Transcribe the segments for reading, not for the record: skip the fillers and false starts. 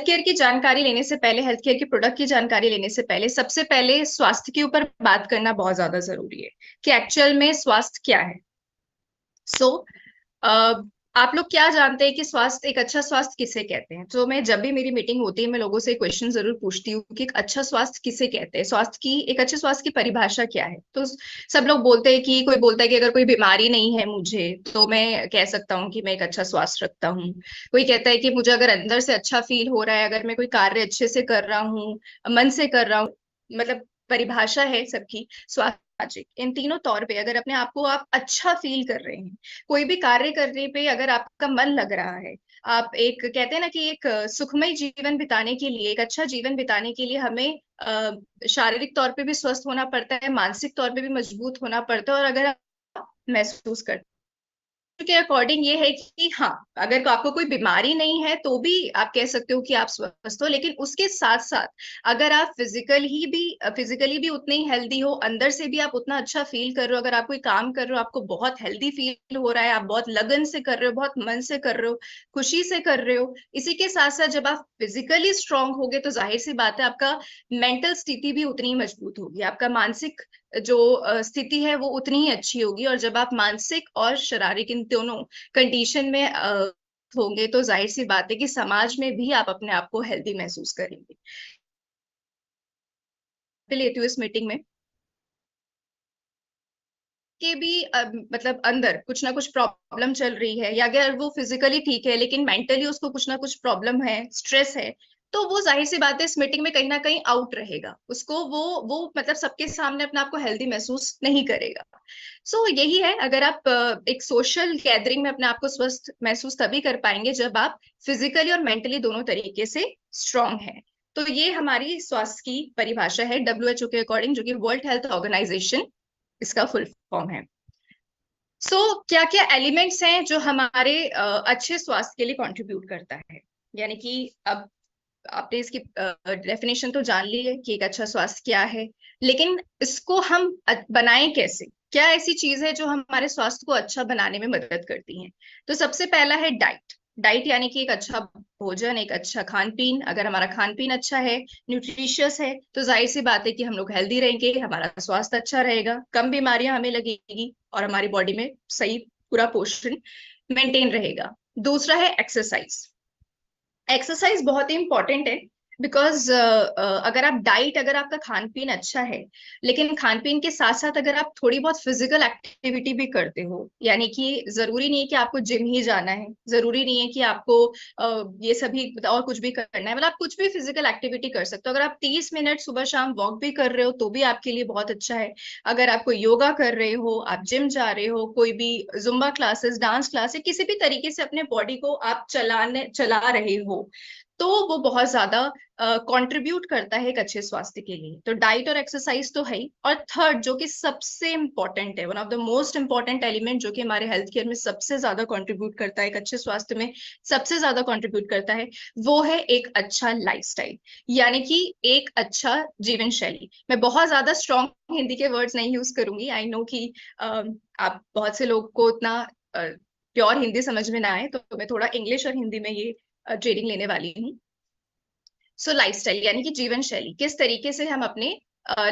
Care की जानकारी लेने से पहले, हेल्थ केयर के प्रोडक्ट की जानकारी लेने से पहले, सबसे पहले स्वास्थ्य के ऊपर बात करना बहुत ज्यादा जरूरी है कि एक्चुअल में स्वास्थ्य क्या है। सो आप लोग क्या जानते हैं कि स्वास्थ्य, एक अच्छा स्वास्थ्य किसे कहते हैं? तो मैं, जब भी मेरी मीटिंग होती है, मैं लोगों से क्वेश्चन जरूर पूछती हूँ कि एक अच्छा स्वास्थ्य किसे कहते हैं, स्वास्थ्य की, एक अच्छे स्वास्थ्य की परिभाषा क्या है। तो सब लोग बोलते हैं कि, कोई बोलता है कि अगर कोई बीमारी नहीं है मुझे, तो मैं कह सकता हूँ कि मैं एक अच्छा स्वास्थ्य रखता हूँ। कोई कहता है कि मुझे अगर अंदर से अच्छा फील हो रहा है, अगर मैं कोई कार्य अच्छे से कर रहा हूँ, मन से कर रहा हूँ, मतलब परिभाषा है सबकी स्वास्थ्य। इन तीनों तौर पे अगर अपने आप को आप अच्छा फील कर रहे हैं, कोई भी कार्य करने पे अगर आपका मन लग रहा है, आप, एक कहते हैं ना कि एक सुखमय जीवन बिताने के लिए, एक अच्छा जीवन बिताने के लिए हमें शारीरिक तौर पे भी स्वस्थ होना पड़ता है, मानसिक तौर पे भी मजबूत होना पड़ता है। और अगर आप महसूस करते के अकॉर्डिंग ये है कि हाँ, अगर आपको कोई बीमारी नहीं है तो भी आप कह सकते हो कि आप स्वस्थ हो, लेकिन उसके साथ साथ अगर आप फिजिकली भी उतने ही हेल्दी हो, अंदर से भी आप उतना अच्छा फील कर रहे हो, अगर आप कोई काम कर रहे हो, आपको बहुत हेल्दी फील हो रहा है, आप बहुत लगन से कर रहे हो, बहुत मन से कर रहे हो, खुशी से कर रहे हो, इसी के साथ साथ जब आप फिजिकली स्ट्रांग होगे तो जाहिर सी बात है आपका मेंटल स्थिति भी उतनी ही मजबूत होगी, आपका मानसिक जो स्थिति है वो उतनी ही अच्छी होगी। और जब आप मानसिक और शारीरिक इन दोनों कंडीशन में होंगे तो जाहिर सी बात है कि समाज में भी आप अपने आप को हेल्दी महसूस करेंगे। लेती हूँ इस मीटिंग में के भी मतलब अंदर कुछ ना कुछ प्रॉब्लम चल रही है, या अगर वो फिजिकली ठीक है लेकिन मेंटली उसको कुछ ना कुछ प्रॉब्लम है, स्ट्रेस है, तो वो जाहिर सी बात है इस मीटिंग में कहीं ना कहीं आउट रहेगा, उसको वो मतलब सबके सामने अपने आप को हेल्दी महसूस नहीं करेगा। यही है, अगर आप एक सोशल गैदरिंग में अपने आप को स्वस्थ महसूस तभी कर पाएंगे जब आप फिजिकली और मेंटली दोनों तरीके से स्ट्रांग है। तो ये हमारी स्वास्थ्य की परिभाषा है डब्ल्यूएचओ के अकॉर्डिंग, जो कि वर्ल्ड हेल्थ ऑर्गेनाइजेशन इसका फुल फॉर्म है। क्या क्या एलिमेंट्स हैं जो हमारे अच्छे स्वास्थ्य के लिए कंट्रीब्यूट करता है? यानी कि अब आपने इसकी डेफिनेशन तो जान ली है कि एक अच्छा स्वास्थ्य क्या है, लेकिन इसको हम बनाएं कैसे? क्या ऐसी चीज है जो हमारे स्वास्थ्य को अच्छा बनाने में मदद करती हैं? तो सबसे पहला है डाइट। डाइट यानी कि एक अच्छा भोजन, एक अच्छा खान पीन। अगर हमारा खान पीन अच्छा है, न्यूट्रिशियस है, तो जाहिर सी बात है कि हम लोग हेल्दी रहेंगे, हमारा स्वास्थ्य अच्छा रहेगा, कम बीमारियां हमें लगेगी और हमारी बॉडी में सही पूरा पोषण मेंटेन रहेगा। दूसरा है एक्सरसाइज। एक्सरसाइज बहुत ही इंपॉर्टेंट है, बिकॉज अगर आप डाइट, अगर आपका खान पीन अच्छा है, लेकिन खान पीन के साथ साथ अगर आप थोड़ी बहुत फिजिकल एक्टिविटी भी करते हो, यानी कि जरूरी नहीं है कि आपको जिम ही जाना है, जरूरी नहीं है कि आपको ये सभी और कुछ भी करना है, मतलब आप कुछ भी फिजिकल एक्टिविटी कर सकते हो। अगर आप 30 मिनट सुबह शाम वॉक भी कर रहे हो तो भी आपके लिए बहुत अच्छा है। अगर आप कोई योगा कर रहे हो, आप जिम जा रहे हो, कोई भी जुम्बा क्लासेस, डांस क्लासेस, किसी भी तरीके से अपने बॉडी को आप चला रहे हो, तो वो बहुत ज्यादा कंट्रीब्यूट करता है एक अच्छे स्वास्थ्य के लिए। तो डाइट और एक्सरसाइज तो है ही, और थर्ड जो कि सबसे इंपॉर्टेंट है, one of the most important element जो कि हमारे हेल्थ केयर में सबसे ज्यादा कंट्रीब्यूट करता है, एक अच्छे स्वास्थ्य में सबसे ज्यादा कंट्रीब्यूट करता है, वो है एक अच्छा लाइफस्टाइल, यानी कि एक अच्छा जीवन शैली। मैं बहुत ज्यादा स्ट्रॉन्ग हिंदी के वर्ड्स नहीं यूज करूंगी, आई नो कि आप बहुत से लोग को उतना प्योर हिंदी समझ में ना आए, तो मैं थोड़ा इंग्लिश और हिंदी में ये ट्रेनिंग लेने वाली हूँ। लाइफस्टाइल यानी कि जीवन शैली, किस तरीके से हम अपने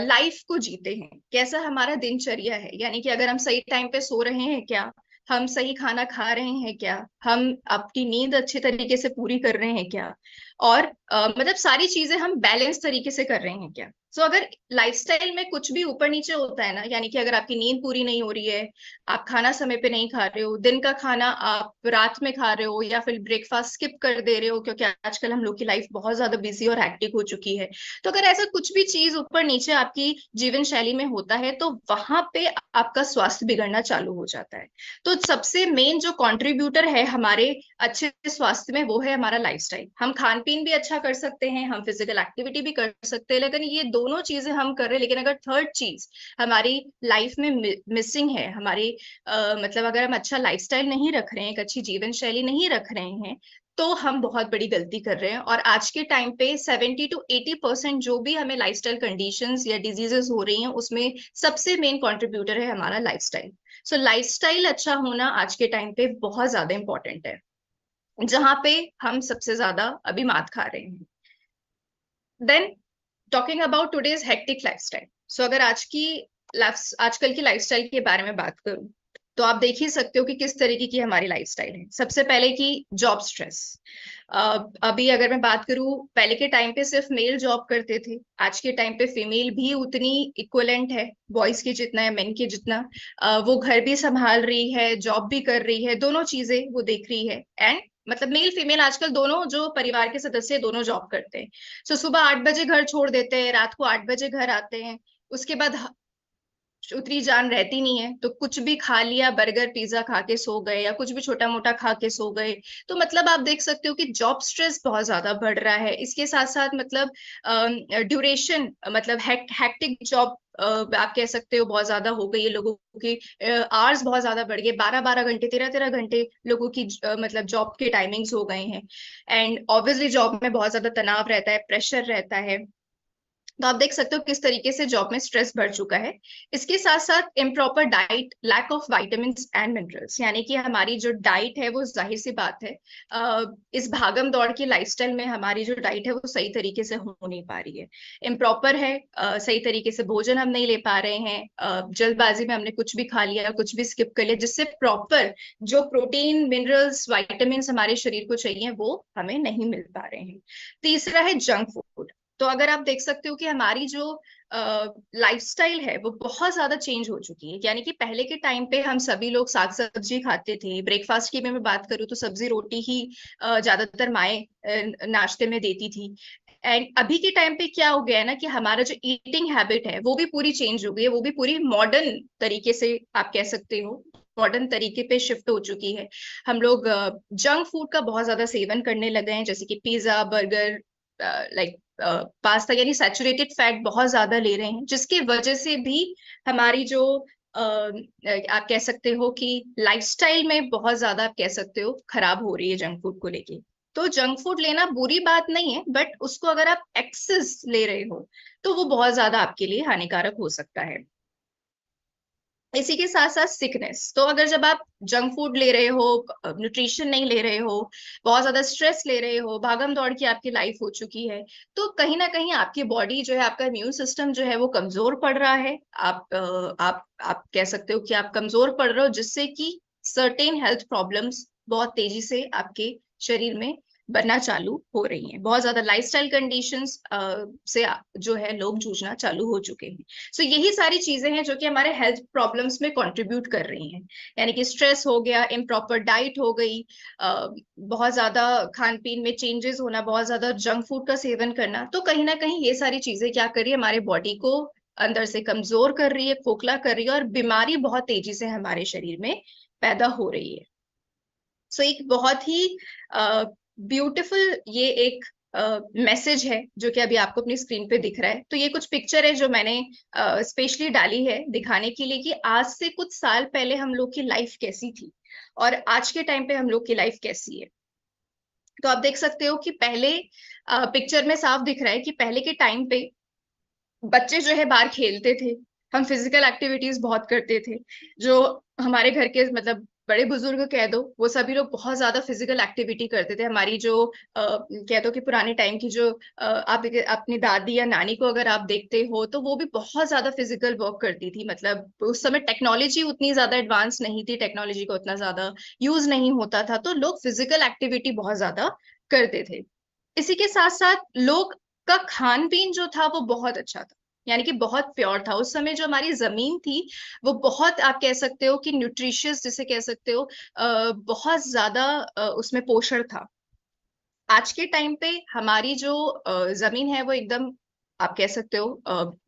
लाइफ को जीते हैं, कैसा हमारा दिनचर्या है, यानी कि अगर हम सही टाइम पे सो रहे हैं क्या, हम सही खाना खा रहे हैं क्या, हम अपनी नींद अच्छे तरीके से पूरी कर रहे हैं क्या, और मतलब सारी चीजें हम बैलेंस तरीके से कर रहे हैं क्या। अगर लाइफस्टाइल में कुछ भी ऊपर नीचे होता है ना, यानी कि अगर आपकी नींद पूरी नहीं हो रही है, आप खाना समय पे नहीं खा रहे हो, दिन का खाना आप रात में खा रहे हो, या फिर ब्रेकफास्ट स्किप कर दे रहे हो, क्योंकि आजकल हम लोग की लाइफ बहुत ज्यादा बिजी और हेक्टिक हो चुकी है, तो अगर ऐसा कुछ भी चीज ऊपर नीचे आपकी जीवन शैली में होता है, तो वहां पे आपका स्वास्थ्य बिगड़ना चालू हो जाता है। तो सबसे मेन जो कंट्रीब्यूटर है हमारे अच्छे स्वास्थ्य में, वो है हमारा लाइफस्टाइल। हम खान पीन भी अच्छा कर सकते हैं, हम फिजिकल एक्टिविटी भी कर सकते हैं, लेकिन ये दोनों चीजें हम कर रहे हैं, लेकिन अगर थर्ड चीज हमारी लाइफ में मिसिंग है, हमारी मतलब अगर हम अच्छा लाइफस्टाइल नहीं रख रहे हैं, एक अच्छी जीवन शैली नहीं रख रहे हैं, तो हम बहुत बड़ी गलती कर रहे हैं। और आज के टाइम पे 70 to 80% जो भी हमें लाइफस्टाइल कंडीशंस या डिजीजेस हो रही हैं, उसमें सबसे मेन कंट्रीब्यूटर है हमारा लाइफस्टाइल। लाइफस्टाइल अच्छा होना आज के टाइम पे बहुत ज्यादा इंपॉर्टेंट है। जहां पे हम सबसे ज्यादा अभी मात खा रहे हैं। Then talking about today's hectic lifestyle. So अगर आजकल की लाइफस्टाइल के बारे में बात करूं, तो आप देख ही सकते हो कि किस तरीके की हमारी लाइफस्टाइल है। सबसे पहले की जॉब स्ट्रेस। अभी अगर मैं बात करूं, पहले के टाइम पे सिर्फ मेल जॉब करते थे, आज के टाइम पे फीमेल भी उतनी इक्वलेंट है बॉयज के जितना है, मेन के जितना। वो घर भी संभाल रही है, जॉब भी कर रही है, दोनों चीजें वो देख रही है। एंड मतलब मेल फीमेल आजकल दोनों जो परिवार के सदस्य हैं, दोनों जॉब करते हैं। सो सुबह 8 बजे घर छोड़ देते हैं, रात को 8 बजे घर आते हैं। उसके बाद उतनी जान रहती नहीं है, तो कुछ भी खा लिया, बर्गर पिज्जा खा के सो गए, या कुछ भी छोटा मोटा खा के सो गए। तो मतलब आप देख सकते हो कि जॉब स्ट्रेस बहुत ज्यादा बढ़ रहा है। इसके साथ साथ मतलब ड्यूरेशन, मतलब हैक्टिक जॉब आप कह सकते हो बहुत ज्यादा हो गई है लोगों की। आवर्स बहुत ज्यादा बढ़ गए, 12 12 घंटे, 13 13 घंटे लोगों की मतलब जॉब के टाइमिंग्स हो गए हैं। एंड ऑब्वियसली जॉब में बहुत ज्यादा तनाव रहता है, प्रेशर रहता है। तो आप देख सकते हो किस तरीके से जॉब में स्ट्रेस बढ़ चुका है। इसके साथ साथ improper diet, lack of vitamins and minerals, यानी कि हमारी जो डाइट है वो जाहिर सी बात है, इस भागम दौड़ की लाइफस्टाइल में हमारी जो डाइट है वो सही तरीके से हो नहीं पा रही है, इम्प्रॉपर है। सही तरीके से भोजन हम नहीं ले पा रहे हैं, जल्दबाजी में हमने कुछ भी खा लिया, कुछ भी स्किप कर लिया, जिससे प्रॉपर जो प्रोटीन, मिनरल्स, विटामिन्स हमारे शरीर को चाहिए वो हमें नहीं मिल पा रहे हैं। तीसरा है जंक फूड। तो अगर आप देख सकते हो कि हमारी जो लाइफस्टाइल है वो बहुत ज्यादा चेंज हो चुकी है। यानी कि पहले के टाइम पे हम सभी लोग साग सब्जी खाते थे, ब्रेकफास्ट की मैं बात करूँ तो सब्जी रोटी ही ज्यादातर माएं नाश्ते में देती थी। एंड अभी के टाइम पे क्या हो गया है ना, कि हमारा जो ईटिंग हैबिट है वो भी पूरी चेंज हो गई है, वो भी पूरी मॉडर्न तरीके से आप कह सकते हो, मॉडर्न तरीके पे शिफ्ट हो चुकी है। हम लोग जंक फूड का बहुत ज्यादा सेवन करने लगे हैं, जैसे कि पिज्जा, बर्गर, लाइक पास्ता, यानी सैचुरेटेड फैट बहुत ज्यादा ले रहे हैं, जिसकी वजह से भी हमारी जो आप कह सकते हो कि लाइफस्टाइल में बहुत ज्यादा आप कह सकते हो खराब हो रही है जंक फूड को लेके। तो जंक फूड लेना बुरी बात नहीं है, बट उसको अगर आप एक्सेस ले रहे हो तो वो बहुत ज्यादा आपके लिए हानिकारक हो सकता है। इसी के साथ साथ सिकनेस। तो अगर जब आप जंक फूड ले रहे हो, न्यूट्रिशन नहीं ले रहे हो, बहुत ज्यादा स्ट्रेस ले रहे हो, भागम दौड़ की आपकी लाइफ हो चुकी है, तो कहीं ना कहीं आपकी बॉडी जो है, आपका इम्यून सिस्टम जो है वो कमजोर पड़ रहा है। आप कह सकते हो कि आप कमजोर पड़ रहे हो, जिससे कि सर्टेन हेल्थ प्रॉब्लम्स बहुत तेजी से आपके शरीर में बनना चालू हो रही हैं। बहुत ज्यादा लाइफस्टाइल कंडीशंस से जो है लोग जूझना चालू हो चुके हैं। सो यही सारी चीजें हैं जो कि हमारे हेल्थ प्रॉब्लम्स में कंट्रीब्यूट कर रही हैं। यानी कि स्ट्रेस हो गया, इम्प्रॉपर डाइट हो गई, बहुत ज्यादा खान पीन में चेंजेस होना, बहुत ज्यादा जंक फूड का सेवन करना, तो कहीं ना कहीं ये सारी चीजें क्या कर रही है, हमारे बॉडी को अंदर से कमजोर कर रही है, खोखला कर रही है, और बीमारी बहुत तेजी से हमारे शरीर में पैदा हो रही है। सो एक बहुत ही ब्यूटीफुल ये एक मैसेज है जो कि अभी आपको अपनी स्क्रीन पे दिख रहा है। तो ये कुछ पिक्चर है जो मैंने स्पेशली डाली है दिखाने के लिए कि आज से कुछ साल पहले हम लोग की लाइफ कैसी थी और आज के टाइम पे हम लोग की लाइफ कैसी है। तो आप देख सकते हो कि पहले पिक्चर में साफ दिख रहा है कि पहले के टाइम पे बच्चे जो है बाहर खेलते थे, हम फिजिकल एक्टिविटीज बहुत करते थे। जो हमारे घर के मतलब बड़े बुजुर्ग कह दो, वो सभी लोग बहुत ज्यादा फिजिकल एक्टिविटी करते थे। हमारी जो कह दो कि पुराने टाइम की जो आप अपनी दादी या नानी को अगर आप देखते हो, तो वो भी बहुत ज्यादा फिजिकल वर्क करती थी। मतलब उस समय टेक्नोलॉजी उतनी ज्यादा एडवांस नहीं थी, टेक्नोलॉजी का उतना ज्यादा यूज नहीं होता था, तो लोग फिजिकल एक्टिविटी बहुत ज्यादा करते थे। इसी के साथ साथ लोग का खान पीन जो था वो बहुत अच्छा था, यानी कि बहुत प्योर था। उस समय जो हमारी जमीन थी वो बहुत आप कह सकते हो कि न्यूट्रिशियस जिसे कह सकते हो, बहुत ज्यादा उसमें पोषण था। आज के टाइम पे हमारी जो जमीन है वो एकदम आप कह सकते हो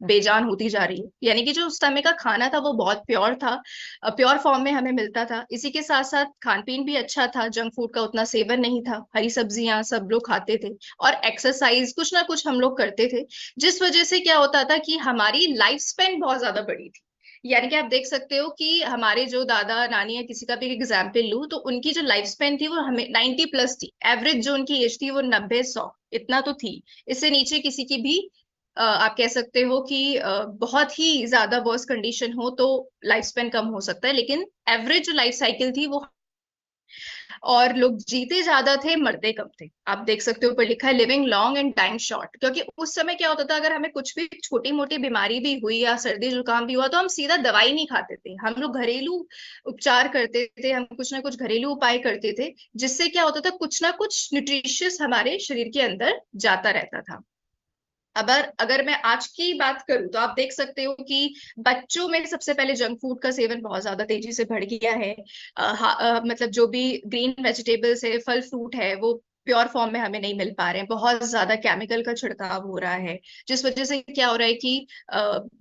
बेजान होती जा रही है। यानी कि जो उस समय का खाना था वो बहुत प्योर था, प्योर फॉर्म में हमें मिलता था। इसी के साथ साथ खान पीन भी अच्छा था, जंक फूड का उतना सेवन नहीं था, हरी सब्जियां सब लोग खाते थे, और एक्सरसाइज कुछ ना कुछ हम लोग करते थे, जिस वजह से क्या होता था कि हमारी लाइफ स्पेन बहुत ज्यादा बड़ी थी। यानी कि आप देख सकते हो कि हमारे जो दादा नानी या किसी का भी एग्जाम्पल लूं, तो उनकी जो लाइफ स्पेन थी वो हमें 90+ थी। एवरेज जो उनकी एज थी वो 90 100 इतना तो थी। इससे नीचे किसी की भी आप कह सकते हो कि बहुत ही ज्यादा वर्स कंडीशन हो तो लाइफ स्पेन कम हो सकता है, लेकिन एवरेज जो लाइफ साइकिल थी वो और लोग जीते ज्यादा थे, मरते कम थे। आप देख सकते हो ऊपर लिखा है living long and dying short, क्योंकि उस समय क्या होता था, अगर हमें कुछ भी छोटी मोटी बीमारी भी हुई या सर्दी जुकाम भी हुआ तो हम सीधा दवाई नहीं खाते थे, हम लोग घरेलू उपचार करते थे, हम कुछ ना कुछ घरेलू उपाय करते थे, जिससे क्या होता था कुछ ना कुछ न्यूट्रिशियस हमारे शरीर के अंदर जाता रहता था। अगर अगर मैं आज की बात करूं तो आप देख सकते हो कि बच्चों में सबसे पहले जंक फूड का सेवन बहुत ज्यादा तेजी से बढ़ गया है। मतलब जो भी ग्रीन वेजिटेबल्स है, फल फ्रूट है, वो प्योर फॉर्म में हमें नहीं मिल पा रहे हैं, बहुत ज्यादा केमिकल का छिड़काव हो रहा है, जिस वजह से क्या हो रहा है कि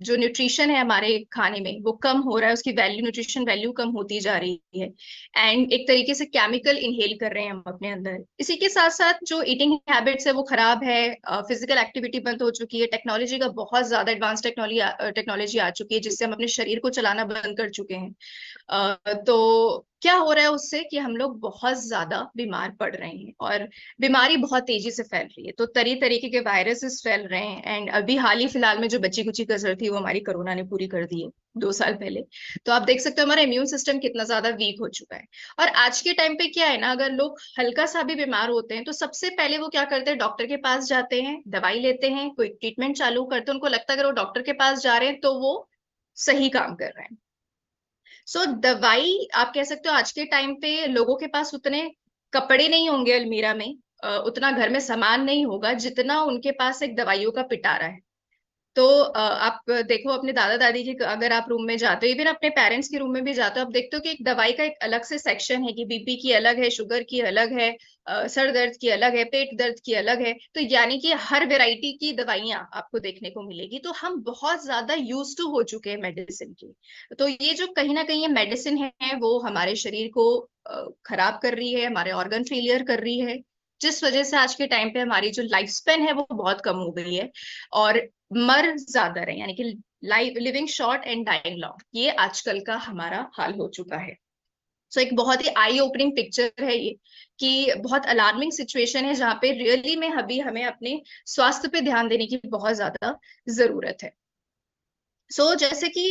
जो न्यूट्रिशन है हमारे खाने में वो कम हो रहा है, उसकी वैल्यू, न्यूट्रिशन वैल्यू कम होती जा रही है। एंड एक तरीके से केमिकल इनहेल कर रहे हैं हम अपने अंदर। इसी के साथ साथ जो ईटिंग हैबिट्स है वो खराब है, फिजिकल एक्टिविटी बंद हो चुकी है, टेक्नोलॉजी का बहुत ज्यादा एडवांस टेक्नोलॉजी आ चुकी है, जिससे हम अपने शरीर को चलाना बंद कर चुके हैं। तो क्या हो रहा है उससे कि हम लोग बहुत ज्यादा बीमार पड़ रहे हैं, और बीमारी बहुत तेजी से फैल रही है, तो तरह तरीके के वायरसेस फैल रहे हैं। एंड अभी हाल ही फिलहाल में जो बच्ची कुची कसर थी वो हमारी कोरोना ने पूरी कर दी है 2 साल पहले। तो आप देख सकते हो हमारा इम्यून सिस्टम कितना ज्यादा वीक हो चुका है। और आज के टाइम पे क्या है ना, अगर लोग हल्का सा भी बीमार होते हैं तो सबसे पहले वो क्या करते हैं, डॉक्टर के पास जाते हैं, दवाई लेते हैं, कोई ट्रीटमेंट चालू करते हैं, उनको लगता है अगर वो डॉक्टर के पास जा रहे हैं तो वो सही काम कर रहे हैं। सो दवाई, आप कह सकते हो आज के टाइम पे लोगों के पास उतने कपड़े नहीं होंगे अलमीरा में, उतना घर में सामान नहीं होगा जितना उनके पास एक दवाइयों का पिटारा है। तो आप देखो अपने दादा दादी के, अगर आप रूम में जाते हो, इवन अपने पेरेंट्स के रूम में भी जाते हो, आप देखते हो कि एक दवाई का एक अलग से सेक्शन है, कि बीपी की अलग है, शुगर की अलग है, सर दर्द की अलग है, पेट दर्द की अलग है। तो यानी कि हर वैरायटी की दवाइयां आपको देखने को मिलेगी। तो हम बहुत ज्यादा यूज टू हो चुके हैं मेडिसिन की। तो ये जो कहीं ना कहीं ये मेडिसिन है वो हमारे शरीर को खराब कर रही है, हमारे ऑर्गन फेलियर कर रही है, जिस वजह से आज के टाइम पे हमारी जो लाइफ स्पेन है वो बहुत कम हो गई है, और मर ज्यादा रहे, यानी कि live living short and dying long, ये आजकल का हमारा हाल हो चुका है। सो एक बहुत ही आई ओपनिंग पिक्चर है ये, कि बहुत अलार्मिंग सिचुएशन है जहाँ पे रियली में अभी हमें अपने स्वास्थ्य पे ध्यान देने की बहुत ज्यादा जरूरत है। जैसे कि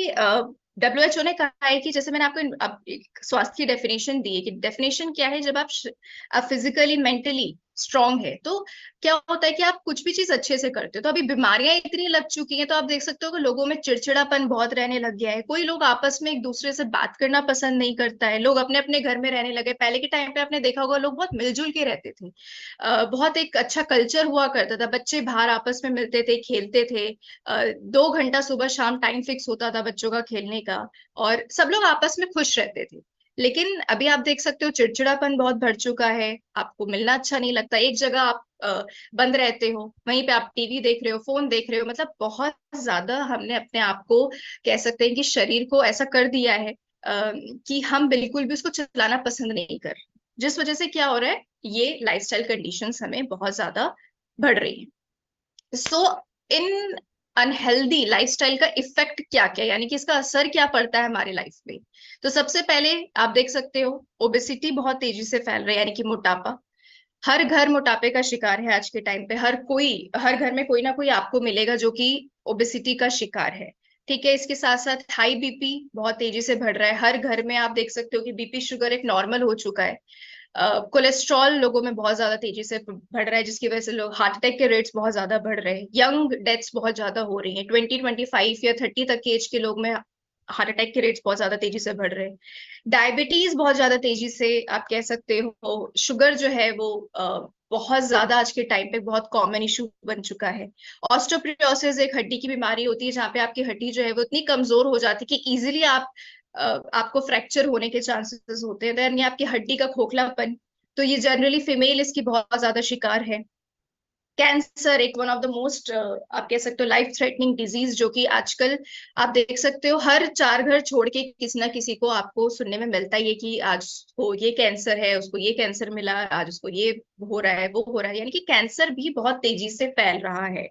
WHO ने कहा है कि, जैसे मैंने आपको एक स्वास्थ्य की डेफिनेशन दी है, कि डेफिनेशन क्या है, जब आप फिजिकली मेंटली स्ट्रांग है तो क्या होता है कि आप कुछ भी चीज अच्छे से करते हो। तो अभी बीमारियां इतनी लग चुकी हैं, तो आप देख सकते हो कि लोगों में चिड़चिड़ापन बहुत रहने लग गया है, कोई लोग आपस में एक दूसरे से बात करना पसंद नहीं करता है, लोग अपने अपने घर में रहने लगे। पहले के टाइम पे आपने देखा होगा लोग बहुत मिलजुल के रहते थे, बहुत एक अच्छा कल्चर हुआ करता था, बच्चे बाहर आपस में मिलते थे, खेलते थे, 2 घंटा सुबह शाम टाइम फिक्स होता था बच्चों का खेलने का, और सब लोग आपस में खुश रहते थे। लेकिन अभी आप देख सकते हो चिड़चिड़ापन बहुत बढ़ चुका है, आपको मिलना अच्छा नहीं लगता, एक जगह आप बंद रहते हो, वहीं पे आप टीवी देख रहे हो, फोन देख रहे हो, मतलब बहुत ज्यादा हमने अपने आप को, कह सकते हैं कि शरीर को ऐसा कर दिया है कि हम बिल्कुल भी उसको चलाना पसंद नहीं कर, जिस वजह से क्या हो रहा है, ये लाइफस्टाइल कंडीशंस हमें बहुत ज्यादा बढ़ रही है। सो इन अनहेल्दी लाइफस्टाइल का इफेक्ट क्या क्या, यानी कि इसका असर क्या पड़ता है हमारी लाइफ पे। तो सबसे पहले आप देख सकते हो ओबेसिटी बहुत तेजी से फैल रहा है, यानी कि मोटापा। हर घर मोटापे का शिकार है आज के टाइम पे, हर घर में कोई ना कोई आपको मिलेगा जो कि ओबेसिटी का शिकार है। ठीक है, इसके साथ साथ हाई बीपी बहुत तेजी से बढ़ रहा है, हर घर में आप देख सकते हो कि बीपी शुगर एक नॉर्मल हो चुका है। कोलेस्ट्रॉल लोगों में बहुत ज्यादा तेजी से बढ़ रहा है, जिसकी वजह से लोग हार्ट अटैक के रेट्स बहुत ज्यादा बढ़ रहे हैं, यंग डेथ्स बहुत ज्यादा हो रही हैं, 20-25 या 30 तक के एज के लोग में हार्ट अटैक के रेट्स बहुत ज्यादा तेजी से बढ़ रहे हैं। डायबिटीज बहुत ज्यादा तेजी से, आप कह सकते हो शुगर जो है वो बहुत ज्यादा आज के टाइम पे बहुत कॉमन इशू बन चुका है। ऑस्टियोपोरोसिस एक हड्डी की बीमारी होती है, जहाँ पे आपकी हड्डी जो है वो इतनी कमजोर हो जाती है कि इजिली आपको फ्रैक्चर होने के चांसेस होते हैं, यानी आपकी हड्डी का खोखलापन। तो ये जनरली फीमेल इसकी बहुत ज्यादा शिकार है। कैंसर एक वन ऑफ द मोस्ट, आप कह सकते हो लाइफ थ्रेटनिंग डिजीज, जो कि आजकल आप देख सकते हो हर 4 घर छोड़ के किसी ना किसी को आपको सुनने में मिलता ही है कि आज उसको ये कैंसर है, उसको ये कैंसर मिला, आज उसको ये हो रहा है, वो हो रहा है, यानी कि कैंसर भी बहुत तेजी से फैल रहा है।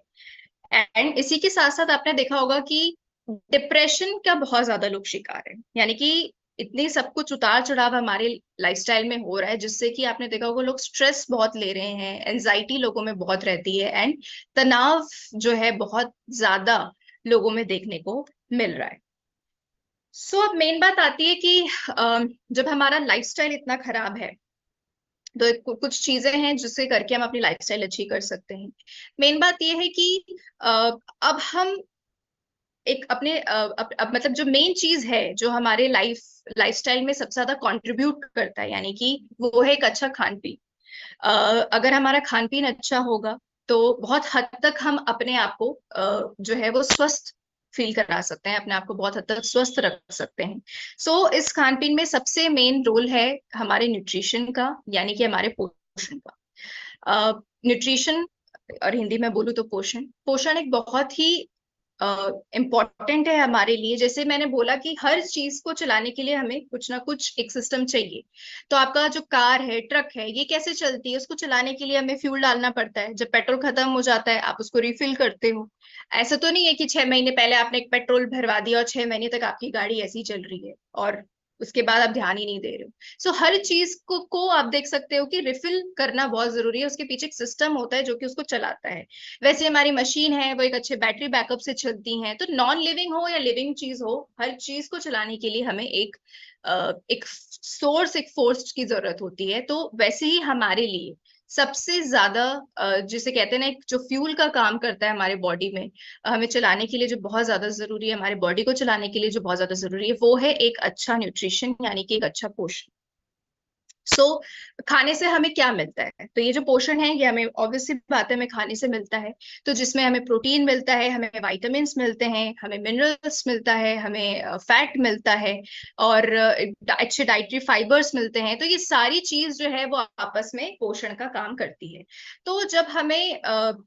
एंड इसी के साथ साथ आपने देखा होगा कि डिप्रेशन का बहुत ज्यादा लोग शिकार है, यानी कि इतनी सब कुछ उतार चढ़ाव हमारे लाइफस्टाइल में हो रहा है, जिससे कि आपने देखा होगा लोग स्ट्रेस बहुत ले रहे हैं, एंजाइटी लोगों में बहुत रहती है, एंड तनाव जो है बहुत ज्यादा लोगों में देखने को मिल रहा है। अब मेन बात आती है कि जब हमारा लाइफस्टाइल इतना खराब है तो कुछ चीजें हैं जिससे करके हम अपनी लाइफस्टाइल अच्छी कर सकते हैं। मेन बात यह है कि अब हम एक अपने अब मतलब जो मेन चीज है जो हमारे लाइफस्टाइल में सबसे ज्यादा कंट्रीब्यूट करता है, यानी कि वो है एक अच्छा खान पीन। अगर हमारा खान पीन अच्छा होगा तो बहुत हद तक हम अपने आप को जो है वो स्वस्थ फील करा सकते हैं, अपने आप को बहुत हद तक स्वस्थ रख सकते हैं। इस खान पीन में सबसे मेन रोल है हमारे न्यूट्रिशन का, यानी कि हमारे पोषण का। न्यूट्रिशन और हिंदी में बोलूँ तो पोषण, पोषण एक बहुत ही इम्पॉर्टेंट है हमारे लिए। जैसे मैंने बोला कि हर चीज को चलाने के लिए हमें कुछ ना कुछ एक सिस्टम चाहिए। तो आपका जो कार है, ट्रक है, ये कैसे चलती है? उसको चलाने के लिए हमें फ्यूल डालना पड़ता है। जब पेट्रोल खत्म हो जाता है आप उसको रिफिल करते हो। ऐसा तो नहीं है कि 6 महीने पहले आपने एक पेट्रोल भरवा दिया और 6 महीने तक आपकी गाड़ी ऐसी ही चल रही है और उसके बाद आप ध्यान ही नहीं दे रहे हो। हर चीज को आप देख सकते हो कि रिफिल करना बहुत जरूरी है। उसके पीछे एक सिस्टम होता है जो कि उसको चलाता है। वैसे हमारी मशीन है वो एक अच्छे बैटरी बैकअप से चलती हैं। तो नॉन लिविंग हो या लिविंग चीज हो, हर चीज को चलाने के लिए हमें एक सोर्स, एक फोर्स की जरूरत होती है। तो वैसे ही हमारे लिए सबसे ज्यादा जिसे कहते हैं ना, एक जो फ्यूल का काम करता है हमारे बॉडी में, हमें चलाने के लिए जो बहुत ज्यादा जरूरी है, हमारे बॉडी को चलाने के लिए जो बहुत ज्यादा जरूरी है, वो है एक अच्छा न्यूट्रिशन, यानी कि एक अच्छा पोषण। सो खाने से हमें क्या मिलता है? तो ये जो पोषण है ये हमें ऑब्वियसली बात है हमें खाने से मिलता है। तो जिसमें हमें प्रोटीन मिलता है, हमें वाइटामिन मिलते हैं, हमें मिनरल्स मिलता है, हमें फैट मिलता है, और अच्छे डाइटरी फाइबर्स मिलते हैं। तो ये सारी चीज जो है वो आपस में पोषण का काम करती है। तो जब हमें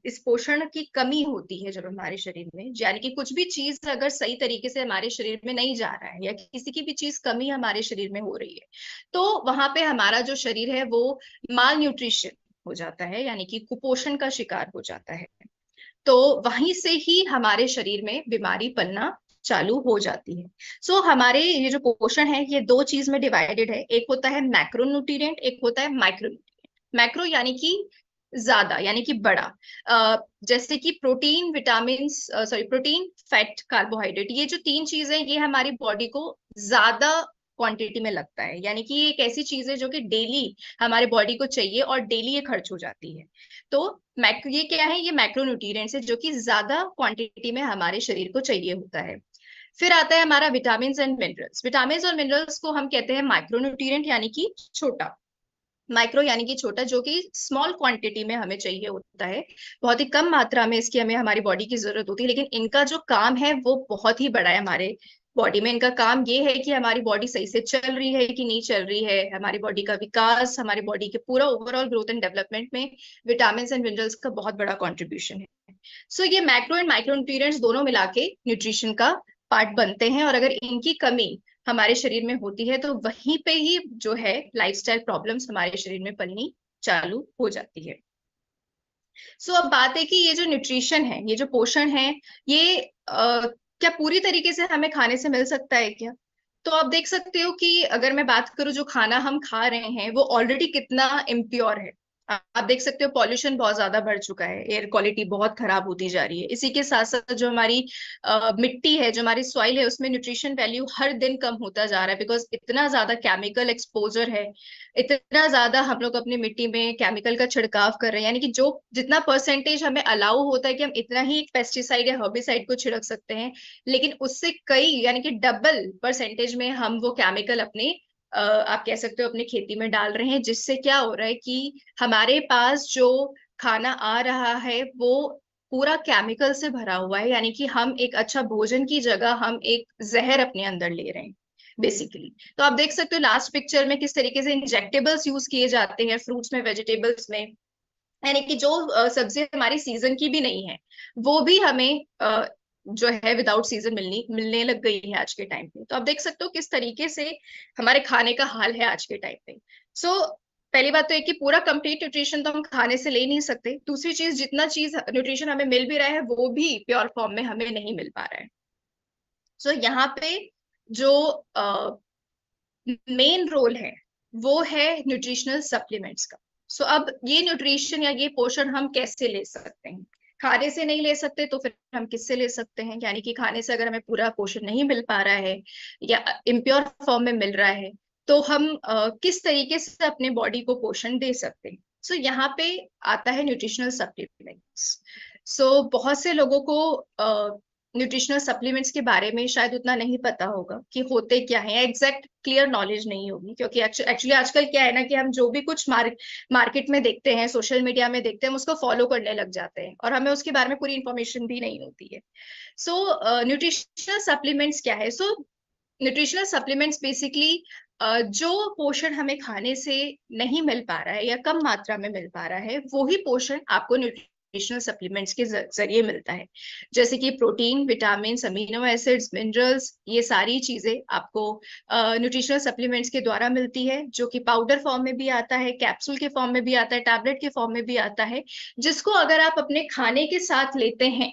इस पोषण की कमी होती है जब हमारे शरीर में, यानी कि कुछ भी चीज अगर सही तरीके से हमारे शरीर में नहीं जा रहा है या किसी की भी चीज कमी हमारे शरीर में हो रही है, तो वहां पे हमारा जो शरीर है वो माल न्यूट्रिशन हो जाता है, यानी कि कुपोषण का शिकार हो जाता है। तो वहीं से ही हमारे शरीर में बीमारी पलना चालू हो जाती है। हमारे ये जो पोषण है ये दो चीज में डिवाइडेड है। एक होता है मैक्रो न्यूट्रिएंट, एक होता है माइक्रो न्यूट्रिएंट। मैक्रो यानी कि ज्यादा, यानी कि बड़ा। जैसे कि protein, vitamin, sorry, protein, fat, carbohydrate, ये जो तीन चीजें ये हमारी बॉडी को ज्यादा क्वांटिटी में लगता है। यानी कि ये एक ऐसी चीज है जो कि डेली हमारे बॉडी को चाहिए और डेली ये खर्च हो जाती है। तो मैक्रो, ये क्या है? ये मैक्रो न्यूट्रिएंट्स है जो कि ज्यादा क्वांटिटी में हमारे शरीर को चाहिए होता है। फिर आता है हमारा विटामिन एंड मिनरल्स। विटामिन और मिनरल्स को हम कहते हैं माइक्रो न्यूट्रिएंट, यानी कि छोटा। माइक्रो यानी कि छोटा, जो कि स्मॉल क्वांटिटी में हमें चाहिए होता है, बहुत ही कम मात्रा में इसकी हमें हमारी बॉडी की जरूरत होती है। लेकिन इनका जो काम है वो बहुत ही बड़ा है हमारे बॉडी में। इनका काम ये है कि हमारी बॉडी सही से चल रही है कि नहीं चल रही है, हमारी बॉडी का विकास, हमारी बॉडी के पूरा ओवरऑल ग्रोथ एंड डेवलपमेंट में विटामिन एंड मिनरल्स का बहुत बड़ा कॉन्ट्रीब्यूशन है। ये मैक्रो एंड माइक्रो न्यूट्रिएंट्स दोनों मिला के न्यूट्रिशन का पार्ट बनते हैं, और अगर इनकी कमी हमारे शरीर में होती है तो वहीं पे ही जो है लाइफस्टाइल प्रॉब्लम्स हमारे शरीर में पलनी चालू हो जाती है। अब बात है कि ये जो न्यूट्रिशन है, ये जो पोषण है, ये क्या पूरी तरीके से हमें खाने से मिल सकता है क्या? तो आप देख सकते हो कि अगर मैं बात करूं जो खाना हम खा रहे हैं वो ऑलरेडी कितना इम्प्योर है। आप देख सकते हो पॉल्यूशन बहुत ज्यादा बढ़ चुका है, एयर क्वालिटी बहुत खराब होती जा रही है। इसी के साथ साथ जो हमारी मिट्टी है, जो हमारी सॉइल है, उसमें न्यूट्रिशन वैल्यू हर दिन कम होता जा रहा है, बिकॉज इतना ज्यादा केमिकल एक्सपोजर है, इतना ज्यादा हम लोग अपनी मिट्टी में केमिकल का छिड़काव कर रहे हैं। यानी कि जो जितना परसेंटेज हमें अलाउ होता है कि हम इतना ही पेस्टिसाइड या हर्बिसाइड को छिड़क सकते हैं, लेकिन उससे कई, यानी कि डबल परसेंटेज में हम वो केमिकल अपने आप कह सकते हो अपनी खेती में डाल रहे हैं। जिससे क्या हो रहा है कि हमारे पास जो खाना आ रहा है वो पूरा केमिकल से भरा हुआ है। यानी कि हम एक अच्छा भोजन की जगह हम एक जहर अपने अंदर ले रहे हैं बेसिकली। तो आप देख सकते हो लास्ट पिक्चर में किस तरीके से इंजेक्टेबल्स यूज किए जाते हैं फ्रूट्स में, वेजिटेबल्स में। यानी कि जो सब्जी हमारी सीजन की भी नहीं है वो भी हमें जो है विदाउट सीजन मिलने लग गई है आज के टाइम पे। तो आप देख सकते हो किस तरीके से हमारे खाने का हाल है आज के टाइम पे। पहली बात तो है कि पूरा कंप्लीट न्यूट्रिशन तो हम खाने से ले नहीं सकते। दूसरी चीज, जितना चीज न्यूट्रिशन हमें मिल भी रहा है वो भी प्योर फॉर्म में हमें नहीं मिल पा रहा है। यहाँ पे जो मेन रोल है वो है न्यूट्रिशनल सप्लीमेंट्स का। अब ये न्यूट्रिशन या ये पोषण हम कैसे ले सकते हैं? खाने से नहीं ले सकते तो फिर हम किससे ले सकते हैं? यानी कि खाने से अगर हमें पूरा पोषण नहीं मिल पा रहा है या इम्प्योर फॉर्म में मिल रहा है, तो हम किस तरीके से अपने बॉडी को पोषण दे सकते हैं। सो यहाँ पे आता है न्यूट्रिशनल सप्लीमेंट्स। सो बहुत से लोगों को न्यूट्रिशनल सप्लीमेंट्स के बारे में शायद उतना नहीं पता होगा कि होते क्या है, एग्जैक्ट क्लियर नॉलेज नहीं होगी, क्योंकि एक्चुअली आजकल क्या है ना कि हम जो भी कुछ मार्केट में देखते हैं, सोशल मीडिया में देखते हैं, हम उसको फॉलो करने लग जाते हैं और हमें उसके बारे में पूरी इंफॉर्मेशन भी नहीं होती है। सो न्यूट्रिशनल सप्लीमेंट्स क्या है? सो न्यूट्रिशनल सप्लीमेंट्स बेसिकली जो पोषण हमें खाने से नहीं मिल पा रहा है या कम मात्रा में मिल पा रहा है, वो ही पोषण आपको न्यूट्रिशनल सप्लीमेंट्स के जरिए मिलता है। जैसे कि protein, vitamin, amino acids, minerals, ये सारी चीजें आपको न्यूट्रिशनल सप्लीमेंट्स के द्वारा मिलती है, जो कि पाउडर फॉर्म में भी आता है, कैप्सूल के फॉर्म में भी आता है, टैबलेट के फॉर्म में भी आता है, जिसको अगर आप अपने खाने के साथ लेते हैं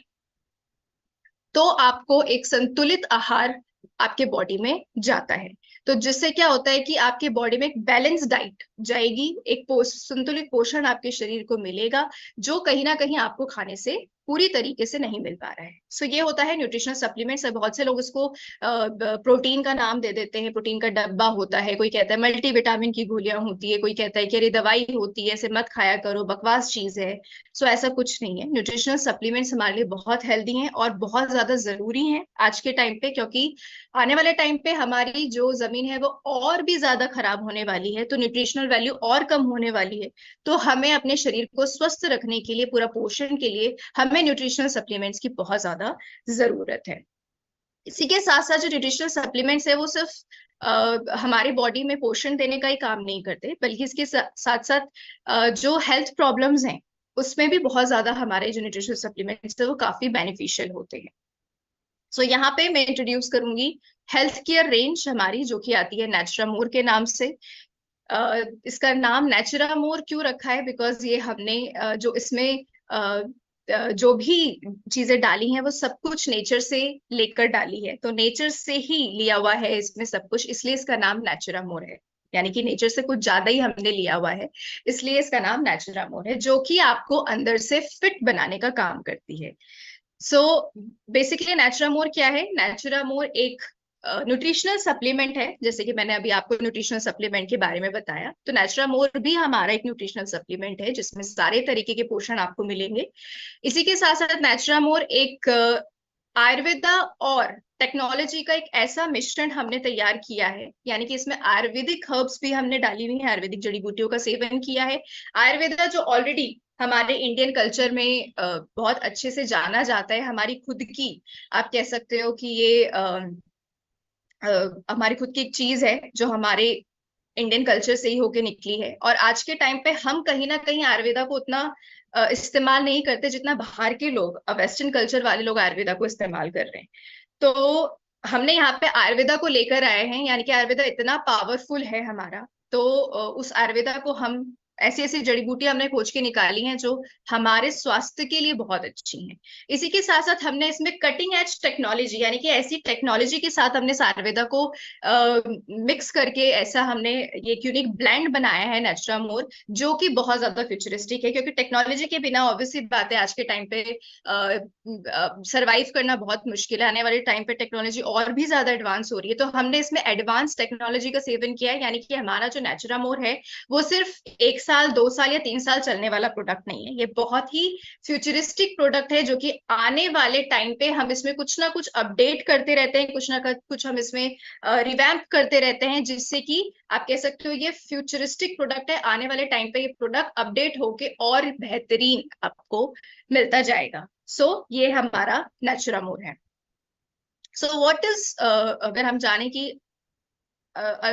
तो आपको एक संतुलित आहार आपके बॉडी में जाता है। तो जिससे क्या होता है कि आपके बॉडी में एक बैलेंस डाइट जाएगी, एक संतुलित पोषण आपके शरीर को मिलेगा, जो कहीं ना कहीं आपको खाने से पूरी तरीके से नहीं मिल पा रहा है। सो ये होता है न्यूट्रिशनल सप्लीमेंट्स। बहुत से लोग इसको प्रोटीन का नाम दे देते हैं, प्रोटीन का डब्बा होता है, कोई कहता है मल्टीविटामिन की गोलियां होती है, कोई कहता है कि अरे दवाई होती है, ऐसे मत खाया करो, बकवास चीज है। सो ऐसा कुछ नहीं है। न्यूट्रिशनल सप्लीमेंट्स हमारे लिए बहुत हेल्दी हैं और बहुत ज्यादा जरूरी हैं आज के टाइम पे, क्योंकि आने वाले टाइम पे हमारी जो जमीन है वो और भी ज्यादा खराब होने वाली है, तो न्यूट्रिशनल वैल्यू और कम होने वाली है। तो हमें अपने शरीर को स्वस्थ रखने के लिए, पूरा पोषण के लिए, हमें न्यूट्रिशनल सप्लीमेंट्स की बहुत ज्यादा जरूरत है। इसी के साथ साथ जो न्यूट्रिशनल सप्लीमेंट्स है वो सिर्फ हमारी बॉडी में पोषण देने का ही काम नहीं करते, बल्कि इसके साथ साथ जो हेल्थ प्रॉब्लम्स हैं उसमें भी बहुत ज्यादा हमारे जो न्यूट्रिशनल सप्लीमेंट्स है वो काफी बेनिफिशियल होते हैं। सो यहाँ पे मैं इंट्रोड्यूस करूंगी हेल्थ केयर रेंज हमारी, जो कि आती है नेचुरामोर के नाम से। इसका नाम नेचुरामोर क्यों रखा है? बिकॉज ये हमने जो इसमें जो भी चीजें डाली हैं वो सब कुछ नेचर से लेकर डाली है, तो नेचर से ही लिया हुआ है इसमें सब कुछ, इसलिए इसका नाम नेचुरामोर है। यानी कि नेचर से कुछ ज्यादा ही हमने लिया हुआ है, इसलिए इसका नाम नेचुरामोर है, जो कि आपको अंदर से फिट बनाने का काम करती है। सो बेसिकली नेचुरामोर क्या है? नेचुरामोर एक न्यूट्रिशनल सप्लीमेंट है, जैसे कि मैंने अभी आपको न्यूट्रिशनल सप्लीमेंट के बारे में बताया, तो नेचुरामोर भी हमारा एक न्यूट्रिशनल सप्लीमेंट है जिसमें सारे तरीके के पोषण आपको मिलेंगे। इसी के साथ साथ नेचुरामोर एक आयुर्वेदा और टेक्नोलॉजी का एक ऐसा मिश्रण हमने तैयार किया है, यानी कि इसमें आयुर्वेदिक हर्ब्स भी हमने डाली हुई है, आयुर्वेदिक जड़ी बूटियों का सेवन किया है। आयुर्वेदा जो ऑलरेडी हमारे इंडियन कल्चर में बहुत अच्छे से जाना जाता है, हमारी खुद की, आप कह सकते हो कि ये हमारी खुद की एक चीज है जो हमारे इंडियन कल्चर से ही होके निकली है। और आज के टाइम पे हम कहीं ना कहीं आयुर्वेदा को उतना इस्तेमाल नहीं करते जितना बाहर के लोग, वेस्टर्न कल्चर वाले लोग आयुर्वेदा को इस्तेमाल कर रहे हैं। तो हमने यहाँ पे आयुर्वेदा को लेकर आए हैं, यानी कि आयुर्वेदा इतना पावरफुल है हमारा, तो उस आयुर्वेदा को हम ऐसी ऐसी जड़ी बूटियां हमने खोज के निकाली हैं जो हमारे स्वास्थ्य के लिए बहुत अच्छी हैं। इसी के साथ साथ हमने इसमें कटिंग एज टेक्नोलॉजी, यानी कि ऐसी टेक्नोलॉजी के साथ हमने आयुर्वेदा को मिक्स करके ऐसा हमने ये यूनिक ब्लेंड बनाया है नेचुरामोर, जो कि बहुत ज्यादा फ्यूचरिस्टिक है, क्योंकि टेक्नोलॉजी के बिना ऑब्वियसली बात है आज के टाइम पे सरवाइव करना बहुत मुश्किल है। आने वाले टाइम पे टेक्नोलॉजी और भी ज्यादा एडवांस हो रही है, तो हमने इसमें एडवांस टेक्नोलॉजी का सेवन किया है, यानी कि हमारा जो नेचुरामोर है वो सिर्फ 1 साल 2 साल या 3 साल चलने वाला प्रोडक्ट नहीं है, ये बहुत ही फ्यूचरिस्टिक प्रोडक्ट है, जो कि आने वाले टाइम पे हम इसमें कुछ ना कुछ अपडेट करते रहते हैं, कुछ ना कुछ हम इसमें रिवैम्प करते रहते हैं, जिससे कि आप कह सकते हो ये फ्यूचरिस्टिक प्रोडक्ट है। आने वाले टाइम पे ये प्रोडक्ट अपडेट होके और बेहतरीन आपको मिलता जाएगा। सो ये हमारा नेचुरामोर है। सो व्हाट इज, अगर हम जाने की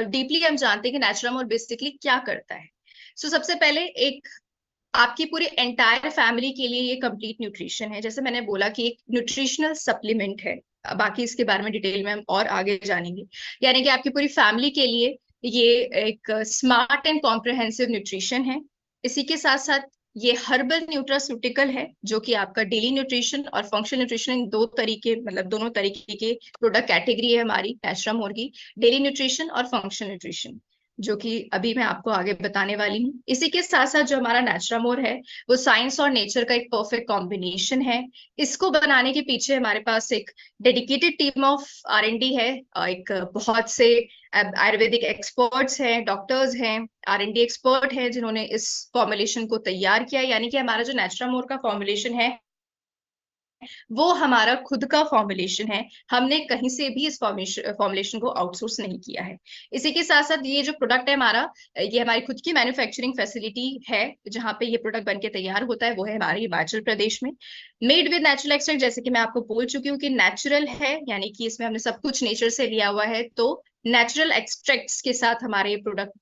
डीपली हम जानते हैं कि नेचुरामोर बेसिकली क्या करता है। सो सबसे पहले एक आपकी पूरी एंटायर फैमिली के लिए ये कंप्लीट न्यूट्रिशन है। जैसे मैंने बोला कि एक न्यूट्रिशनल सप्लीमेंट है, बाकी इसके बारे में डिटेल में हम और आगे जानेंगे। यानी कि आपकी पूरी फैमिली के लिए ये एक स्मार्ट एंड कॉम्प्रिहेंसिव न्यूट्रिशन है। इसी के साथ साथ ये हर्बल न्यूट्रास्यूटिकल है, जो कि आपका डेली न्यूट्रिशन और फंक्शनल न्यूट्रिशन, इन दो तरीके, मतलब दोनों तरीके के प्रोडक्ट कैटेगरी है हमारी नेचुरामोर की, डेली न्यूट्रिशन और फंक्शनल न्यूट्रिशन। जो कि अभी मैं आपको आगे बताने वाली हूँ। इसी के साथ साथ जो हमारा नेचुरामोर है वो साइंस और नेचर का एक परफेक्ट कॉम्बिनेशन है। इसको बनाने के पीछे हमारे पास एक डेडिकेटेड टीम ऑफ R&D है। एक बहुत से आयुर्वेदिक एक्सपर्ट्स हैं, डॉक्टर्स हैं, R&D एक्सपर्ट हैं जिन्होंने इस फॉर्मुलेशन को तैयार किया। यानी कि हमारा जो नेचुरामोर का फॉर्मुलेशन है वो हमारा खुद का फॉर्मुलेशन है। हमने कहीं से भी इस फॉर्मुलेशन को आउटसोर्स नहीं किया है। इसी के साथ साथ ये जो प्रोडक्ट है हमारा, ये हमारी खुद की मैन्युफैक्चरिंग फैसिलिटी है। जहां पे ये प्रोडक्ट बनके तैयार होता है वो है हमारे हिमाचल प्रदेश में। मेड विद नेचुरल एक्सट्रैक्ट, जैसे कि मैं आपको बोल चुकी हूँ कि नेचुरल है, यानी कि इसमें हमने सब कुछ नेचर से लिया हुआ है। तो नेचुरल एक्सट्रैक्ट्स के साथ हमारे प्रोडक्ट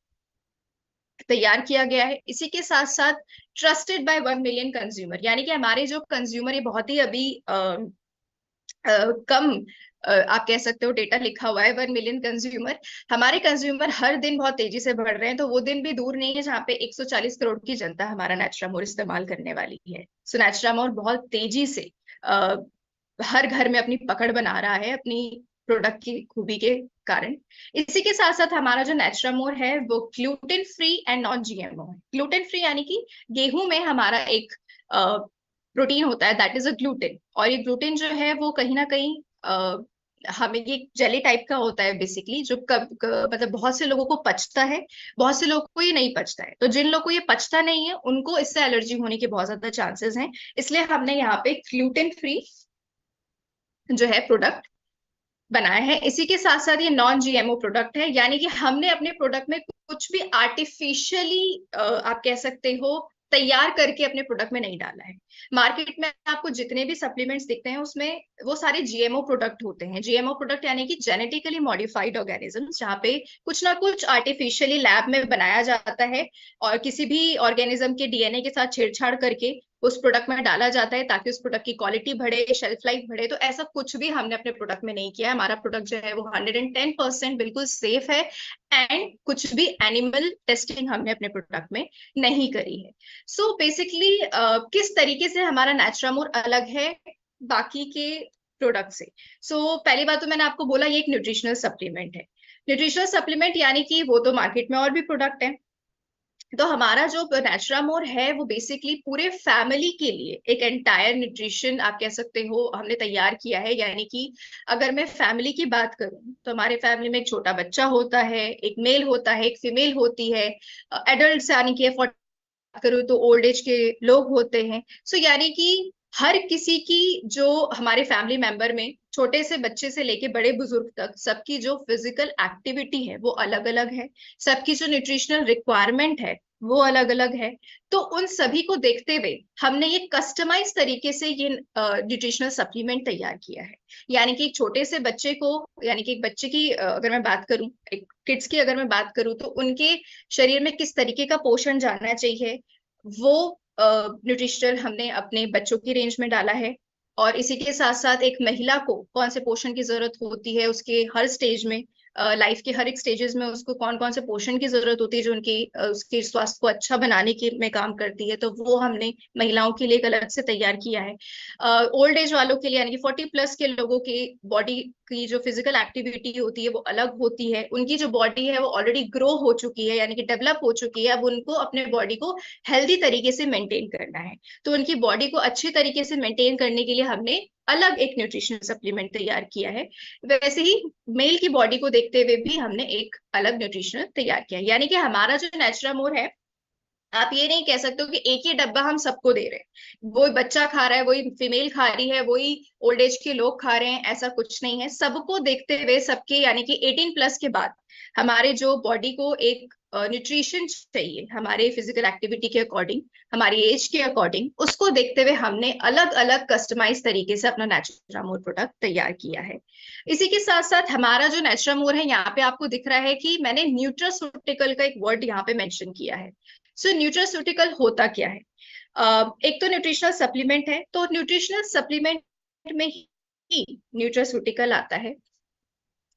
तैयार किया गया है। इसी के साथ साथ ट्रस्टेड बाय 1 मिलियन कंज्यूमर, यानी कि हमारे जो कंज्यूमर, ये बहुत ही अभी कम आप कह सकते हो डेटा लिखा हुआ है, 1 मिलियन कंज्यूमर। हमारे कंज्यूमर हर दिन बहुत तेजी से बढ़ रहे हैं, तो वो दिन भी दूर नहीं है जहाँ पे 140 करोड़ की जनता हमारा नेचुरामोर इस्तेमाल करने वाली है। सो नेचुरामोर बहुत तेजी से हर घर में अपनी पकड़ बना रहा है अपनी प्रोडक्ट की खूबी के कारण। इसी के साथ साथ हमारा जो नेचुरामोर है वो gluten free and non GMO है। ग्लूटेन फ्री यानी कि गेहूं में हमारा एक प्रोटीन होता है, दैट इज अ ग्लूटेन। और ये ग्लूटेन जो है वो कहीं ना कहीं हमें ये जेली टाइप का होता है बेसिकली, जो मतलब बहुत से लोगों को पचता है, बहुत से लोगों को ये नहीं पचता है। तो जिन लोगों को ये पचता नहीं है उनको इससे एलर्जी होने के बहुत ज्यादा चांसेस हैं। इसलिए हमने यहाँ पे ग्लूटेन फ्री जो है प्रोडक्ट बनाया है। इसी के साथ साथ ये नॉन GMO प्रोडक्ट है, यानी कि हमने अपने प्रोडक्ट में कुछ भी आर्टिफिशियली आप कह सकते हो तैयार करके अपने प्रोडक्ट में नहीं डाला है। मार्केट में आपको जितने भी सप्लीमेंट्स दिखते हैं उसमें वो सारे GMO प्रोडक्ट होते हैं। GMO प्रोडक्ट यानी कि जेनेटिकली मॉडिफाइड ऑर्गेनिजम्स, जहाँ पे कुछ ना कुछ आर्टिफिशियली लैब में बनाया जाता है और किसी भी ऑर्गेनिज्म के DNA के साथ छेड़छाड़ करके उस प्रोडक्ट में डाला जाता है ताकि उस प्रोडक्ट की क्वालिटी बढ़े, शेल्फ लाइफ बढ़े। तो ऐसा कुछ भी हमने अपने प्रोडक्ट में नहीं किया है। हमारा प्रोडक्ट जो है वो 110% बिल्कुल सेफ है एंड कुछ भी एनिमल टेस्टिंग हमने अपने प्रोडक्ट में नहीं करी है। सो बेसिकली किस तरीके से हमारा नेचुरामोर अलग है बाकी के प्रोडक्ट से। पहली बात तो मैंने आपको बोला ये एक न्यूट्रिशनल सप्लीमेंट है। न्यूट्रिशनल सप्लीमेंट यानी कि वो तो मार्केट में और भी प्रोडक्ट है। तो हमारा जो नेचुरामोर है वो बेसिकली पूरे फैमिली के लिए एक एंटायर न्यूट्रिशन आप कह सकते हो हमने तैयार किया है। यानी कि अगर मैं फैमिली की बात करूं तो हमारे फैमिली में एक छोटा बच्चा होता है, एक मेल होता है, एक फीमेल होती है, एडल्ट यानी कि 40 करूँ तो ओल्ड एज के लोग होते हैं। यानी कि हर किसी की जो हमारे फैमिली मेंबर में छोटे से बच्चे से लेके बड़े बुजुर्ग तक सबकी जो फिजिकल एक्टिविटी है वो अलग अलग है, सबकी जो न्यूट्रिशनल रिक्वायरमेंट है वो अलग अलग है। तो उन सभी को देखते हुए हमने ये कस्टमाइज तरीके से ये न्यूट्रिशनल सप्लीमेंट तैयार किया है। यानी कि एक छोटे से बच्चे को, यानी कि एक बच्चे की अगर मैं बात करूं, एक किड्स की अगर मैं बात करूं तो उनके शरीर में किस तरीके का पोषण जाना चाहिए वो न्यूट्रिशनल हमने अपने बच्चों की रेंज में डाला है। और इसी के साथ साथ एक महिला को कौन से पोषण की जरूरत होती है उसके हर स्टेज में, लाइफ के हर एक स्टेजेस में उसको कौन कौन से पोषण की जरूरत होती है जो उनकी उसके स्वास्थ्य को अच्छा बनाने के में काम करती है, तो वो हमने महिलाओं के लिए एक अलग से तैयार किया है। ओल्ड एज वालों के लिए यानी कि 40+ के लोगों की बॉडी की जो फिजिकल एक्टिविटी होती है वो अलग होती है। उनकी जो बॉडी है वो ऑलरेडी ग्रो हो चुकी है, यानी कि डेवलप हो चुकी है। अब उनको अपने बॉडी को हेल्दी तरीके से मेंटेन करना है, तो उनकी बॉडी को अच्छी तरीके से मेंटेन करने के लिए हमने अलग एक न्यूट्रिशनल सप्लीमेंट तैयार किया है। वैसे ही मेल की बॉडी को देखते हुए भी हमने एक अलग न्यूट्रिशनल तैयार किया है। यानी कि हमारा जो नेचुरामोर है, आप ये नहीं कह सकते हो कि एक ही डब्बा हम सबको दे रहे हैं, वही बच्चा खा रहा है, वही फीमेल खा रही है, वही ओल्ड एज के लोग खा रहे हैं, ऐसा कुछ नहीं है। सबको देखते हुए सबके, यानी कि 18+ के बाद हमारे जो बॉडी को एक न्यूट्रिशन चाहिए हमारे फिजिकल एक्टिविटी के अकॉर्डिंग, हमारी एज के अकॉर्डिंग, उसको देखते हुए हमने अलग अलग कस्टमाइज तरीके से अपना नेचुरामोर प्रोडक्ट तैयार किया है। इसी के साथ साथ हमारा जो नेचुरामोर है, यहाँ पे आपको दिख रहा है कि मैंने न्यूट्रास्यूटिकल का एक वर्ड यहाँ पे मेंशन किया है। न्यूट्रास्यूटिकल होता क्या है? एक तो न्यूट्रिशनल सप्लीमेंट है, तो न्यूट्रिशनल सप्लीमेंट में ही न्यूट्रास्यूटिकल आता है।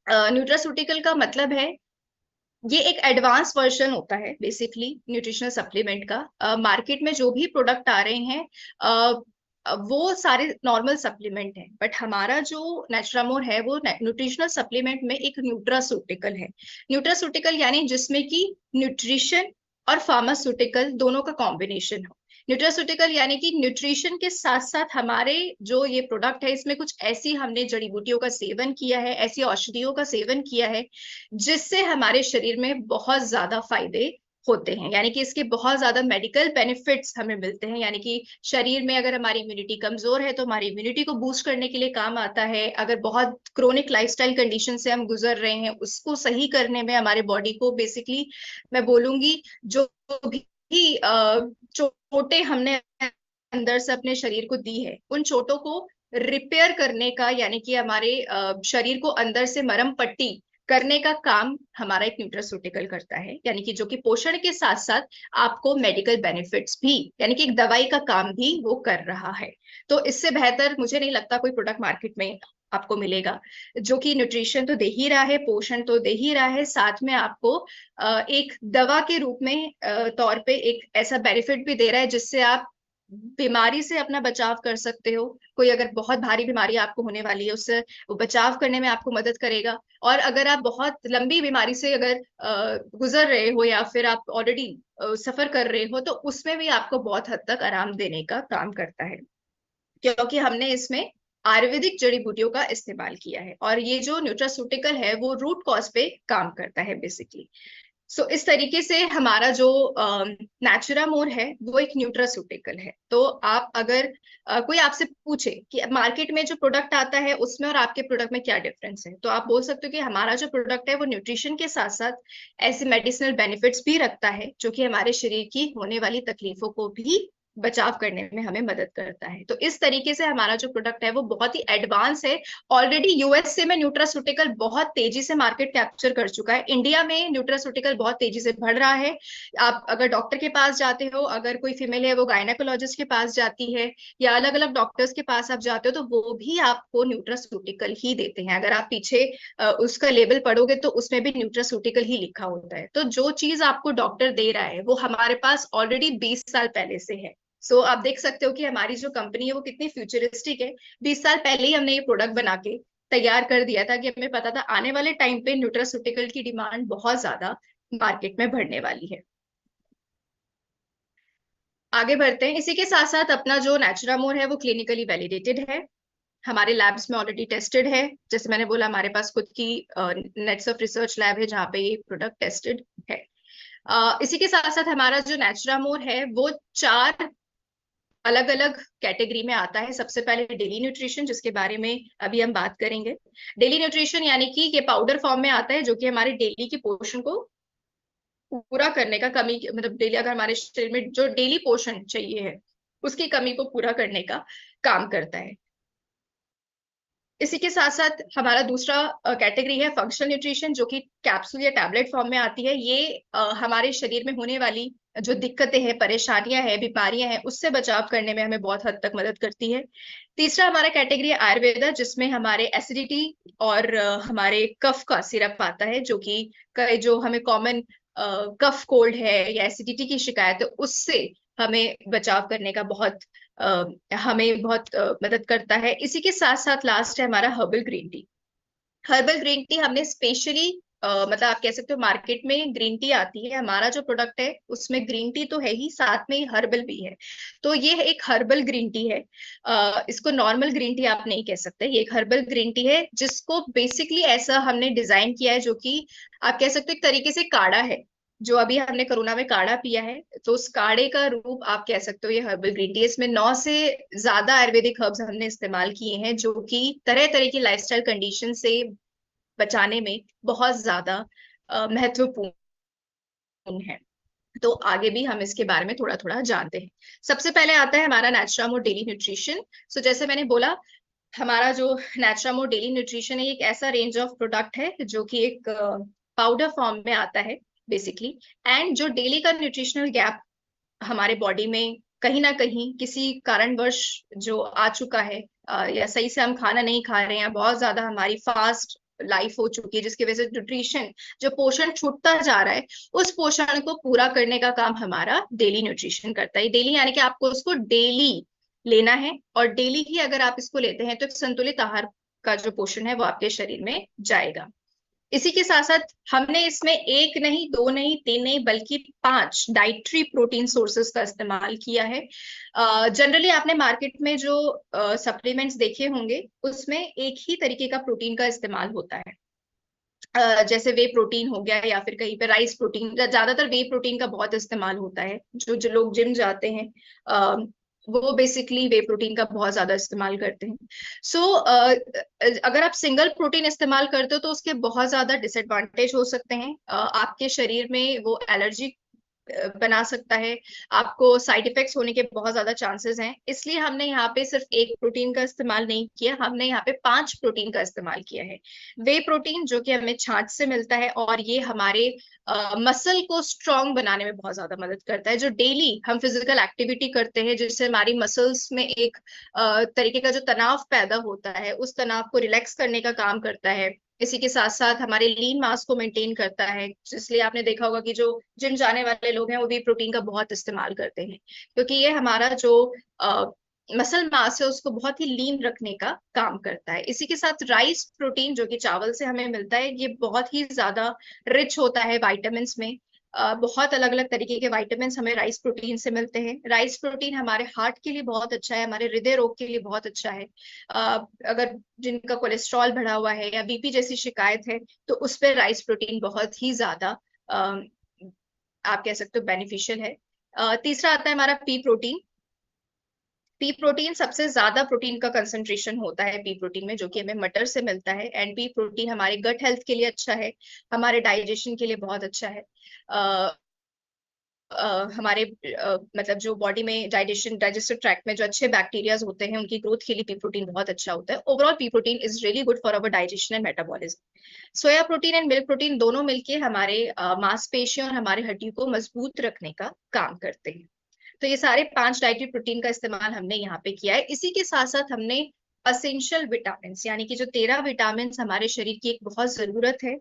न्यूट्रास्यूटिकल का मतलब है ये एक एडवांस वर्जन होता है बेसिकली न्यूट्रिशनल सप्लीमेंट का। मार्केट में जो भी प्रोडक्ट आ रहे हैं वो सारे नॉर्मल सप्लीमेंट है, बट हमारा जो नेचुरामोर है वो न्यूट्रिशनल सप्लीमेंट में एक न्यूट्रासूटिकल है। न्यूट्रासूटिकल यानी जिसमें कि न्यूट्रिशन और फार्मास्यूटिकल दोनों का कॉम्बिनेशन हो। न्यूट्रासूटिकल यानी कि न्यूट्रिशन के साथ साथ हमारे जो ये प्रोडक्ट है इसमें कुछ ऐसी हमने जड़ी बूटियों का सेवन किया है, ऐसी औषधियों का सेवन किया है जिससे हमारे शरीर में बहुत ज्यादा फायदे होते हैं, यानी कि इसके बहुत ज्यादा मेडिकल बेनिफिट्स हमें मिलते हैं। यानी कि शरीर में अगर हमारी इम्यूनिटी कमजोर है तो हमारी इम्यूनिटी को बूस्ट करने के लिए काम आता है। अगर बहुत क्रोनिक लाइफस्टाइल कंडीशन से हम गुजर रहे हैं उसको सही करने में हमारे बॉडी को बेसिकली मैं बोलूंगी जो भी चोटें हमने अंदर से अपने शरीर को दी है उन चोटों को रिपेयर करने का, यानी कि हमारे शरीर को अंदर से मरहम पट्टी करने का काम हमारा एक न्यूट्रासूटिकल करता है। यानी कि जो कि पोषण के साथ साथ आपको मेडिकल बेनिफिट्स भी, यानी कि एक दवाई का काम भी वो कर रहा है। तो इससे बेहतर मुझे नहीं लगता कोई प्रोडक्ट मार्केट में आपको मिलेगा जो कि न्यूट्रिशन तो दे ही रहा है, पोषण तो दे ही रहा है, साथ में आपको एक दवा के रूप में तौर पे एक ऐसा बेनिफिट भी दे रहा है जिससे आप बीमारी से अपना बचाव कर सकते हो। कोई अगर बहुत भारी बीमारी आपको होने वाली है उससे वो बचाव करने में आपको मदद करेगा। और अगर आप बहुत लंबी बीमारी से अगर गुजर रहे हो या फिर आप ऑलरेडी सफर कर रहे हो तो उसमें भी आपको बहुत हद तक आराम देने का काम करता है, क्योंकि हमने इसमें आयुर्वेदिक जड़ी बूटियों का इस्तेमाल किया है और ये जो न्यूट्रासूटिकल है वो रूट कॉज पे काम करता है बेसिकली। सो इस तरीके से हमारा जो नेचुरामोर है वो एक न्यूट्रासूटिकल है। तो आप अगर कोई आपसे पूछे कि मार्केट में जो प्रोडक्ट आता है उसमें और आपके प्रोडक्ट में क्या डिफरेंस है, तो आप बोल सकते हो कि हमारा जो प्रोडक्ट है वो न्यूट्रिशन के साथ साथ ऐसे मेडिसिनल बेनिफिट्स भी रखता है जो कि हमारे शरीर की होने वाली तकलीफों को भी बचाव करने में हमें मदद करता है। तो इस तरीके से हमारा जो प्रोडक्ट है वो बहुत ही एडवांस है। ऑलरेडी यूएसए में न्यूट्रासूटिकल बहुत तेजी से मार्केट कैप्चर कर चुका है। इंडिया में न्यूट्रासूटिकल बहुत तेजी से बढ़ रहा है। आप अगर डॉक्टर के पास जाते हो, अगर कोई फीमेल है वो गायनेकोलॉजिस्ट के पास जाती है या अलग अलग डॉक्टर्स के पास आप जाते हो तो वो भी आपको न्यूट्रासूटिकल ही देते हैं। अगर आप पीछे उसका लेबल पढ़ोगे तो उसमें भी न्यूट्रासूटिकल ही लिखा होता है। तो जो चीज आपको डॉक्टर दे रहा है वो हमारे पास ऑलरेडी 20 साल पहले से है। सो आप देख सकते हो कि हमारी जो कंपनी है वो कितनी फ्यूचरिस्टिक है। 20 साल पहले ही हमने ये प्रोडक्ट बना के तैयार कर दिया था कि हमें पता था आने वाले टाइम पे न्यूट्रासूटिकल की डिमांड बहुत ज्यादा मार्केट में बढ़ने वाली है। आगे बढ़ते हैं। इसी के साथ साथ अपना जो नेचुरामोर है वो क्लिनिकली वैलिडेटेड है, हमारे लैब्स में ऑलरेडी टेस्टेड है। जैसे मैंने बोला हमारे पास खुद की नेट्स ऑफ रिसर्च लैब है जहाँ पे ये प्रोडक्ट टेस्टेड है। इसी के साथ साथ हमारा जो नेचुरामोर है वो 4 अलग अलग कैटेगरी में आता है। सबसे पहले डेली न्यूट्रिशन जिसके बारे में अभी हम बात करेंगे। डेली न्यूट्रिशन यानी कि ये पाउडर फॉर्म में आता है जो कि हमारे डेली के पोषण को पूरा करने का कमी, मतलब डेली अगर हमारे शरीर में जो डेली पोषण चाहिए है उसकी कमी को पूरा करने का काम करता है। इसी के साथ साथ हमारा दूसरा कैटेगरी है फंक्शनल न्यूट्रिशन जो कि कैप्सूल या टैबलेट फॉर्म में आती है। ये हमारे शरीर में होने वाली जो दिक्कतें हैं, परेशानियां हैं, बीमारियां हैं उससे बचाव करने में हमें बहुत हद तक मदद करती है। तीसरा हमारा कैटेगरी है आयुर्वेदा जिसमें हमारे एसिडिटी और हमारे कफ का सिरप आता है जो कि जो हमें कॉमन कफ कोल्ड है या एसिडिटी की शिकायत है उससे हमें बचाव करने का हमें बहुत मदद करता है। इसी के साथ साथ लास्ट है हमारा herbal green tea. Herbal green tea हमने स्पेशली मतलब आप कह सकते हो मार्केट में ग्रीन टी आती है, हमारा जो प्रोडक्ट है उसमें ग्रीन टी तो है ही, साथ में ही हर्बल भी है। तो ये एक हर्बल ग्रीन टी है। इसको नॉर्मल ग्रीन टी आप नहीं कह सकते, ये एक हर्बल ग्रीन टी है जिसको बेसिकली ऐसा हमने डिजाइन किया है जो कि आप कह सकते हो एक तरीके से काढ़ा है। जो अभी हमने कोरोना में काढ़ा पिया है तो उस काढ़े का रूप आप कह सकते हो ये हर्बल ग्रीन टी। इसमें 9 से ज्यादा आयुर्वेदिक हर्ब्स हमने इस्तेमाल किए हैं जो कि तरह तरह की लाइफस्टाइल कंडीशन से बचाने में बहुत ज्यादा महत्वपूर्ण है। तो आगे भी हम इसके बारे में थोड़ा थोड़ा जानते हैं। सबसे पहले आता है हमारा नेचुरामोर डेली न्यूट्रिशन। सो जैसे मैंने बोला हमारा जो नेचुरामोर डेली न्यूट्रिशन है एक ऐसा रेंज ऑफ प्रोडक्ट है जो कि एक पाउडर फॉर्म में आता है बेसिकली, एंड जो डेली का न्यूट्रिशनल गैप हमारे बॉडी में कहीं ना कहीं किसी कारणवश जो आ चुका है या सही से हम खाना नहीं खा रहे हैं, बहुत ज्यादा हमारी फास्ट लाइफ हो चुकी है जिसकी वजह से न्यूट्रिशन जो पोषण छूटता जा रहा है उस पोषण को पूरा करने का काम हमारा डेली न्यूट्रिशन करता है। डेली यानी कि आपको उसको डेली लेना है, और डेली ही अगर आप इसको लेते हैं तो एक संतुलित आहार का जो पोषण है वो आपके शरीर में जाएगा। इसी के साथ साथ हमने इसमें एक नहीं, दो नहीं, तीन नहीं, बल्कि 5 डाइटरी प्रोटीन सोर्सेस का इस्तेमाल किया है। जनरली आपने मार्केट में जो सप्लीमेंट्स देखे होंगे उसमें एक ही तरीके का प्रोटीन का इस्तेमाल होता है। जैसे वे प्रोटीन हो गया, या फिर कहीं पे राइस प्रोटीन, ज्यादातर वे प्रोटीन का बहुत इस्तेमाल होता है। जो लोग जिम जाते हैं वो बेसिकली वे प्रोटीन का बहुत ज्यादा इस्तेमाल करते हैं। सो अगर आप सिंगल प्रोटीन इस्तेमाल करते हो तो उसके बहुत ज्यादा डिसएडवांटेज हो सकते हैं। आपके शरीर में वो एलर्जी बना सकता है, आपको साइड इफेक्ट्स होने के बहुत ज्यादा चांसेस हैं। इसलिए हमने यहाँ पे सिर्फ एक प्रोटीन का इस्तेमाल नहीं किया, हमने यहाँ पे 5 प्रोटीन का इस्तेमाल किया है। वे प्रोटीन जो कि हमें छाछ से मिलता है, और ये हमारे मसल को स्ट्रांग बनाने में बहुत ज्यादा मदद करता है। जो डेली हम फिजिकल एक्टिविटी करते हैं जिससे हमारी मसल्स में एक तरीके का जो तनाव पैदा होता है, उस तनाव को रिलैक्स करने का काम करता है। इसी के साथ साथ हमारे लीन मास को मेंटेन करता है। इसलिए आपने देखा होगा कि जो जिम जाने वाले लोग हैं वो भी प्रोटीन का बहुत इस्तेमाल करते हैं, क्योंकि ये हमारा जो मसल मास है उसको बहुत ही लीन रखने का काम करता है। इसी के साथ राइस प्रोटीन जो कि चावल से हमें मिलता है, ये बहुत ही ज्यादा रिच होता है विटामिन में। बहुत अलग अलग तरीके के विटामिन हमें राइस प्रोटीन से मिलते हैं। राइस प्रोटीन हमारे हार्ट के लिए बहुत अच्छा है, हमारे हृदय रोग के लिए बहुत अच्छा है। अगर जिनका कोलेस्ट्रॉल बढ़ा हुआ है या बीपी जैसी शिकायत है तो उस पर राइस प्रोटीन बहुत ही ज्यादा आप कह सकते हो बेनिफिशियल है। तीसरा आता है हमारा पी प्रोटीन। पी प्रोटीन सबसे ज्यादा प्रोटीन का कंसंट्रेशन होता है पी प्रोटीन में, जो कि हमें मटर से मिलता है। एंड पी प्रोटीन हमारे गट हेल्थ के लिए अच्छा है, हमारे डाइजेशन के लिए बहुत अच्छा है। हमारे मतलब जो बॉडी में डाइजेस्टिव ट्रैक्ट में जो अच्छे बैक्टीरियाज होते हैं उनकी ग्रोथ के लिए पी प्रोटीन बहुत अच्छा होता है। Overall P protein is really good for our digestion and metabolism. Soya protein and milk protein दोनों मिलके हमारे मांसपेशियों और हमारे हड्डियों को मजबूत रखने का काम करते हैं। तो ये सारे 5 डाइटरी प्रोटीन का इस्तेमाल हमने यहाँ पे किया है। इसी के साथ साथ हमने असेंशियल विटामिन यानी कि जो 13 विटामिन हमारे शरीर की एक बहुत जरूरत है,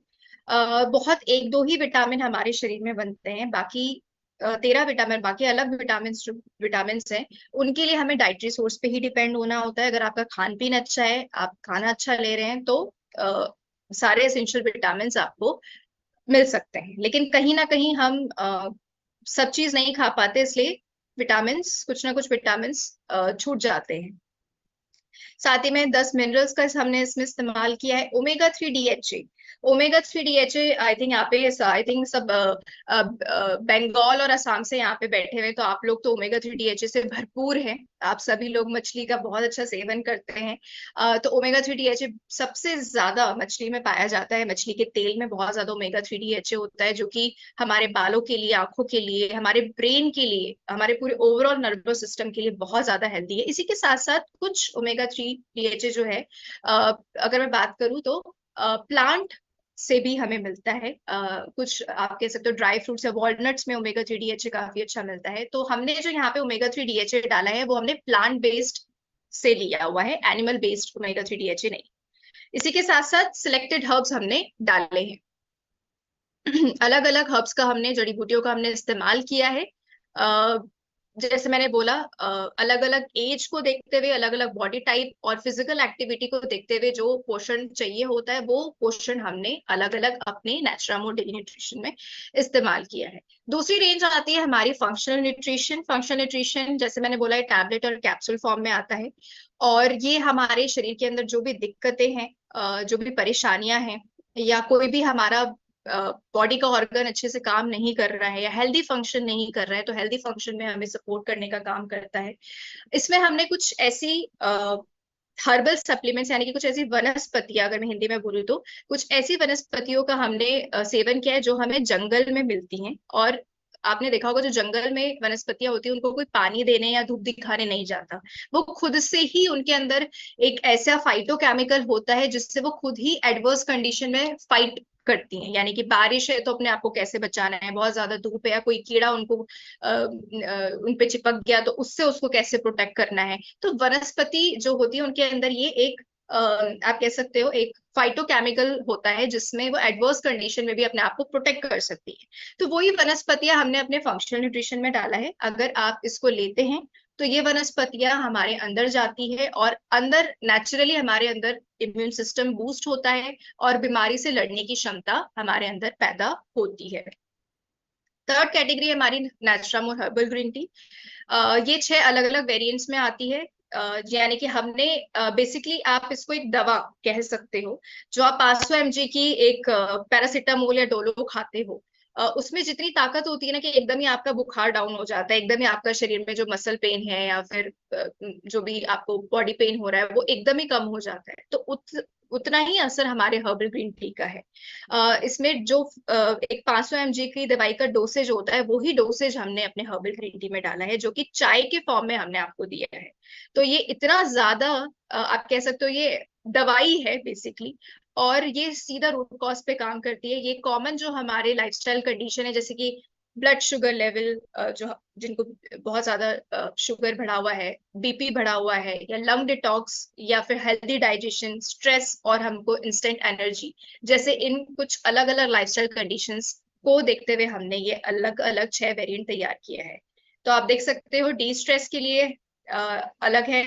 बहुत एक दो ही विटामिन हमारे शरीर में बनते हैं, बाकी 13 विटामिन, बाकी अलग विटामिन हैं, उनके लिए हमें डाइटरी सोर्स पे ही डिपेंड होना होता है। अगर आपका खान पीन अच्छा है, आप खाना अच्छा ले रहे हैं, तो सारे एसेंशियल विटामिन आपको मिल सकते हैं। लेकिन कहीं ना कहीं हम सब चीज नहीं खा पाते, इसलिए विटामिन, कुछ ना कुछ विटामिन छूट जाते हैं। साथ ही में 10 मिनरल्स का हमने इसमें इस्तेमाल किया है। Omega 3 DHA, omega 3 DHA I think यहाँ पे आई थिंक सब बंगाल और असम से यहाँ पे बैठे हुए, तो आप लोग तो ओमेगा 3 DHA से भरपूर हैं। आप सभी लोग मछली का बहुत अच्छा सेवन करते हैं। तो ओमेगा 3 DHA सबसे ज्यादा मछली में पाया जाता है। मछली के तेल में बहुत ज्यादा ओमेगा 3 DHA होता है, जो कि हमारे बालों के लिए, आंखों के लिए, हमारे ब्रेन के लिए, हमारे पूरे ओवरऑल नर्वस सिस्टम के लिए बहुत ज्यादा हेल्दी है। इसी के साथ साथ कुछ ओमेगा 3 DHA जो है, अगर मैं बात करूं तो प्लांट से भी हमें मिलता है। कुछ आप कह सकते हो ड्राई फ्रूट्स या वॉलनट्स में ओमेगा 3 DHA काफी अच्छा मिलता है। तो हमने जो यहाँ पे ओमेगा 3 DHA डाला है वो हमने प्लांट बेस्ड से लिया हुआ है, एनिमल बेस्ड ओमेगा 3 DHA नहीं। इसी के साथ साथ सिलेक्टेड हर्ब्स हमने डाले हैं। अलग अलग हर्ब्स का हमने, जड़ी बूटियों का हमने इस्तेमाल किया है। जैसे मैंने बोला, अलग अलग एज को देखते हुए, अलग अलग बॉडी टाइप और फिजिकल एक्टिविटी को देखते हुए जो पोषण चाहिए होता है, वो पोषण हमने अलग अलग अपने नेचुरामोर डेली न्यूट्रिशन में इस्तेमाल किया है। दूसरी रेंज आती है हमारी फंक्शनल न्यूट्रिशन। फंक्शनल न्यूट्रिशन जैसे मैंने बोला, टैबलेट और कैप्सूल फॉर्म में आता है, और ये हमारे शरीर के अंदर जो भी दिक्कतें हैं, जो भी परेशानियां हैं, या कोई भी हमारा बॉडी का ऑर्गन अच्छे से काम नहीं कर रहा है या हेल्दी फंक्शन नहीं कर रहा है, तो हेल्दी फंक्शन में हमें सपोर्ट करने का काम करता है। इसमें हमने कुछ ऐसी हर्बल सप्लीमेंट्स यानी कि कुछ ऐसी वनस्पतियां, अगर मैं हिंदी में बोलूँ तो कुछ ऐसी वनस्पतियों का हमने सेवन किया है जो हमें जंगल में मिलती हैं। और आपने देखा होगा जो जंगल में वनस्पतियां होती है उनको कोई पानी देने या धूप दिखाने नहीं जाता, वो खुद से ही उनके अंदर एक ऐसा फाइटोकेमिकल होता है जिससे वो खुद ही एडवर्स कंडीशन में फाइट करती हैं। यानी कि बारिश है तो अपने आप को कैसे बचाना है, बहुत ज्यादा धूप है या कोई कीड़ा उनको उन पे चिपक गया तो उससे उसको कैसे प्रोटेक्ट करना है। तो वनस्पति जो होती है उनके अंदर ये एक आप कह सकते हो एक फाइटोकेमिकल होता है जिसमें वो एडवर्स कंडीशन में भी अपने आप को प्रोटेक्ट कर सकती है। तो वही वनस्पतियां हमने अपने फंक्शनल न्यूट्रिशन में डाला है। अगर आप इसको लेते हैं तो ये वनस्पतियां हमारे अंदर जाती है और अंदर नेचुरली हमारे अंदर इम्यून सिस्टम बूस्ट होता है और बीमारी से लड़ने की क्षमता हमारे अंदर पैदा होती है। थर्ड कैटेगरी हमारी नेचुरामोर हर्बल ग्रीन टी। ये 6 अलग अलग वेरिएंट्स में आती है। यानी कि हमने बेसिकली आप इसको एक दवा कह सकते हो। जो आप 500 mg की एक पैरासिटामोल या डोलो खाते हो, उसमें जितनी ताकत होती है ना कि एकदम ही आपका बुखार डाउन हो जाता है, एकदम ही आपका शरीर में जो मसल पेन है या फिर जो भी आपको बॉडी पेन हो रहा है वो एकदम ही कम हो जाता है। तो उतना ही असर हमारे हर्बल ग्रीन टी का है। इसमें जो एक 500 mg की दवाई का डोसेज होता है वही डोसेज हमने अपने हर्बल ग्रीन टी में डाला है, जो कि चाय के फॉर्म में हमने आपको दिया है। तो ये इतना ज्यादा आप कह सकते हो ये दवाई है बेसिकली, और ये सीधा रूट कॉज पे काम करती है। ये कॉमन जो हमारे लाइफस्टाइल कंडीशन है, जैसे कि ब्लड शुगर लेवल, जो जिनको बहुत ज्यादा शुगर बढ़ा हुआ है, बीपी बढ़ा हुआ है, या लंग डिटॉक्स, या फिर हेल्दी डाइजेशन, स्ट्रेस और हमको इंस्टेंट एनर्जी, जैसे इन कुछ अलग अलग लाइफस्टाइल कंडीशंस को देखते हुए हमने ये अलग अलग 6 वेरिएंट तैयार किया है। तो आप देख सकते हो डी स्ट्रेस के लिए अलग है,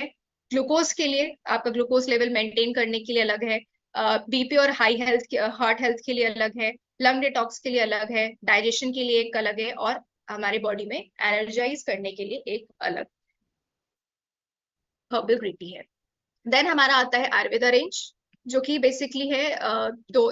ग्लूकोज के लिए आपका ग्लूकोज लेवल मेंटेन करने के लिए अलग है, बीपी और हाई हेल्थ हार्ट हेल्थ के लिए अलग है, लंग डिटॉक्स के लिए अलग है, डाइजेशन के लिए एक अलग है, और हमारे बॉडी में एनर्जाइज करने के लिए एक अलग हर्बल ग्रीन टी है। देन हमारा आता है आयुर्वेदा रेंज, जो कि बेसिकली है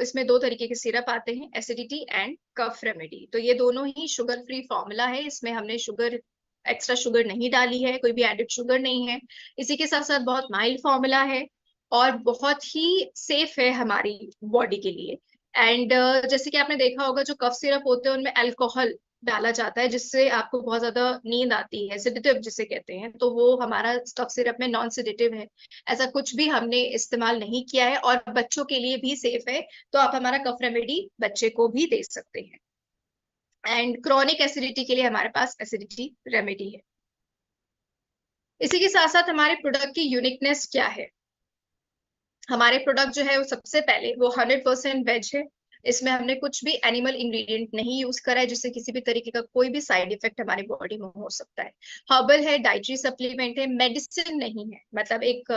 इसमें दो तरीके के सिरप आते हैं, एसिडिटी एंड कफ रेमेडी। तो ये दोनों ही शुगर फ्री फॉर्मूला है, इसमें हमने शुगर एक्स्ट्रा शुगर नहीं डाली है, कोई भी एडेड शुगर नहीं है। इसी के साथ साथ बहुत माइल्ड फॉर्मूला है और बहुत ही सेफ है हमारी बॉडी के लिए। एंड जैसे कि आपने देखा होगा जो कफ सिरप होते हैं उनमें अल्कोहल डाला जाता है, जिससे आपको बहुत ज्यादा नींद आती है, सेडेटिव जिसे कहते हैं, तो वो हमारा कफ सिरप में नॉन सेडेटिव है। ऐसा कुछ भी हमने इस्तेमाल नहीं किया है और बच्चों के लिए भी सेफ है। तो आप हमारा कफ रेमेडी बच्चे को भी दे सकते हैं। एंड क्रॉनिक एसिडिटी के लिए हमारे पास एसिडिटी रेमेडी है। इसी के साथ साथ हमारे प्रोडक्ट की यूनिकनेस क्या है? हमारे प्रोडक्ट जो है वो सबसे पहले वो 100% वेज है। इसमें हमने कुछ भी एनिमल इंग्रेडिएंट नहीं यूज करा है, जिससे किसी भी तरीके का कोई भी साइड इफेक्ट हमारी बॉडी में हो सकता है। हर्बल है, डाइटरी सप्लीमेंट है, मेडिसिन नहीं है। मतलब एक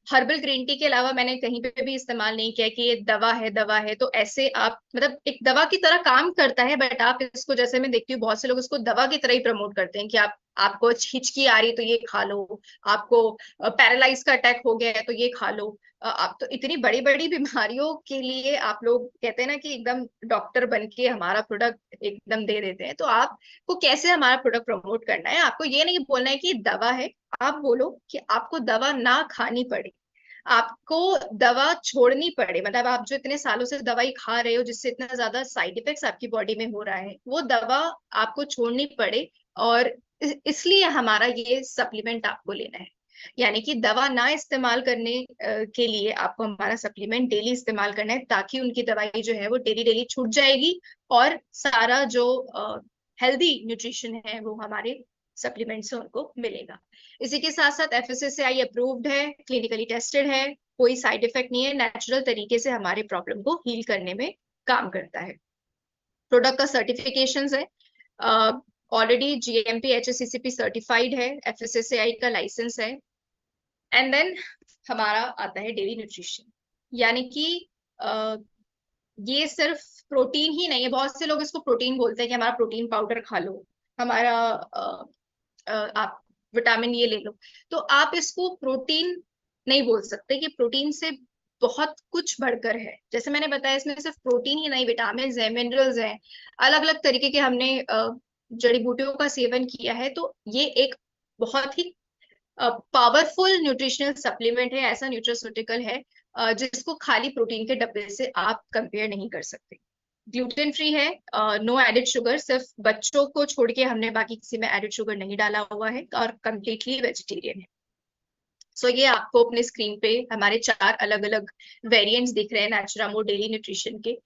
हर्बल ग्रीन टी के अलावा मैंने कहीं पे भी इस्तेमाल नहीं किया कि ये दवा है, दवा है। तो ऐसे आप मतलब एक दवा की तरह काम करता है, बट आप इसको, जैसे मैं देखती हूँ बहुत से लोग इसको दवा की तरह ही प्रमोट करते हैं कि आपको हिचकी आ रही है तो ये खा लो, आपको पैरालाइज का अटैक हो गया है तो ये खा लो। आप तो इतनी बड़ी बड़ी बीमारियों के लिए आप लोग कहते हैं ना कि एकदम डॉक्टर बन के हमारा प्रोडक्ट एकदम दे देते हैं। तो आपको कैसे हमारा प्रोडक्ट प्रमोट करना है? आपको ये नहीं बोलना है कि दवा है, आप बोलो कि आपको दवा ना खानी पड़े, आपको दवा छोड़नी पड़े। मतलब आप जो इतने सालों से दवाई खा रहे हो जिससे इतना ज्यादा साइड इफेक्ट्स आपकी बॉडी में हो रहा है, वो दवा आपको छोड़नी पड़े। और इसलिए हमारा ये सप्लीमेंट आपको लेना है। यानी कि दवा ना इस्तेमाल करने के लिए आपको हमारा सप्लीमेंट डेली इस्तेमाल करना है, ताकि उनकी दवाई जो है वो डेली डेली छूट जाएगी और सारा जो हेल्दी न्यूट्रिशन है वो हमारे सप्लीमेंट से उनको मिलेगा। इसी के साथ साथ FSSAI अप्रूव्ड है, क्लिनिकली टेस्टेड है, कोई साइड इफेक्ट नहीं है, नेचुरल तरीके से हमारे प्रॉब्लम को हील करने में काम करता है। प्रोडक्ट का सर्टिफिकेशंस है, ऑलरेडी GMP HACCP सर्टिफाइड है, FSSAI का लाइसेंस है। एंड देन हमारा आता है डेली न्यूट्रिशन। यानी कि ये सिर्फ प्रोटीन ही नहीं है, बहुत से लोग इसको प्रोटीन बोलते हैं कि हमारा प्रोटीन पाउडर खा लो, हमारा आप विटामिन ये ले लो। तो आप इसको प्रोटीन नहीं बोल सकते, कि प्रोटीन से बहुत कुछ बढ़कर है। जैसे मैंने बताया इसमें सिर्फ प्रोटीन ही नहीं, विटामिन है, मिनरल्स हैं, अलग अलग तरीके के हमने जड़ी बूटियों का सेवन किया है। तो ये एक बहुत ही पावरफुल न्यूट्रिशनल सप्लीमेंट है, ऐसा न्यूट्रास्यूटिकल है जिसको खाली प्रोटीन के डब्बे से आप कंपेयर नहीं कर सकते। ग्लूटेन फ्री है, नो एडेड शुगर, सिर्फ बच्चों को छोड़ के हमने बाकी किसी में एडेड शुगर नहीं डाला हुआ है, और कम्प्लीटली वेजिटेरियन है। सो ये आपको अपने स्क्रीन पे हमारे 4 अलग अलग वेरिएंट्स दिख रहे हैं नेचुरामोर डेली न्यूट्रिशन के।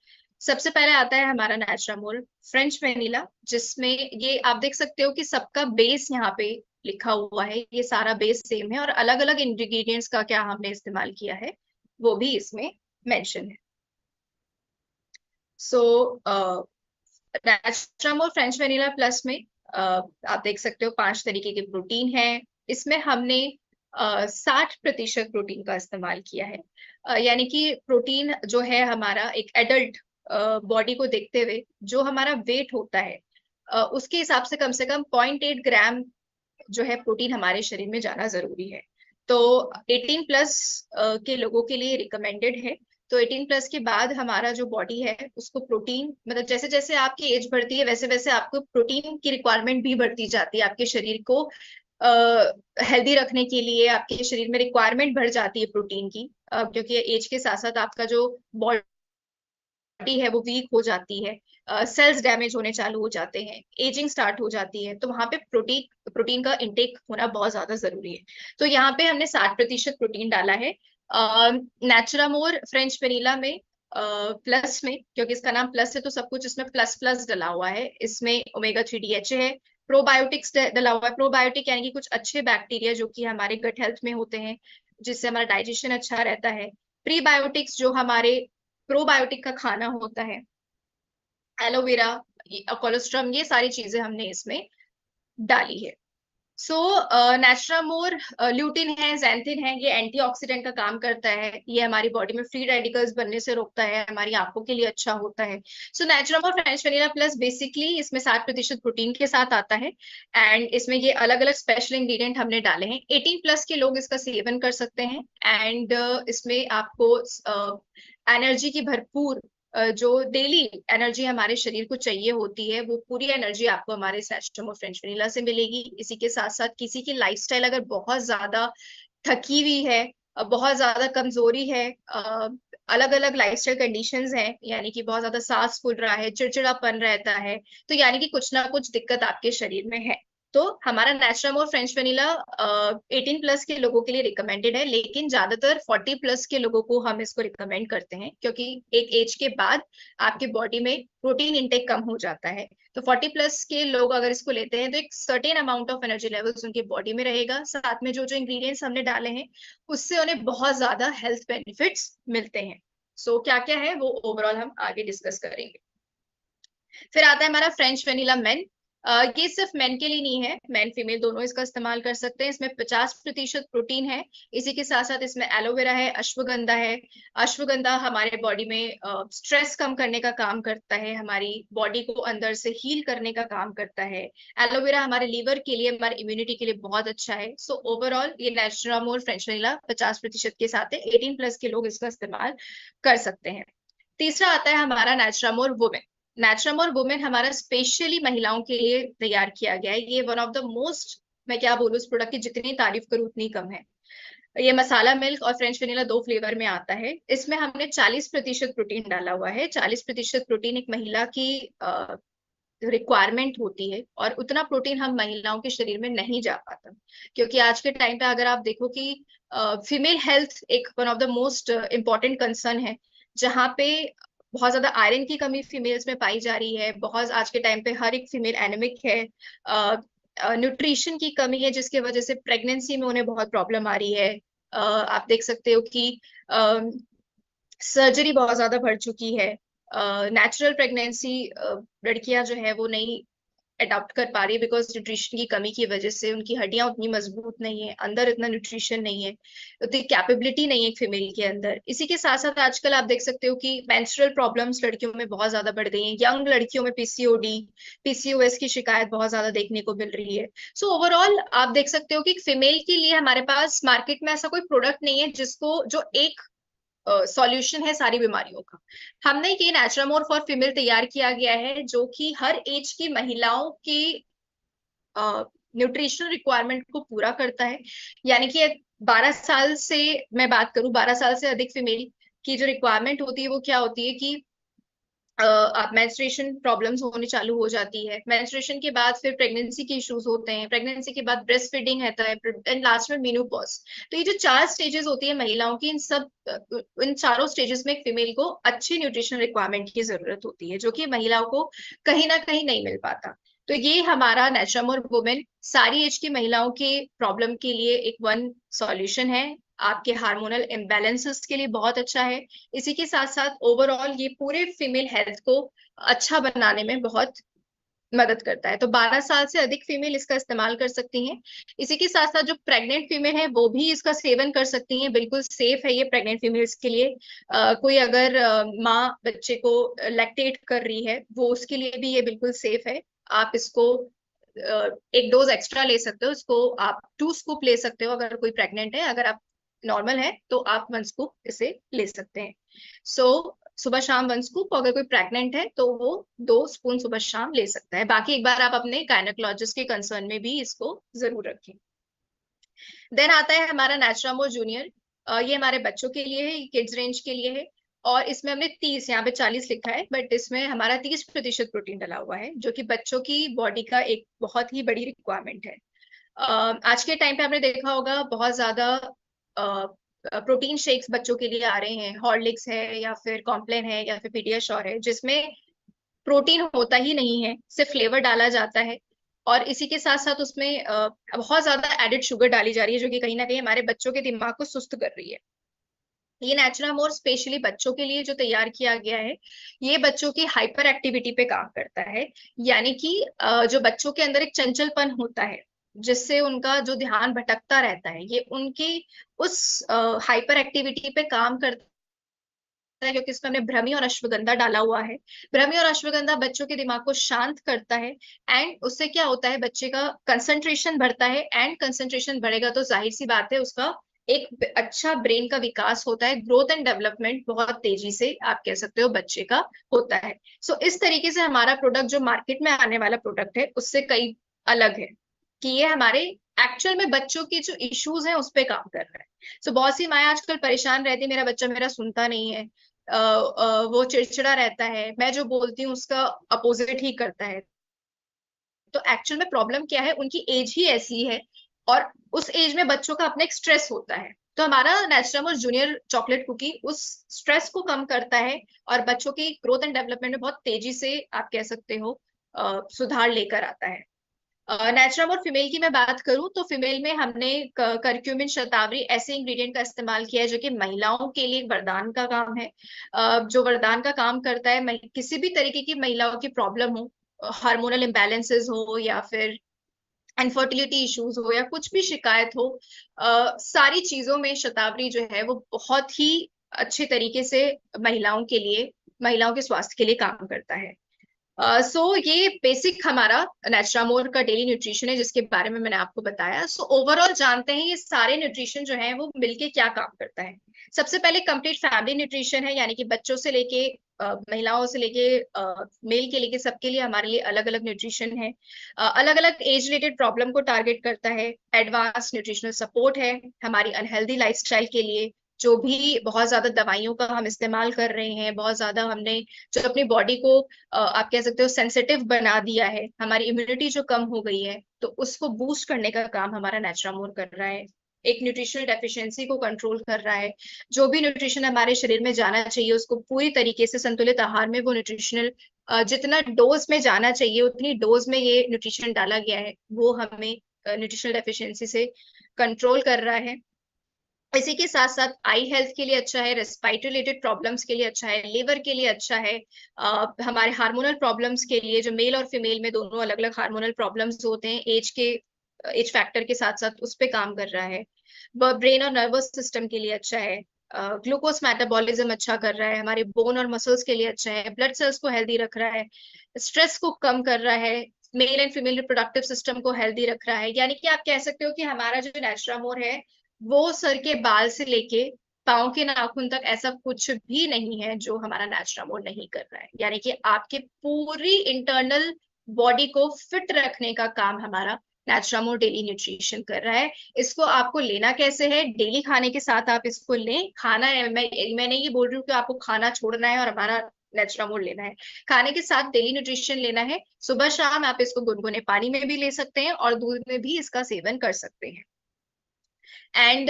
सबसे पहले आता है हमारा नेचुरामोर फ्रेंच वेनिला, जिसमें ये आप देख सकते हो कि सबका बेस यहाँ पे लिखा हुआ है, ये सारा बेस सेम है, और अलग अलग इंग्रेडिएंट्स का क्या हमने इस्तेमाल किया है वो भी इसमें मेंशन है। So Naturamore French vanilla plus में आप देख सकते हो 5 तरीके के प्रोटीन है, इसमें हमने 60% प्रोटीन का इस्तेमाल किया है। यानी कि प्रोटीन जो है हमारा एक एडल्ट बॉडी को देखते हुए जो हमारा वेट होता है उसके हिसाब से कम 0.8 ग्राम जो है प्रोटीन हमारे शरीर में जाना जरूरी है। तो 18 प्लस के लोगों के लिए रिकमेंडेड है। तो 18 प्लस के बाद हमारा जो बॉडी है उसको प्रोटीन, मतलब जैसे जैसे आपकी एज बढ़ती है वैसे वैसे आपको प्रोटीन की रिक्वायरमेंट भी बढ़ती जाती है। आपके शरीर को हेल्दी रखने के लिए आपके शरीर में रिक्वायरमेंट बढ़ जाती है प्रोटीन की, क्योंकि एज के साथ साथ आपका जो बॉडी बॉडी है वो वीक हो जाती है, सेल्स डैमेज होने चालू हो जाते हैं, एजिंग स्टार्ट हो जाती है। तो वहां पे प्रोटीन का इंटेक होना बहुत ज्यादा जरूरी है। तो यहाँ पे हमने 60% प्रोटीन डाला है। नेचुरामोर फ्रेंच वेनिला में प्लस में, क्योंकि इसका नाम प्लस है तो सब कुछ इसमें प्लस प्लस डला हुआ है। इसमें ओमेगा 3 DHA है, प्रोबायोटिक्स डला हुआ है। प्रोबायोटिक यानी कि कुछ अच्छे बैक्टीरिया जो कि हमारे गट हेल्थ में होते हैं, जिससे हमारा डाइजेशन अच्छा रहता है। प्रीबायोटिक्स जो हमारे प्रोबायोटिक का खाना होता है, एलोवेरा, कोलेस्ट्रम, ये सारी चीजें हमने इसमें डाली है। सो नेचुरामोर ल्यूटिन है, ज़ैंथिन है, ये एंटीऑक्सीडेंट का काम करता है। ये हमारी बॉडी में फ्री रेडिकल्स बनने से रोकता है, हमारी आंखों के लिए अच्छा होता है। So Naturamore French vanilla plus basically इसमें 60% प्रोटीन के साथ आता है। एंड इसमें ये अलग अलग स्पेशल इंग्रेडिएंट हमने डाले हैं। 18 प्लस के लोग इसका सेवन कर सकते हैं। एंड इसमें आपको एनर्जी की भरपूर जो डेली एनर्जी हमारे शरीर को चाहिए होती है वो पूरी एनर्जी आपको हमारे नेचुरामोर फ्रेंच वेनिला से मिलेगी। इसी के साथ साथ किसी की लाइफस्टाइल अगर बहुत ज्यादा थकी हुई है, बहुत ज्यादा कमजोरी है, अलग अलग लाइफस्टाइल कंडीशंस हैं, यानी कि बहुत ज्यादा सांस फूल रहा है, चिड़चिड़ापन रहता है, तो यानी कि कुछ ना कुछ दिक्कत आपके शरीर में है, तो हमारा नेचुरामोर फ्रेंच वेनिला 18 प्लस के लोगों के लिए रिकमेंडेड है। लेकिन ज्यादातर 40 प्लस के लोगों को हम इसको रिकमेंड करते हैं, क्योंकि एक एज के बाद आपके बॉडी में प्रोटीन इंटेक कम हो जाता है। तो 40 प्लस के लोग अगर इसको लेते हैं तो एक certain amount of energy levels उनके बॉडी में रहेगा। साथ में जो जो इंग्रेडिएंट्स हमने डाले हैं उससे उन्हें बहुत ज्यादा हेल्थ बेनिफिट्स मिलते हैं। सो क्या क्या है वो ओवरऑल हम आगे डिस्कस करेंगे। फिर आता है हमारा फ्रेंच वेनिला मेन। ये सिर्फ मेन के लिए नहीं है, मेन फीमेल दोनों इसका इस्तेमाल कर सकते हैं। इसमें 50% प्रोटीन है। इसी के साथ साथ इसमें एलोवेरा है, अश्वगंधा है। अश्वगंधा हमारे बॉडी में स्ट्रेस कम करने का काम करता है, हमारी बॉडी को अंदर से हील करने का काम करता है। एलोवेरा हमारे लीवर के लिए, हमारी इम्यूनिटी के लिए बहुत अच्छा है। सो ओवरऑल ये नेचुरामोर फ्रेंच वेनिला 50% के साथ है। 18 प्लस के लोग इसका इस्तेमाल कर सकते हैं। तीसरा आता है हमारा नेचुरामोर वुमेन। नेचुरामोर वुमेन हमारा स्पेशली महिलाओं के लिए तैयार किया गया है। ये वन ऑफ द मोस्ट, मैं क्या बोलूँ, इस प्रोडक्ट की जितनी तारीफ करूँ उतनी कम है। ये मसाला मिल्क और फ्रेंच वेनिला 2 फ्लेवर में आता है। इसमें हमने 40% प्रोटीन डाला हुआ है। 40% प्रोटीन एक महिला की रिक्वायरमेंट होती है, और उतना प्रोटीन हम महिलाओं के शरीर में नहीं जा पाता, क्योंकि आज के टाइम पे अगर आप देखो कि फीमेल हेल्थ एक one of the most important concern है, जहाँ पे बहुत ज्यादा आयरन की कमी फीमेल्स में पाई जा रही है। बहुत आज के टाइम पे हर एक फीमेल एनेमिक है, न्यूट्रिशन की कमी है, जिसकी वजह से प्रेगनेंसी में उन्हें बहुत प्रॉब्लम आ रही है। आप देख सकते हो कि सर्जरी बहुत ज्यादा बढ़ चुकी है। नेचुरल प्रेगनेंसी लड़कियां जो है वो नहीं अडॉप्ट कर पा रही, बिकॉज न्यूट्रिशन की कमी की वजह से उनकी हड्डियां उतनी मजबूत नहीं है, अंदर इतना न्यूट्रिशन नहीं है, उतनी कैपेबिलिटी नहीं है एक फीमेल के अंदर। इसी के साथ साथ आजकल आप देख सकते हो कि मेंस्ट्रुअल प्रॉब्लम्स लड़कियों में बहुत ज्यादा बढ़ गई हैं। यंग लड़कियों में पीसीओडी, पीसीओएस की शिकायत बहुत ज्यादा देखने को मिल रही है। सो ओवरऑल आप देख सकते हो कि फीमेल के लिए हमारे पास मार्केट में ऐसा कोई प्रोडक्ट नहीं है जिसको जो एक सॉल्यूशन है सारी बीमारियों का। हमने ये नेचुरामोर फॉर फीमेल तैयार किया गया है, जो कि हर एज की महिलाओं की न्यूट्रिशनल रिक्वायरमेंट को पूरा करता है। यानी कि 12 साल से मैं बात करूं, 12 साल से अधिक फीमेल की जो रिक्वायरमेंट होती है वो क्या होती है कि आप मेंस्ट्रुएशन प्रॉब्लम्स होने चालू हो जाती है। मेंस्ट्रुएशन के बाद फिर प्रेगनेंसी के इश्यूज होते हैं, प्रेगनेंसी के बाद ब्रेस्ट फीडिंग रहता है, एंड लास्ट में मेनोपॉज। तो ये जो 4 स्टेजेस होती है महिलाओं की, इन चारों स्टेजेस में एक फीमेल को अच्छी न्यूट्रिशनल रिक्वायरमेंट की जरूरत होती है, जो कि महिलाओं को कहीं ना कहीं नहीं मिल पाता। तो ये हमारा नेचुरामोर वुमेन सारी एज की महिलाओं के प्रॉब्लम के लिए एक वन सॉल्यूशन है। आपके हार्मोनल इम्बैलेंसेस के लिए बहुत अच्छा है। इसी के साथ साथ ओवरऑल ये पूरे फीमेल हेल्थ को अच्छा बनाने में बहुत मदद करता है। तो 12 साल से अधिक फीमेल इसका इस्तेमाल कर सकती हैं। इसी के साथ साथ जो प्रेग्नेंट फीमेल है वो भी इसका सेवन कर सकती हैं। बिल्कुल सेफ है ये प्रेग्नेंट फीमेल्स के लिए। कोई अगर माँ बच्चे को लैक्टेट कर रही है वो उसके लिए भी ये बिल्कुल सेफ है। आप इसको एक डोज एक्स्ट्रा ले सकते हो, इसको आप 2 स्कूप ले सकते हो अगर कोई प्रेग्नेंट है। अगर आप नॉर्मल है तो आप 1 स्कूप इसे ले सकते हैं। सो सुबह शाम 1 स्कूप, अगर कोई प्रेग्नेंट है तो वो 2 स्पून सुबह शाम ले सकता है। बाकी एक बार आप अपने गायनेकोलॉजिस्ट के कंसर्न में भी इसको जरूर रखें। देन आता है हमारा नेचुरामोर जूनियर। ये हमारे बच्चों के लिए है, किड्स रेंज के लिए है। और इसमें हमने 30, यहाँ पे 40 लिखा है, बट इसमें हमारा 30% प्रोटीन डला हुआ है, जो कि बच्चों की बॉडी का एक बहुत ही बड़ी रिक्वायरमेंट है। आज के टाइम पे आपने देखा होगा बहुत ज्यादा प्रोटीन शेक्स बच्चों के लिए आ रहे हैं। हॉर्लिक्स है या फिर कॉम्प्लेन है या फिर पीडियाश्योर है, जिसमें प्रोटीन होता ही नहीं है, सिर्फ फ्लेवर डाला जाता है। और इसी के साथ साथ उसमें बहुत ज्यादा एडेड शुगर डाली जा रही है, जो कि कहीं ना कहीं हमारे बच्चों के दिमाग को सुस्त कर रही है। ये नेचुरामोर स्पेशली बच्चों के लिए जो तैयार किया गया है, ये बच्चों की हाइपर एक्टिविटी पे काम करता है। यानी कि जो बच्चों के अंदर एक चंचलपन होता है, जिससे उनका जो ध्यान भटकता रहता है, ये उनकी उस हाइपर एक्टिविटी पे काम करता है, क्योंकि इसमें हमने भ्रमी और अश्वगंधा डाला हुआ है। भ्रमी और अश्वगंधा बच्चों के दिमाग को शांत करता है, एंड उससे क्या होता है, बच्चे का कंसंट्रेशन बढ़ता है। एंड कंसंट्रेशन बढ़ेगा तो जाहिर सी बात है उसका एक अच्छा ब्रेन का विकास होता है। ग्रोथ एंड डेवलपमेंट बहुत तेजी से आप कह सकते हो बच्चे का होता है। सो इस तरीके से हमारा प्रोडक्ट जो मार्केट में आने वाला प्रोडक्ट है उससे कई अलग है, कि ये हमारे एक्चुअल में बच्चों की जो इश्यूज हैं उस पे काम कर रहा है। सो बहुत सी माएं आजकल परेशान रहती है, मेरा बच्चा मेरा सुनता नहीं है, वो चिड़चिड़ा रहता है, मैं जो बोलती हूँ उसका अपोजिट ही करता है। तो एक्चुअल में प्रॉब्लम क्या है, उनकी एज ही ऐसी है, और उस एज में बच्चों का अपना एक स्ट्रेस होता है। तो हमारा नेचुरल जूनियर चॉकलेट कुकी उस स्ट्रेस को कम करता है, और बच्चों की ग्रोथ एंड डेवलपमेंट में बहुत तेजी से आप कह सकते हो सुधार लेकर आता है। नेचुरम और फीमेल की मैं बात करूं तो फीमेल में हमने करक्यूमिन, शतावरी ऐसे इंग्रेडिएंट का इस्तेमाल किया है, जो कि महिलाओं के लिए एक वरदान का काम है। जो वरदान का काम करता है, किसी भी तरीके की महिलाओं की प्रॉब्लम हो, हार्मोनल इम्बैलेंसेस हो या फिर इनफर्टिलिटी इश्यूज हो या कुछ भी शिकायत हो, सारी चीजों में शतावरी जो है वो बहुत ही अच्छे तरीके से महिलाओं के लिए, महिलाओं के स्वास्थ्य के लिए काम करता है। ये बेसिक हमारा नेचुरामोर का डेली न्यूट्रिशन है, जिसके बारे में मैंने आपको बताया। ओवरऑल जानते हैं ये सारे न्यूट्रिशन जो है वो मिलके क्या काम करता है। सबसे पहले कंप्लीट फैमिली न्यूट्रिशन है, यानी कि बच्चों से लेके महिलाओं से लेके मेल के लेके सबके लिए हमारे लिए अलग अलग न्यूट्रिशन है। अलग अलग एज रिलेटेड प्रॉब्लम को टारगेट करता है। एडवांस न्यूट्रिशनल सपोर्ट है हमारी अनहेल्दी लाइफस्टाइल के लिए, जो भी बहुत ज्यादा दवाइयों का हम इस्तेमाल कर रहे हैं, बहुत ज्यादा हमने जो अपनी बॉडी को आप कह सकते हो सेंसिटिव बना दिया है, हमारी इम्यूनिटी जो कम हो गई है, तो उसको बूस्ट करने का काम हमारा नेचुरामोर कर रहा है। एक न्यूट्रिशनल डेफिशिएंसी को कंट्रोल कर रहा है। जो भी न्यूट्रिशन हमारे शरीर में जाना चाहिए उसको पूरी तरीके से संतुलित आहार में वो न्यूट्रिशनल जितना डोज में जाना चाहिए उतनी डोज में ये न्यूट्रिशन डाला गया है, वो हमें न्यूट्रिशनल डेफिशिएंसी से कंट्रोल कर रहा है। इसी के साथ साथ आई हेल्थ के लिए अच्छा है, रेस्पिरेटरी रिलेटेड प्रॉब्लम्स के लिए अच्छा है, लिवर के लिए अच्छा है, हमारे हार्मोनल प्रॉब्लम्स के लिए, जो मेल और फीमेल में दोनों अलग अलग हार्मोनल प्रॉब्लम्स होते हैं एज फैक्टर के साथ साथ उस पर काम कर रहा है। ब्रेन और नर्वस सिस्टम के लिए अच्छा है। ग्लूकोज मेटाबॉलिज्म अच्छा कर रहा है, हमारे बोन और मसल्स के लिए अच्छा है, ब्लड सेल्स को हेल्दी रख रहा है, स्ट्रेस को कम कर रहा है, male and female reproductive system को हेल्दी रख रहा है। यानी कि आप कह सकते हो कि हमारा जो नेचुरामोर है वो सर के बाल से लेके पाँव के नाखून तक ऐसा कुछ भी नहीं है जो हमारा नेचुरामोर नहीं कर रहा है। यानी कि आपके पूरी इंटरनल बॉडी को फिट रखने का काम हमारा नेचुरामोर डेली न्यूट्रिशन कर रहा है। इसको आपको लेना कैसे है, डेली खाने के साथ आप इसको लें। खाना है, मैं नहीं ये बोल रही हूँ कि आपको खाना छोड़ना है और हमारा नेचुरामोर लेना है। खाने के साथ डेली न्यूट्रिशन लेना है। सुबह शाम आप इसको गुनगुने पानी में भी ले सकते हैं और दूध में भी इसका सेवन कर सकते हैं। एंड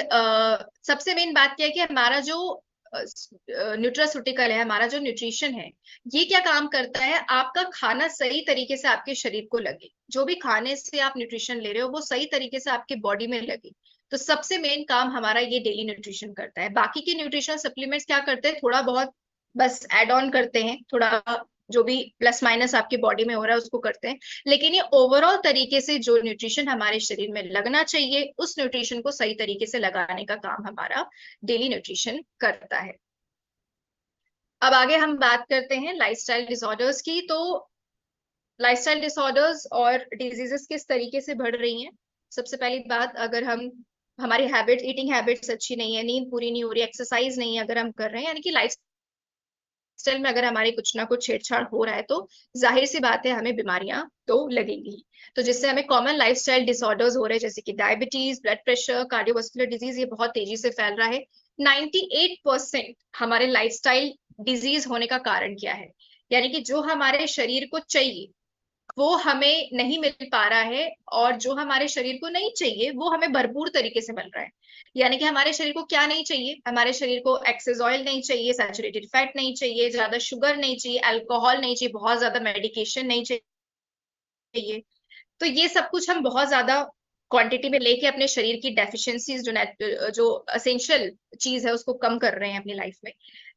सबसे मेन बात क्या है कि हमारा जो न्यूट्रास्यूटिकल है, हमारा जो न्यूट्रिशन है, ये क्या काम करता है, आपका खाना सही तरीके से आपके शरीर को लगे। जो भी खाने से आप न्यूट्रिशन ले रहे हो वो सही तरीके से आपके बॉडी में लगे। तो सबसे मेन काम हमारा ये डेली न्यूट्रिशन करता है। बाकी के न्यूट्रिशनल सप्लीमेंट्स क्या करते हैं, थोड़ा बहुत बस एड ऑन करते हैं, थोड़ा जो भी प्लस माइनस आपकी बॉडी में हो रहा है उसको करते हैं, लेकिन ये ओवरऑल तरीके से जो न्यूट्रिशन हमारे शरीर में लगना चाहिए उस न्यूट्रिशन को सही तरीके से लगाने का काम हमारा डेली न्यूट्रिशन करता है। अब आगे हम बात करते हैं लाइफस्टाइल डिसऑर्डर्स की। तो लाइफस्टाइल डिसऑर्डर्स और डिजीजेस किस तरीके से बढ़ रही हैं? सबसे पहली बात, अगर हम हमारी हैबिट, ईटिंग हैबिट्स अच्छी नहीं है, नींद पूरी नहीं हो रही, एक्सरसाइज नहीं है अगर हम कर रहे हैं, यानी कि लाइफ स्टाइल में अगर हमारे कुछ ना कुछ छेड़छाड़ हो रहा है, तो जाहिर सी बात है हमें बीमारियां तो लगेंगी। तो जिससे हमें कॉमन लाइफस्टाइल डिसऑर्डर्स हो रहे हैं, जैसे कि diabetes, blood pressure, cardiovascular disease, ये बहुत तेजी से फैल रहा है। 98% हमारे लाइफस्टाइल डिजीज होने का कारण क्या है? यानी कि जो हमारे शरीर को चाहिए वो हमें नहीं मिल पा रहा है, और जो हमारे शरीर को नहीं चाहिए वो हमें भरपूर तरीके से मिल रहा है। यानी कि हमारे शरीर को क्या नहीं चाहिए? हमारे शरीर को एक्सेस ऑयल नहीं चाहिए, सैचुरेटेड फैट नहीं चाहिए, ज्यादा शुगर नहीं चाहिए, अल्कोहल नहीं चाहिए, बहुत ज्यादा मेडिकेशन नहीं चाहिए। तो ये सब कुछ हम बहुत ज्यादा क्वांटिटी में लेके अपने शरीर की डेफिशिएंसीज, जो असेंशियल चीज है उसको कम कर रहे हैं अपनी लाइफ में,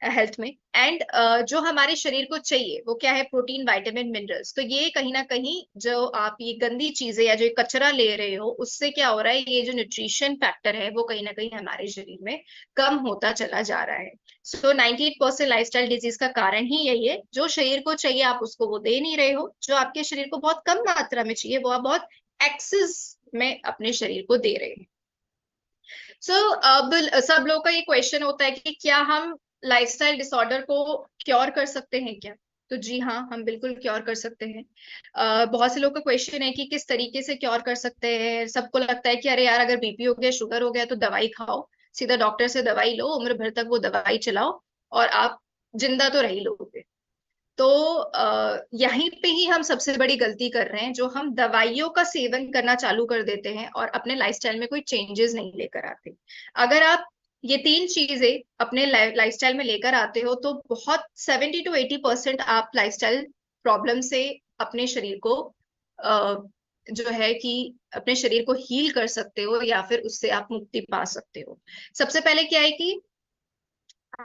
हेल्थ में। एंड जो हमारे शरीर को चाहिए वो क्या है? Protein, vitamin, minerals. तो ये कहीं ना कहीं जो आप ये गंदी चीजें या जो ये कचरा ले रहे हो उससे क्या हो रहा है, ये जो न्यूट्रिशन फैक्टर है वो कहीं ना कहीं हमारे शरीर में कम होता चला जा रहा है। सो 98% लाइफस्टाइल डिजीज का कारण ही यही है, जो शरीर को चाहिए आप उसको वो दे नहीं रहे हो, जो आपके शरीर को बहुत कम मात्रा में चाहिए वो आप बहुत एक्सेस में अपने शरीर को दे रहे हैं। अब सब लोगों का ये क्वेश्चन होता है कि क्या हम लाइफस्टाइल डिसऑर्डर को क्योर कर सकते हैं क्या? तो जी हाँ, हम बिल्कुल क्योर कर सकते हैं। बहुत से लोगों का क्वेश्चन है कि किस तरीके से क्योर कर सकते हैं। सबको लगता है कि अरे यार, अगर बीपी हो गया, शुगर हो गया तो दवाई खाओ, सीधा डॉक्टर से दवाई लो, उम्र भर तक वो दवाई चलाओ और आप जिंदा तो रह ही लोगे। तो यहीं पे ही हम सबसे बड़ी गलती कर रहे हैं, जो हम दवाइयों का सेवन करना चालू कर देते हैं और अपने लाइफस्टाइल में कोई चेंजेस नहीं लेकर आते। अगर आप ये तीन चीजें अपने लाइफस्टाइल में लेकर आते हो तो बहुत 70 to 80% आप लाइफस्टाइल प्रॉब्लम से अपने शरीर को जो है कि अपने शरीर को हील कर सकते हो, या फिर उससे आप मुक्ति पा सकते हो। सबसे पहले क्या है कि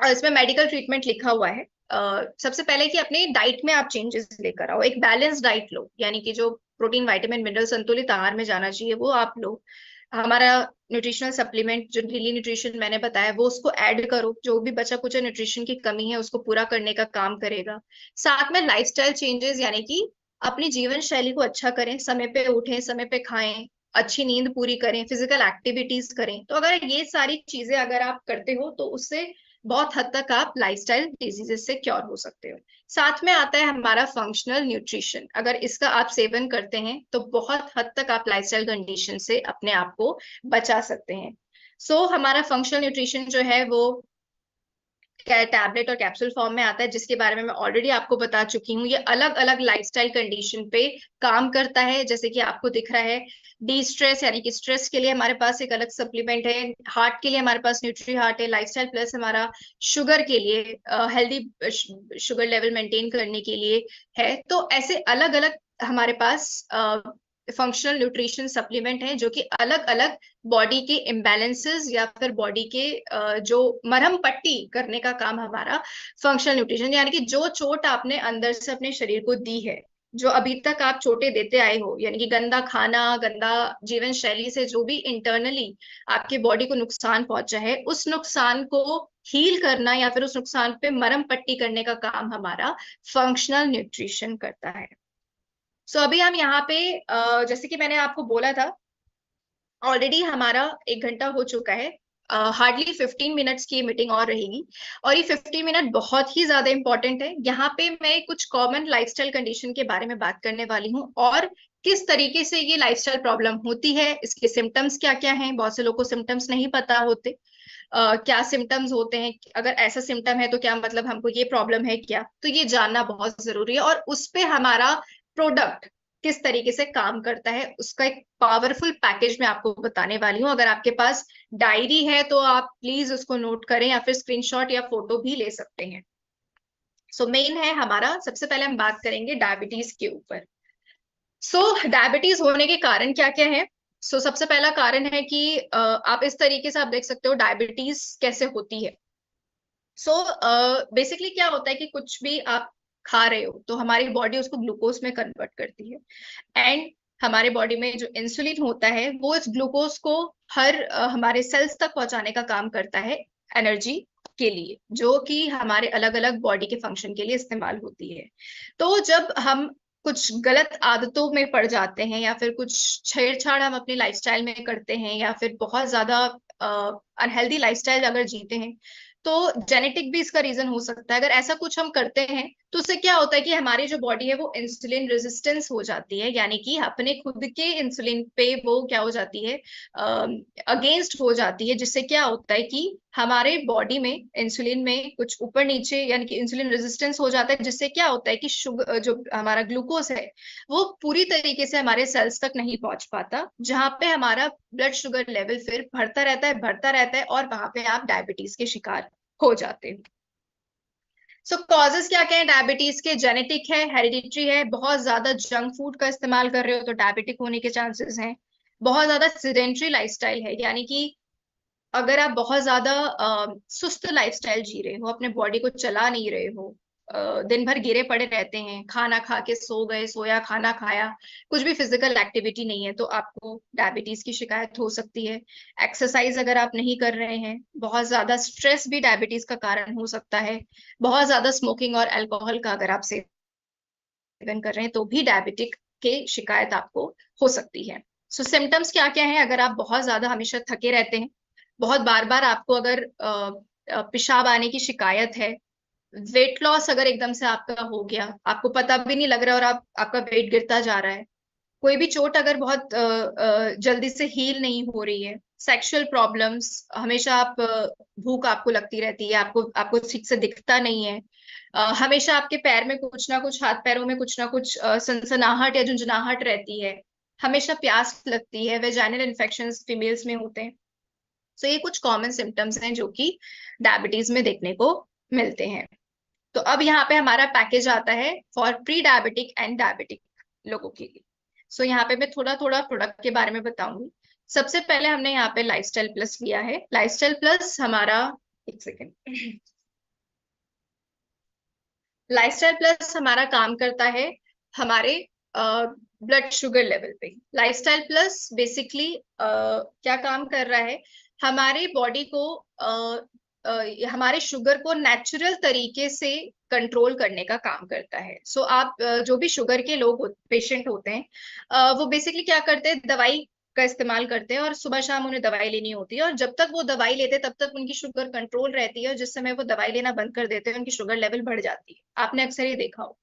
इसमें मेडिकल ट्रीटमेंट लिखा हुआ है। सबसे पहले कि अपने डाइट में आप चेंजेस लेकर आओ, एक बैलेंस डाइट लो, यानी कि जो प्रोटीन, विटामिन, मिनरल संतुलित आहार में जाना चाहिए वो आप लो। हमारा न्यूट्रिशनल सप्लीमेंट जो डेली न्यूट्रिशन मैंने बताया वो उसको ऐड करो, जो भी बचा कुछ न्यूट्रिशन की कमी है उसको पूरा करने का काम करेगा। साथ में लाइफस्टाइल चेंजेस, यानी कि अपनी जीवन शैली को अच्छा करें, समय पे उठें, समय पे खाएं, अच्छी नींद पूरी करें, फिजिकल एक्टिविटीज करें। तो अगर ये सारी चीजें अगर आप करते हो तो उससे बहुत हद तक आप लाइफस्टाइल डिजीजेस से क्योर हो सकते हो। साथ में आता है हमारा फंक्शनल न्यूट्रिशन। अगर इसका आप सेवन करते हैं तो बहुत हद तक आप लाइफस्टाइल कंडीशन से अपने आप को बचा सकते हैं। हमारा फंक्शनल न्यूट्रिशन जो है वो टैबलेट और कैप्सूल फॉर्म में आता है, जिसके बारे में मैं ऑलरेडी आपको बता चुकी हूँ। ये अलग अलग लाइफस्टाइल कंडीशन पे काम करता है। जैसे कि आपको दिख रहा है, डी स्ट्रेस, यानी कि स्ट्रेस के लिए हमारे पास एक अलग सप्लीमेंट है, हार्ट के लिए हमारे पास न्यूट्री हार्ट है, लाइफस्टाइल प्लस हमारा शुगर के लिए, हेल्दी शुगर लेवल मेंटेन करने के लिए है। तो ऐसे अलग अलग हमारे पास फंक्शनल न्यूट्रिशन सप्लीमेंट है, जो कि अलग अलग बॉडी के इम्बैलेंसेस या फिर बॉडी के जो मरहम पट्टी करने का काम हमारा फंक्शनल न्यूट्रिशन, यानी कि जो चोट आपने अंदर से अपने शरीर को दी है, जो अभी तक आप चोटें देते आए हो, यानी कि गंदा खाना, गंदा जीवन शैली से जो भी इंटरनली आपके बॉडी को नुकसान पहुंचा है, उस नुकसान को हील करना या फिर उस नुकसान पे मरहम पट्टी करने का काम हमारा फंक्शनल न्यूट्रिशन करता है। अभी हम यहाँ पे जैसे कि मैंने आपको बोला था, ऑलरेडी हमारा 1 घंटा हो चुका है। हार्डली 15 मिनट्स की मीटिंग और रहेगी, और ये 15 मिनट बहुत ही ज्यादा इंपॉर्टेंट है। यहाँ पे मैं कुछ कॉमन लाइफस्टाइल कंडीशन के बारे में बात करने वाली हूँ, और किस तरीके से ये लाइफस्टाइल प्रॉब्लम होती है, इसके सिम्टम्स क्या क्या हैं। बहुत से लोगों को सिम्टम्स नहीं पता होते। क्या सिम्टम्स होते हैं, अगर ऐसा सिम्टम है तो क्या मतलब हमको ये प्रॉब्लम है क्या, तो ये जानना बहुत जरूरी है। और उस पे हमारा प्रोडक्ट किस तरीके से काम करता है उसका एक पावरफुल पैकेज मैं आपको बताने वाली हूँ। अगर आपके पास डायरी है तो आप प्लीज उसको नोट करें, या फिर स्क्रीनशॉट या फोटो भी ले सकते हैं। मेन है हमारा, सबसे पहले हम बात करेंगे डायबिटीज के ऊपर। डायबिटीज होने के कारण क्या क्या है? सबसे पहला कारण है कि आप इस तरीके से आप देख सकते हो डायबिटीज कैसे होती है। बेसिकली क्या होता है कि कुछ भी आप खा रहे हो तो हमारी बॉडी उसको ग्लूकोज में कन्वर्ट करती है। एंड हमारे बॉडी में जो इंसुलिन होता है वो इस ग्लूकोज को हमारे सेल्स तक पहुंचाने का काम करता है एनर्जी के लिए, जो कि हमारे अलग अलग बॉडी के फंक्शन के लिए इस्तेमाल होती है। तो जब हम कुछ गलत आदतों में पड़ जाते हैं या फिर कुछ छेड़छाड़ हम अपनी लाइफस्टाइल में करते हैं या फिर बहुत ज्यादा अनहेल्दी लाइफस्टाइल अगर जीते हैं, तो जेनेटिक भी इसका रीजन हो सकता है। अगर ऐसा कुछ हम करते हैं तो उससे क्या होता है कि हमारी जो बॉडी है वो इंसुलिन रेजिस्टेंस हो जाती है, यानी कि अपने खुद के इंसुलिन पे वो क्या हो जाती है, अगेंस्ट हो जाती है, जिससे क्या होता है कि हमारे बॉडी में इंसुलिन में कुछ ऊपर नीचे यानी कि इंसुलिन रेजिस्टेंस हो जाता है, जिससे क्या होता है कि शुगर जो हमारा ग्लूकोज है वो पूरी तरीके से हमारे सेल्स तक नहीं पहुंच पाता, जहां पे हमारा ब्लड शुगर लेवल फिर बढ़ता रहता है और वहां पे आप डायबिटीज के शिकार हो जाते हैं। सो कॉजेस क्या क्या है डायबिटीज के? जेनेटिक है, हेरिडिटरी है, बहुत ज्यादा जंक फूड का इस्तेमाल कर रहे हो तो डायबिटिक होने के चांसेस हैं, बहुत ज्यादा सिडेंट्री लाइफस्टाइल है, यानी कि अगर आप बहुत ज्यादा सुस्त लाइफस्टाइल जी रहे हो, अपने बॉडी को चला नहीं रहे हो, दिन भर गिरे पड़े रहते हैं, खाना खा के सो गए, सोया खाना खाया, कुछ भी फिजिकल एक्टिविटी नहीं है, तो आपको डायबिटीज की शिकायत हो सकती है। एक्सरसाइज अगर आप नहीं कर रहे हैं, बहुत ज्यादा स्ट्रेस भी डायबिटीज का कारण हो सकता है, बहुत ज्यादा स्मोकिंग और अल्कोहल का अगर आप सेवन कर रहे हैं तो भी डायबिटिक के शिकायत आपको हो सकती है। सो सिम्टम्स क्या क्या है? अगर आप बहुत ज्यादा हमेशा थके रहते हैं, बहुत बार बार आपको अगर पेशाब आने की शिकायत है, वेट लॉस अगर एकदम से आपका हो गया, आपको पता भी नहीं लग रहा और आपका वेट गिरता जा रहा है, कोई भी चोट अगर बहुत जल्दी से हील नहीं हो रही है, सेक्सुअल प्रॉब्लम्स, हमेशा आप भूख आपको लगती रहती है, आपको आपको ठीक से दिखता नहीं है, हमेशा आपके पैर में कुछ ना कुछ, हाथ पैरों में कुछ ना कुछ सनसनाहट या झुंझुनाहट रहती है, हमेशा प्यास लगती है, वेजाइनल इन्फेक्शंस फीमेल्स में होते हैं। सो ये कुछ कॉमन सिम्टम्स हैं जो कि डायबिटीज में देखने को मिलते हैं। तो अब यहाँ पे हमारा पैकेज आता है for pre diabetic and diabetic लोगों के लिए। सो यहाँ पे मैं थोड़ा थोड़ा प्रोडक्ट के बारे में बताऊंगी। सबसे पहले हमने यहाँ पे लाइफस्टाइल प्लस लिया है। लाइफस्टाइल प्लस हमारा, एक सेकेंड, लाइफस्टाइल प्लस हमारा काम करता है हमारे ब्लड शुगर लेवल पे। लाइफस्टाइल प्लस बेसिकली क्या काम कर रहा है, हमारे बॉडी को हमारे शुगर को नेचुरल तरीके से कंट्रोल करने का काम करता है। सो आप जो भी शुगर के लोग पेशेंट होते हैं, वो बेसिकली क्या करते हैं, दवाई का इस्तेमाल करते हैं और सुबह शाम उन्हें दवाई लेनी होती है, और जब तक वो दवाई लेते हैं तब तक उनकी शुगर कंट्रोल रहती है, और जिस समय वो दवाई लेना बंद कर देते हैं उनकी शुगर लेवल बढ़ जाती है। आपने अक्सर ये देखा हो।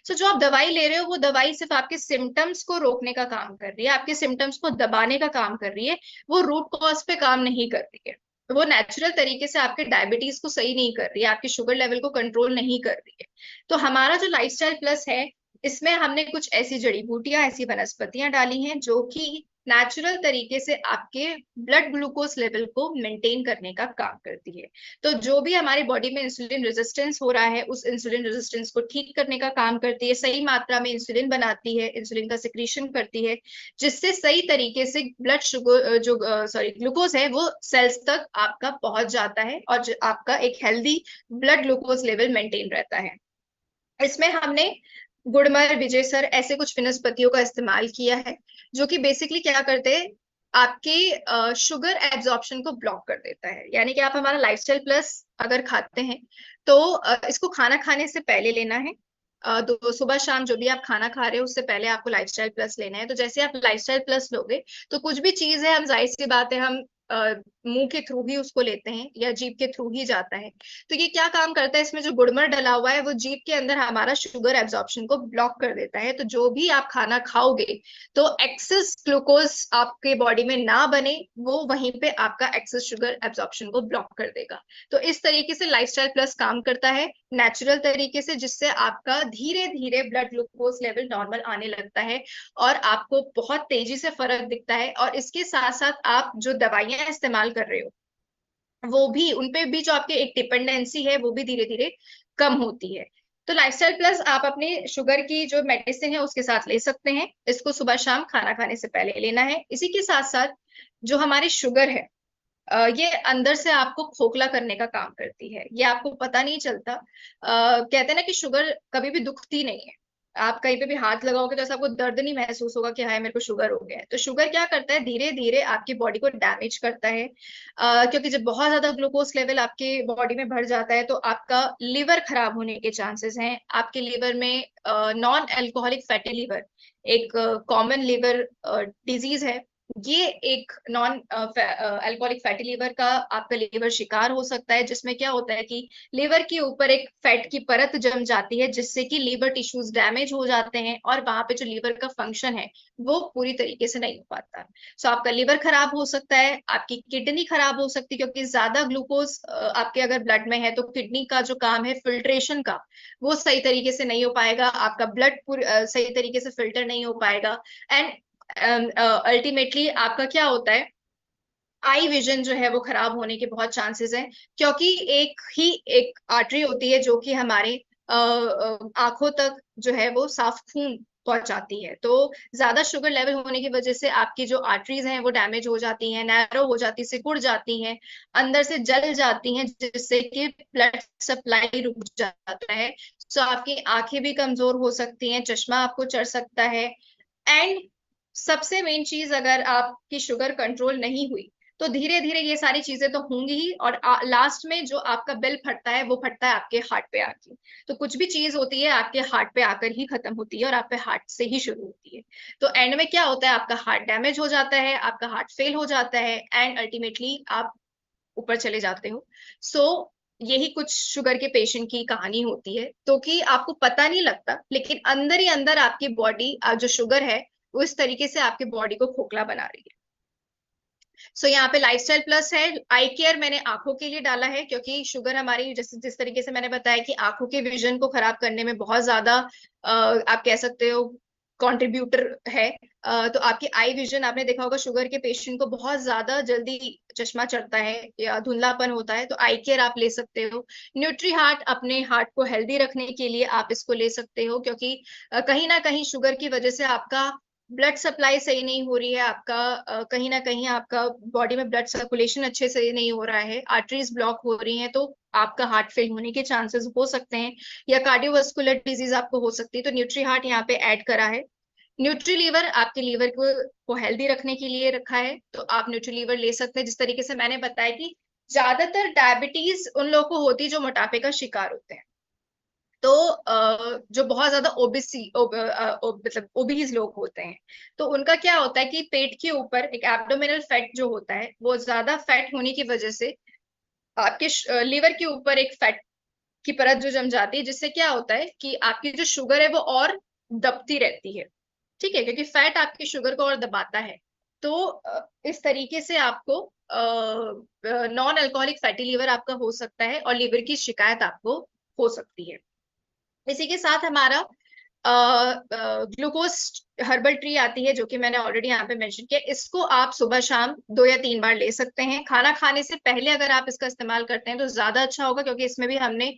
सो जो आप दवाई ले रहे हो वो दवाई सिर्फ आपके सिम्टम्स को रोकने का काम कर रही है, आपके सिम्टम्स को दबाने का काम कर रही है, वो रूट कॉज पे काम नहीं कर रही है, वो नेचुरल तरीके से आपके डायबिटीज को सही नहीं कर रही है, आपके शुगर लेवल को कंट्रोल नहीं कर रही है। तो हमारा जो लाइफस्टाइल प्लस है, इसमें हमने कुछ ऐसी जड़ी बूटियां, ऐसी वनस्पतियां डाली हैं जो कि नेचुरल तरीके से आपके ब्लड ग्लूकोज लेवल को मेंटेन करने का काम करती है। तो जो भी हमारी बॉडी में इंसुलिन रेजिस्टेंस हो रहा है, उस इंसुलिन रेजिस्टेंस को ठीक करने का काम करती है, सही मात्रा में इंसुलिन बनाती है, इंसुलिन का सिक्रीशन करती है, जिससे सही तरीके से ब्लड शुगर जो ग्लूकोज है वो सेल्स तक आपका पहुंच जाता है और आपका एक healthy blood glucose level maintain रहता है। इसमें हमने गुड़मर, विजयसर, ऐसे कुछ वनस्पतियों का इस्तेमाल किया है, जो कि बेसिकली क्या करते हैं, आपके शुगर एब्जॉर्प्शन को ब्लॉक कर देता है। यानी कि आप हमारा लाइफस्टाइल प्लस अगर खाते हैं तो इसको खाना खाने से पहले लेना है। तो सुबह शाम जो भी आप खाना खा रहे हो उससे पहले आपको लाइफस्टाइल प्लस लेना है। तो जैसे आप लाइफस्टाइल प्लस लोगे तो कुछ भी चीज है, हम जाहिर सी बात है हम मुंह के थ्रू ही उसको लेते हैं या जीभ के थ्रू ही जाता है। तो ये क्या काम करता है, इसमें जो गुड़मर डला हुआ है वो जीभ के अंदर हमारा शुगर एब्जॉर्प्शन को ब्लॉक कर देता है। तो जो भी आप खाना खाओगे तो एक्सेस ग्लूकोज आपके बॉडी में ना बने, वो वहीं पे आपका एक्सेस शुगर एब्जॉर्प्शन को ब्लॉक कर देगा। तो इस तरीके से लाइफस्टाइल प्लस काम करता है नेचुरल तरीके से, जिससे आपका धीरे धीरे ब्लड ग्लूकोज लेवल नॉर्मल आने लगता है और आपको बहुत तेजी से फर्क दिखता है। और इसके साथ साथ आप जो दवाइयां इस्तेमाल कर रहे हो वो भी, उनपे भी जो आपके एक डिपेंडेंसी है वो भी धीरे धीरे कम होती है। तो लाइफस्टाइल प्लस आप अपने शुगर की जो मेडिसिन है उसके साथ ले सकते हैं। इसको सुबह शाम खाना खाने से पहले लेना है। इसी के साथ साथ जो हमारी शुगर है ये अंदर से आपको खोखला करने का काम करती है, ये आपको पता नहीं चलता। कहते हैं ना कि शुगर कभी भी दुखती नहीं है। आप कहीं पे भी हाथ लगाओगे तो ऐसा आपको दर्द नहीं महसूस होगा कि हाय मेरे को शुगर हो गया है। तो शुगर क्या करता है, धीरे धीरे आपकी बॉडी को डैमेज करता है। क्योंकि जब बहुत ज्यादा ग्लूकोज लेवल आपके बॉडी में बढ़ जाता है तो आपका लिवर खराब होने के चांसेस हैं। आपके लिवर में नॉन अल्कोहलिक फैटी लिवर एक कॉमन लिवर डिजीज है। ये एक नॉन अल्कोहलिक फैटी लिवर का आपका लिवर शिकार हो सकता है, जिसमें क्या होता है कि लिवर के ऊपर एक फैट की परत जम जाती है, जिससे कि लिवर टिश्यूज डैमेज हो जाते हैं और वहां पे जो लिवर का फंक्शन है वो पूरी तरीके से नहीं हो पाता। सो आपका लिवर खराब हो सकता है, आपकी किडनी खराब हो सकती है, क्योंकि ज्यादा ग्लूकोज आपके अगर ब्लड में है तो किडनी का जो काम है फिल्ट्रेशन का, वो सही तरीके से नहीं हो पाएगा, आपका ब्लड सही तरीके से फिल्टर नहीं हो पाएगा। एंड अल्टीमेटली आपका क्या होता है, आई विजन जो है वो खराब होने के बहुत चांसेस हैं। क्योंकि एक आर्टरी होती है जो कि हमारे आंखों तक जो है वो साफ खून पहुंचाती है। तो ज्यादा शुगर लेवल होने की वजह से आपकी जो आर्टरीज हैं वो डैमेज हो जाती हैं, नैरो हो जाती, सिकुड़ जाती हैं, अंदर से जल जाती हैं, जिससे कि ब्लड सप्लाई रुक जाता है। सो आपकी आंखें भी कमजोर हो सकती हैं, चश्मा आपको चढ़ सकता है। एंड सबसे मेन चीज, अगर आपकी शुगर कंट्रोल नहीं हुई तो धीरे धीरे ये सारी चीजें तो होंगी ही, और लास्ट में जो आपका बिल फटता है वो फटता है आपके हार्ट पे आके। तो कुछ भी चीज होती है आपके हार्ट पे आकर ही खत्म होती है और आपके हार्ट से ही शुरू होती है। तो एंड में क्या होता है, आपका हार्ट डैमेज हो जाता है, आपका हार्ट फेल हो जाता है, एंड अल्टीमेटली आप ऊपर चले जाते हो। सो यही कुछ शुगर के पेशेंट की कहानी होती है, तो कि आपको पता नहीं लगता, लेकिन अंदर ही अंदर आपकी बॉडी जो शुगर है वो इस तरीके से आपकी बॉडी को खोखला बना रही है। सो यहाँ पे लाइफस्टाइल प्लस है। आई केयर मैंने आंखों के लिए डाला है, क्योंकि शुगर हमारी जिस तरीके से मैंने बताया कि आंखों के विजन को खराब करने में बहुत ज्यादा आप कह सकते हो कंट्रीब्यूटर है। तो आपकी आई विजन, आपने देखा होगा शुगर के पेशेंट को बहुत ज्यादा जल्दी चश्मा चढ़ता है या धुंधलापन होता है, तो आई केयर आप ले सकते हो। न्यूट्री हार्ट, अपने हार्ट को हेल्दी रखने के लिए आप इसको ले सकते हो, क्योंकि कहीं ना कहीं शुगर की वजह से आपका ब्लड सप्लाई सही नहीं हो रही है, आपका कहीं ना कहीं आपका बॉडी में ब्लड सर्कुलेशन अच्छे से नहीं हो रहा है, आर्टरीज ब्लॉक हो रही हैं, तो आपका हार्ट फेल होने के चांसेस हो सकते हैं, या कार्डियोवास्कुलर डिजीज आपको हो सकती है। तो न्यूट्री हार्ट यहाँ पे ऐड करा है। न्यूट्री लीवर आपके लीवर को हेल्दी रखने के लिए रखा है, तो आप न्यूट्री लीवर ले सकते हैं। जिस तरीके से मैंने बताया कि ज्यादातर डायबिटीज उन लोगों को होती है जो मोटापे का शिकार होते हैं। तो जो बहुत ज्यादा मतलब ओबीज लोग होते हैं, तो उनका क्या होता है कि पेट के ऊपर एक एब्डोमिनल फैट जो होता है, वो ज्यादा फैट होने की वजह से आपके लिवर के ऊपर एक फैट की परत जो जम जाती है, जिससे क्या होता है कि आपकी जो शुगर है वो और दबती रहती है। ठीक है, क्योंकि फैट आपकी शुगर को और दबाता है। तो इस तरीके से आपको नॉन अल्कोहलिक फैटी लीवर आपका हो सकता है और लीवर की शिकायत आपको हो सकती है। इसी के साथ हमारा ग्लूकोज हर्बल ट्री आती है, जो कि मैंने ऑलरेडी यहाँ पे मेंशन किया। इसको आप सुबह शाम 2 या 3 बार ले सकते हैं। खाना खाने से पहले अगर आप इसका इस्तेमाल करते हैं तो ज्यादा अच्छा होगा, क्योंकि इसमें भी हमने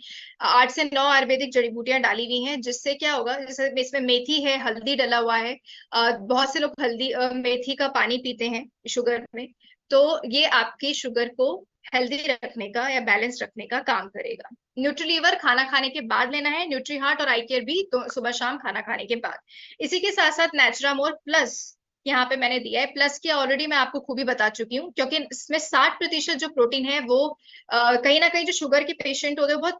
8 से 9 आयुर्वेदिक जड़ी बूटियां डाली हुई हैं, जिससे क्या होगा, जैसे इसमें मेथी है, हल्दी डला हुआ है। बहुत से लोग हल्दी मेथी का पानी पीते हैं शुगर में, तो ये आपकी शुगर को हेल्दी रखने का या बैलेंस रखने का काम करेगा। न्यूट्रीलीवर खाना खाने के बाद लेना है, न्यूट्री हार्ट और आई केयर भी तो सुबह शाम खाना खाने के बाद। इसी के साथ साथ नेचुरामोर प्लस यहाँ पे मैंने दिया है। प्लस की ऑलरेडी मैं आपको खूबी बता चुकी हूँ, क्योंकि इसमें 60% जो प्रोटीन है वो कहीं ना कहीं जो शुगर के पेशेंट होते हैं बहुत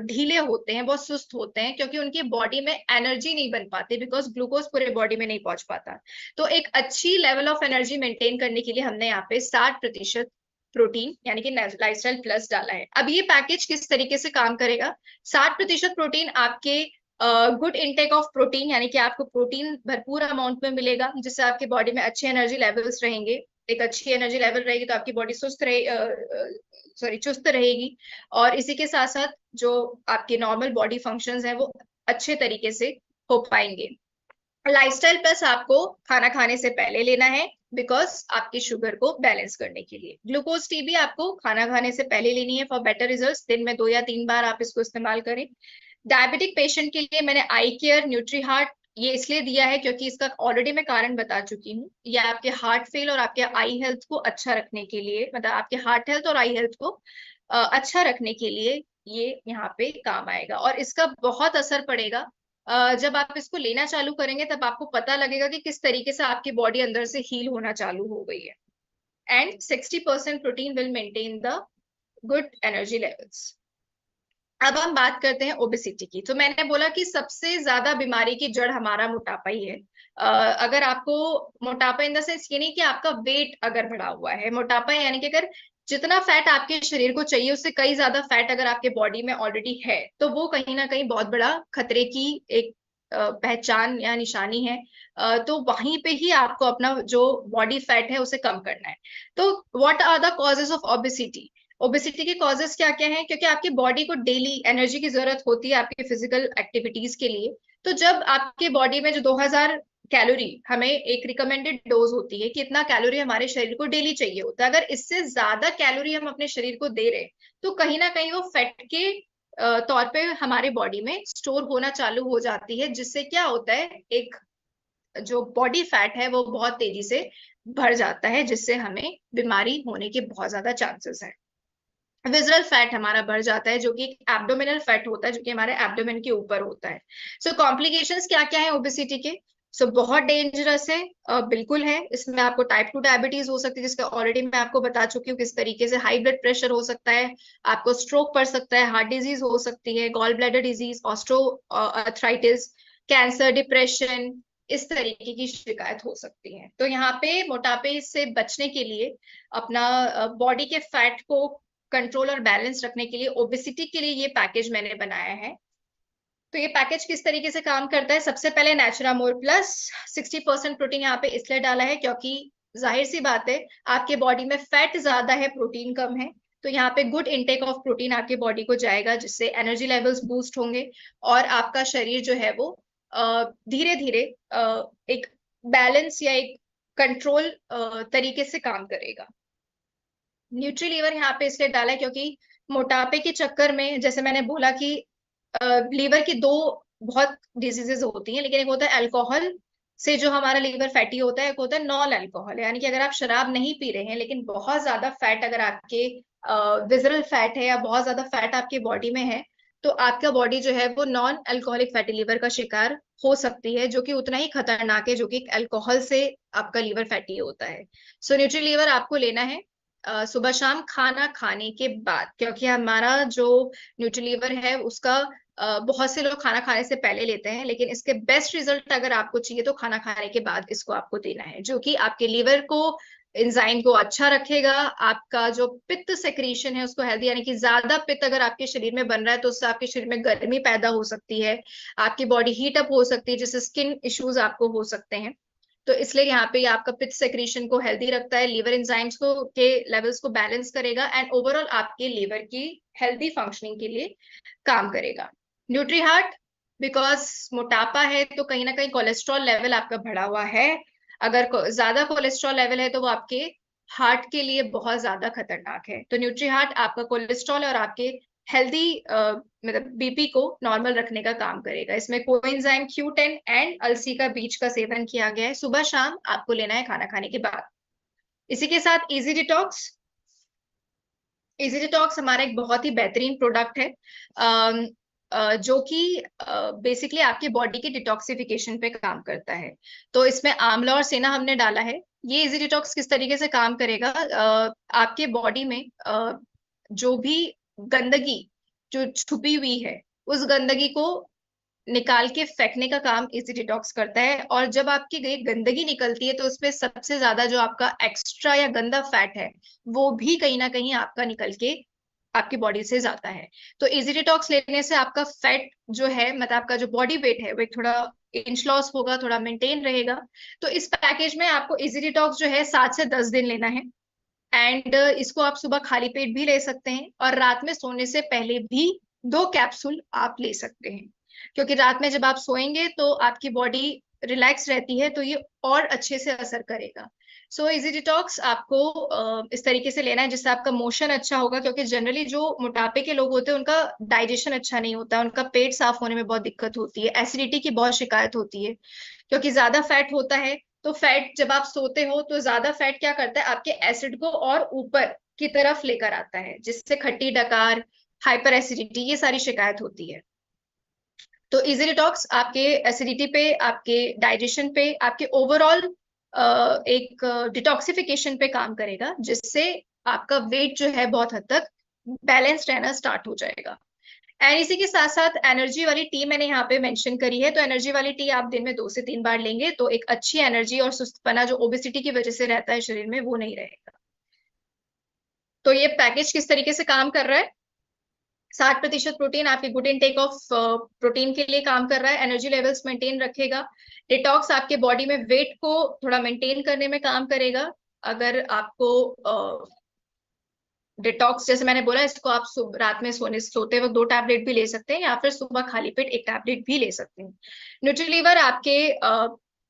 ढीले होते हैं, बहुत सुस्त होते हैं, क्योंकि उनकी बॉडी में एनर्जी नहीं बन पाती, बिकॉज ग्लूकोज पूरे बॉडी में नहीं पहुंच पाता। तो एक अच्छी लेवल ऑफ एनर्जी मेंटेन करने के लिए हमने यहाँ पे 60% प्रोटीन यानी कि लाइफस्टाइल प्लस डाला है। अब ये पैकेज किस तरीके से काम करेगा, 60% प्रोटीन आपके गुड इनटेक ऑफ प्रोटीन, यानी कि आपको प्रोटीन भरपूर अमाउंट में मिलेगा, जिससे आपकी बॉडी में अच्छे एनर्जी लेवल्स रहेंगे। एक अच्छी एनर्जी लेवल रहेगी तो आपकी बॉडी चुस्त रहेगी, और इसी के साथ साथ जो आपके नॉर्मल बॉडी फंक्शंस हैं वो अच्छे तरीके से हो पाएंगे। लाइफस्टाइल प्लस आपको खाना खाने से पहले लेना है, बिकॉज आपकी शुगर को बैलेंस करने के लिए। ग्लूकोज टी भी आपको खाना खाने से पहले लेनी है फॉर बेटर रिजल्ट्स। दिन में 2 या 3 बार आप इसको इस्तेमाल करें। डायबिटिक पेशेंट के लिए मैंने आई केयर, न्यूट्री हार्ट ये इसलिए दिया है क्योंकि इसका ऑलरेडी मैं कारण बता चुकी हूँ। ये आपके हार्ट फेल और आपके आई हेल्थ को अच्छा रखने के लिए, मतलब आपके हार्ट हेल्थ और आई हेल्थ को अच्छा रखने के लिए ये यहाँ पे काम आएगा। और इसका बहुत असर पड़ेगा जब आप इसको लेना चालू करेंगे, तब आपको पता लगेगा कि किस तरीके से आपकी बॉडी अंदर से हील होना चालू हो गई है। And 60% protein will maintain the good energy levels. अब हम बात करते हैं ओबेसिटी की। तो मैंने बोला कि सबसे ज्यादा बीमारी की जड़ हमारा मोटापा ही है। अगर आपको मोटापा इन द सेंस ये नहीं कि आपका वेट अगर बढ़ा हुआ है, मोटापा यानी कि अगर जितना फैट आपके शरीर को चाहिए उससे कई ज्यादा फैट अगर आपके बॉडी में ऑलरेडी है, तो वो कहीं ना कहीं बहुत बड़ा खतरे की एक पहचान या निशानी है। तो वहीं पे ही आपको अपना जो बॉडी फैट है उसे कम करना है। तो what are the causes of obesity? Obesity के कॉजेस क्या क्या हैं? क्योंकि आपकी बॉडी को डेली एनर्जी की जरूरत होती है आपके फिजिकल एक्टिविटीज के लिए। तो जब आपके बॉडी में जो 2000 कैलोरी, हमें एक रिकमेंडेड डोज होती है कि इतना कैलोरी हमारे शरीर को डेली चाहिए होता है, अगर इससे ज्यादा कैलोरी हम अपने शरीर को दे रहे हैं तो कहीं ना कहीं वो फैट के तौर पे हमारे बॉडी में स्टोर होना चालू हो जाती है, जिससे क्या होता है, एक जो बॉडी फैट है वो बहुत तेजी से बढ़ जाता है, जिससे हमें बीमारी होने के बहुत ज्यादा चांसेस है। विजरल फैट हमारा बढ़ जाता है, जो कि एब्डोमिनल फैट होता है, जो कि हमारे एब्डोमेन के ऊपर होता है। सो कॉम्प्लिकेशंस क्या क्या है ओबेसिटी के? बहुत डेंजरस है, बिल्कुल है। इसमें आपको टाइप 2 डायबिटीज हो सकती है, जिसका ऑलरेडी मैं आपको बता चुकी हूँ किस तरीके से। हाई ब्लड प्रेशर हो सकता है, आपको स्ट्रोक पड़ सकता है, हार्ट डिजीज हो सकती है, gall bladder disease, osteo arthritis, cancer, depression, इस तरीके की शिकायत हो सकती है। तो यहाँ पे मोटापे से बचने के लिए, अपना बॉडी के फैट को कंट्रोल और बैलेंस रखने के लिए, ओबेसिटी के लिए ये पैकेज मैंने बनाया है। तो ये पैकेज किस तरीके से काम करता है? सबसे पहले नेचुरामोर प्लस 60% प्रोटीन यहाँ पे इसलिए डाला है क्योंकि जाहिर सी बात है, आपके बॉडी में फैट ज्यादा है, प्रोटीन कम है। तो यहाँ पे गुड इनटेक ऑफ प्रोटीन आपके बॉडी को जाएगा, जिससे एनर्जी लेवल्स बूस्ट होंगे और आपका शरीर जो है वो धीरे धीरे एक बैलेंस या एक कंट्रोल तरीके से काम करेगा। न्यूट्री लीवर यहाँ पे इसलिए डाला है क्योंकि मोटापे के चक्कर में, जैसे मैंने बोला कि लीवर की दो बहुत डिजीजेज होती हैं, लेकिन एक होता है अल्कोहल से जो हमारा लीवर फैटी होता है, एक होता है नॉन अल्कोहल, यानी कि अगर आप शराब नहीं पी रहे हैं लेकिन बहुत ज्यादा फैट अगर आपके विजरल फैट है या बहुत ज्यादा फैट आपके बॉडी में है, तो आपका बॉडी जो है वो नॉन अल्कोहलिक फैटी लीवर का शिकार हो सकती है, जो कि उतना ही खतरनाक है जो कि अल्कोहल से आपका लीवर फैटी होता है। सो न्यूट्री लीवर आपको लेना है सुबह शाम खाना खाने के बाद, क्योंकि हमारा जो न्यूट्रीलीवर है उसका बहुत से लोग खाना खाने से पहले लेते हैं, लेकिन इसके बेस्ट रिजल्ट अगर आपको चाहिए तो खाना खाने के बाद इसको आपको देना है, जो कि आपके लीवर को, एंजाइम को अच्छा रखेगा। आपका जो पित्त सेक्रीशन है उसको हेल्दी, यानी कि ज्यादा पित्त अगर आपके शरीर में बन रहा है तो उससे आपके शरीर में गर्मी पैदा हो सकती है, आपकी बॉडी हीट अप हो सकती है, जिससे स्किन इश्यूज आपको हो सकते हैं। तो इसलिए यहाँ पे आपका पित्त सेक्रीशन को हेल्दी रखता है, लीवर एंजाइम्स को के लेवल्स को बैलेंस करेगा, एंड ओवरऑल आपके लीवर की हेल्दी फंक्शनिंग के लिए काम करेगा। न्यूट्री हार्ट, बिकॉज मोटापा है तो कहीं ना कहीं कोलेस्ट्रॉल लेवल आपका बढ़ा हुआ है। अगर ज्यादा कोलेस्ट्रॉल लेवल है तो वो आपके हार्ट के लिए बहुत ज्यादा खतरनाक है। तो न्यूट्री हार्ट आपका कोलेस्ट्रॉल और आपके हेल्दी मतलब बीपी को नॉर्मल रखने का काम करेगा। इसमें कोएंजाइम Q10 एंड अलसी का बीज का सेवन किया गया है, सुबह शाम आपको लेना है खाना खाने के बाद। इसी के साथ इजी डिटॉक्स। इजी डिटॉक्स हमारा एक बहुत ही बेहतरीन प्रोडक्ट है, जो कि बेसिकली आपके बॉडी के डिटॉक्सिफिकेशन पे काम करता है। तो इसमें आंवला और सेना हमने डाला है। ये इजी डिटॉक्स किस तरीके से काम करेगा? आपके बॉडी में जो भी गंदगी जो छुपी हुई है, उस गंदगी को निकाल के फेंकने का काम इजी डिटॉक्स करता है। और जब आपकी गंदगी निकलती है तो उसमें सबसे ज्यादा जो आपका एक्स्ट्रा या गंदा फैट है वो भी कहीं ना कहीं आपका निकल के आपकी बॉडी से जाता है। तो इजी डिटॉक्स लेने से आपका फैट जो है, मतलब आपका जो बॉडी वेट है, वो एक थोड़ा इंच लॉस होगा, थोड़ा मेंटेन रहेगा। तो इस पैकेज में आपको इजी डिटॉक्स जो है 7 से 10 दिन लेना है, एंड इसको आप सुबह खाली पेट भी ले सकते हैं और रात में सोने से पहले भी 2 कैप्सूल आप ले सकते हैं, क्योंकि रात में जब आप सोएंगे तो आपकी बॉडी रिलैक्स रहती है, तो ये और अच्छे से असर करेगा। सो इजी डिटॉक्स आपको इस तरीके से लेना है जिससे आपका मोशन अच्छा होगा, क्योंकि जनरली जो मोटापे के लोग होते हैं उनका डाइजेशन अच्छा नहीं होता है, उनका पेट साफ होने में बहुत दिक्कत होती है, एसिडिटी की बहुत शिकायत होती है, क्योंकि ज्यादा फैट होता है। तो फैट जब आप सोते हो तो ज्यादा फैट क्या करता है, आपके एसिड को और ऊपर की तरफ लेकर आता है, जिससे खट्टी डकार, हाइपर एसिडिटी, ये सारी शिकायत होती है। तो इजी डिटॉक्स आपके एसिडिटी पे, आपके डाइजेशन पे, आपके ओवरऑल एक डिटॉक्सिफिकेशन पे काम करेगा, जिससे आपका वेट जो है बहुत हद तक बैलेंस रहना स्टार्ट हो जाएगा। एंड इसी के साथ साथ एनर्जी वाली टी मैंने यहाँ पे मेंशन करी है। तो एनर्जी वाली टी आप दिन में 2 से 3 बार लेंगे तो एक अच्छी एनर्जी और सुस्तपना जो ओबेसिटी की वजह से रहता है शरीर में, वो नहीं रहेगा। तो ये पैकेज किस तरीके से काम कर रहा है, 60% प्रोटीन आपके गुड इनटेक ऑफ प्रोटीन के लिए काम कर रहा है, एनर्जी लेवल्स मेंटेन रखेगा, डिटॉक्स आपके बॉडी में वेट को थोड़ा मेंटेन करने में काम करेगा। अगर आपको डिटॉक्स जैसे मैंने बोला, इसको आप रात में सोते वक्त 2 टैबलेट भी ले सकते हैं, या फिर सुबह खाली पेट 1 टैबलेट भी ले सकते हैं। न्यूट्रीलीवर आपके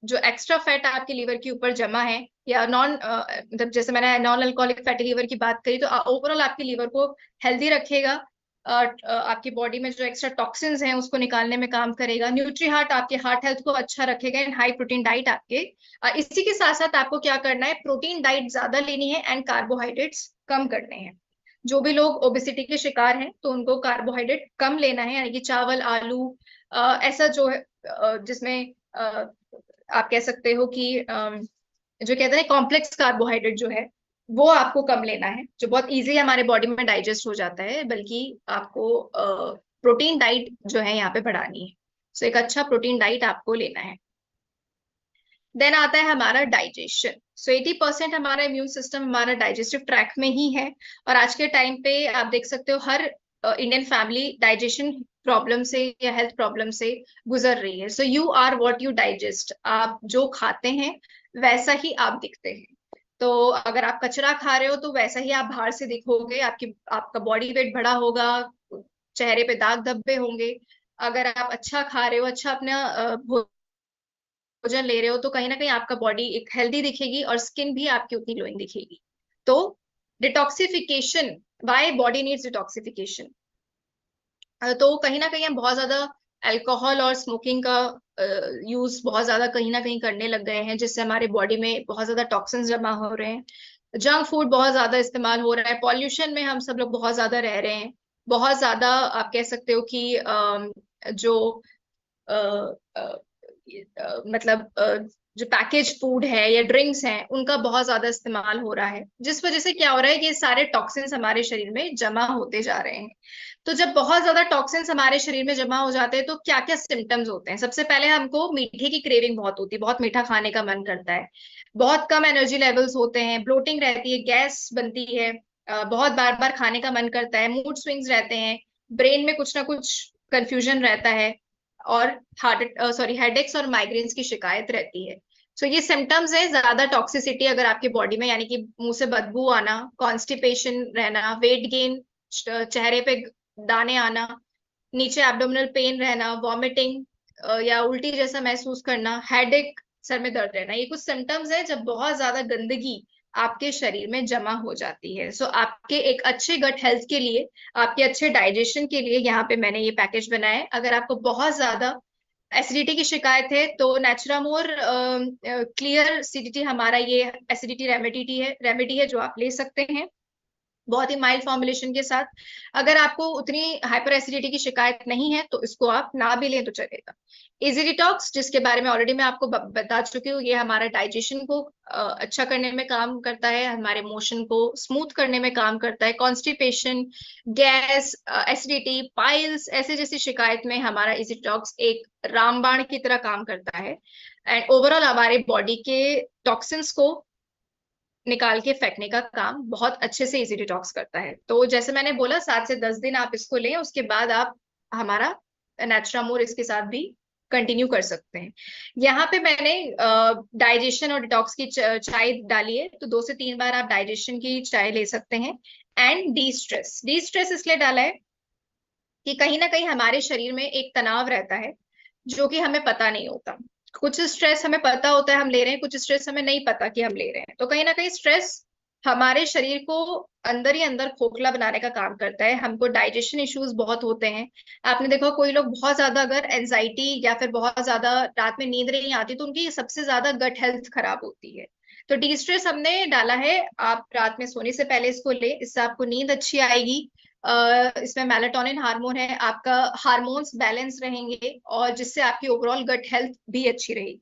जो एक्स्ट्रा फैट आपके लीवर के ऊपर जमा है, या नॉन मतलब जैसे मैंने नॉन अल्कोहलिक फैटी लीवर की बात करी, तो ओवरऑल आपके लीवर को हेल्दी रखेगा। आपकी बॉडी में जो एक्स्ट्रा टॉक्सिन्स हैं उसको निकालने में काम करेगा। न्यूट्री हार्ट आपके हार्ट हेल्थ को अच्छा रखेगा। एंड हाई प्रोटीन डाइट आपके इसी के साथ साथ आपको क्या करना है, प्रोटीन डाइट ज्यादा लेनी है एंड कार्बोहाइड्रेट्स कम करने हैं। जो भी लोग ओबेसिटी के शिकार हैं तो उनको कार्बोहाइड्रेट कम लेना है, यानी कि चावल, आलू, ऐसा जो है जिसमें आप कह सकते हो कि जो कहते हैं कॉम्प्लेक्स कार्बोहाइड्रेट जो है, वो आपको कम लेना है, जो बहुत इजी हमारे बॉडी में डाइजेस्ट हो जाता है, बल्कि आपको प्रोटीन डाइट जो है यहाँ पे बढ़ानी है। सो एक अच्छा प्रोटीन डाइट आपको लेना है। देन आता है हमारा डाइजेशन। सो 80% हमारा इम्यून सिस्टम हमारा डाइजेस्टिव ट्रैक में ही है, और आज के टाइम पे आप देख सकते हो हर इंडियन फैमिली डाइजेशन प्रॉब्लम से या हेल्थ प्रॉब्लम से गुजर रही है। So you are what you digest, आप जो खाते हैं वैसा ही आप दिखते हैं। तो अगर आप कचरा खा रहे हो तो वैसा ही आप बाहर से दिखोगे, आपका बॉडी वेट बढ़ा होगा, चेहरे पे दाग धब्बे होंगे। अगर आप अच्छा खा रहे हो, अच्छा अपना भोजन ले रहे हो, तो कहीं ना कहीं आपका बॉडी एक हेल्दी दिखेगी और स्किन भी आपकी उतनी ग्लोइंग दिखेगी। तो detoxification, why body needs detoxification, तो कहीं ना कहीं हम बहुत ज्यादा अल्कोहल और स्मोकिंग का यूज बहुत ज्यादा कहीं ना कहीं करने लग गए हैं, जिससे हमारे बॉडी में बहुत ज्यादा टॉक्सिन्स जमा हो रहे हैं। जंक फूड बहुत ज्यादा इस्तेमाल हो रहा है, पॉल्यूशन में हम सब लोग बहुत ज्यादा रह रहे हैं, बहुत ज्यादा आप कह सकते हो कि जो अ, अ, मतलब जो पैकेज फूड है या ड्रिंक्स हैं उनका बहुत ज्यादा इस्तेमाल हो रहा है, जिस वजह से क्या हो रहा है कि ये सारे टॉक्सिन्स हमारे शरीर में जमा होते जा रहे हैं। तो जब बहुत ज्यादा टॉक्सिन्स हमारे शरीर में जमा हो जाते हैं तो क्या क्या सिम्टम्स होते हैं, सबसे पहले हमको मीठे की क्रेविंग बहुत होती है, बहुत मीठा खाने का मन करता है, बहुत कम एनर्जी लेवल्स होते हैं, ब्लोटिंग रहती है, गैस बनती है, बहुत बार बार खाने का मन करता है, मूड स्विंग्स रहते हैं, ब्रेन में कुछ ना कुछ कंफ्यूजन रहता है, और हेडेक्स और माइग्रेन्स की शिकायत रहती है। सो ये सिम्टम्स है ज्यादा टॉक्सिसिटी अगर आपके बॉडी में, यानी कि मुंह से बदबू आना, कॉन्स्टिपेशन रहना, वेट गेन, चेहरे पे दाने आना, नीचे एब्डोमिनल पेन रहना, वॉमिटिंग या उल्टी जैसा महसूस करना, हेडेक, सर में दर्द रहना, ये कुछ सिम्टम्स है जब बहुत ज्यादा गंदगी आपके शरीर में जमा हो जाती है। सो आपके एक अच्छे गट हेल्थ के लिए, आपके अच्छे डाइजेशन के लिए यहाँ पे मैंने ये पैकेज बनाया है। अगर आपको बहुत ज्यादा एसिडिटी की शिकायत है तो नेचुरामोर क्लियर सीडीटी हमारा ये एसिडिटी रेमेडी है जो आप ले सकते हैं, बहुत ही माइल्ड फॉर्मुलेशन के साथ। अगर आपको उतनी हाइपर एसिडिटी की शिकायत नहीं है तो इसको आप ना भी लें तो चलेगा। इजी डिटॉक्स, जिसके बारे में ऑलरेडी मैं आपको बता चुकी हूँ, ये हमारा डाइजेशन को अच्छा करने में काम करता है, हमारे मोशन को स्मूथ करने में काम करता है, कॉन्स्टिपेशन, गैस, एसिडिटी, पाइल्स ऐसे जैसी शिकायत में हमारा इजी डिटॉक्स एक रामबाण की तरह काम करता है। एंड ओवरऑल हमारे बॉडी के टॉक्सिन्स को निकाल के फेंकने का काम बहुत अच्छे से इजी डिटॉक्स करता है। तो जैसे मैंने बोला 7 से 10 दिन आप इसको लें, उसके बाद आप हमारा नेचुरामोर इसके साथ भी कंटिन्यू कर सकते हैं। यहाँ पे मैंने डाइजेशन और डिटॉक्स की चाय डाली है, तो 2 से 3 बार आप डाइजेशन की चाय ले सकते हैं। एंड डी स्ट्रेस इसलिए डाला है कि कहीं ना कहीं हमारे शरीर में एक तनाव रहता है जो कि हमें पता नहीं होता। कुछ स्ट्रेस हमें पता होता है हम ले रहे हैं, कुछ स्ट्रेस हमें नहीं पता कि हम ले रहे हैं। तो कहीं ना कहीं स्ट्रेस हमारे शरीर को अंदर ही अंदर खोखला बनाने का काम करता है। हमको डाइजेशन इश्यूज बहुत होते हैं। आपने देखा कोई लोग बहुत ज्यादा अगर एंजाइटी या फिर बहुत ज्यादा रात में नींद नहीं आती तो उनकी सबसे ज्यादा गट हेल्थ खराब होती है। तो डी स्ट्रेस हमने डाला है, आप रात में सोने से पहले इसको ले, इससे आपको नींद अच्छी आएगी। इसमें मेलाटोनिन हार्मोन है, आपका हार्मोन्स बैलेंस रहेंगे और जिससे आपकी ओवरऑल गट हेल्थ भी अच्छी रहेगी।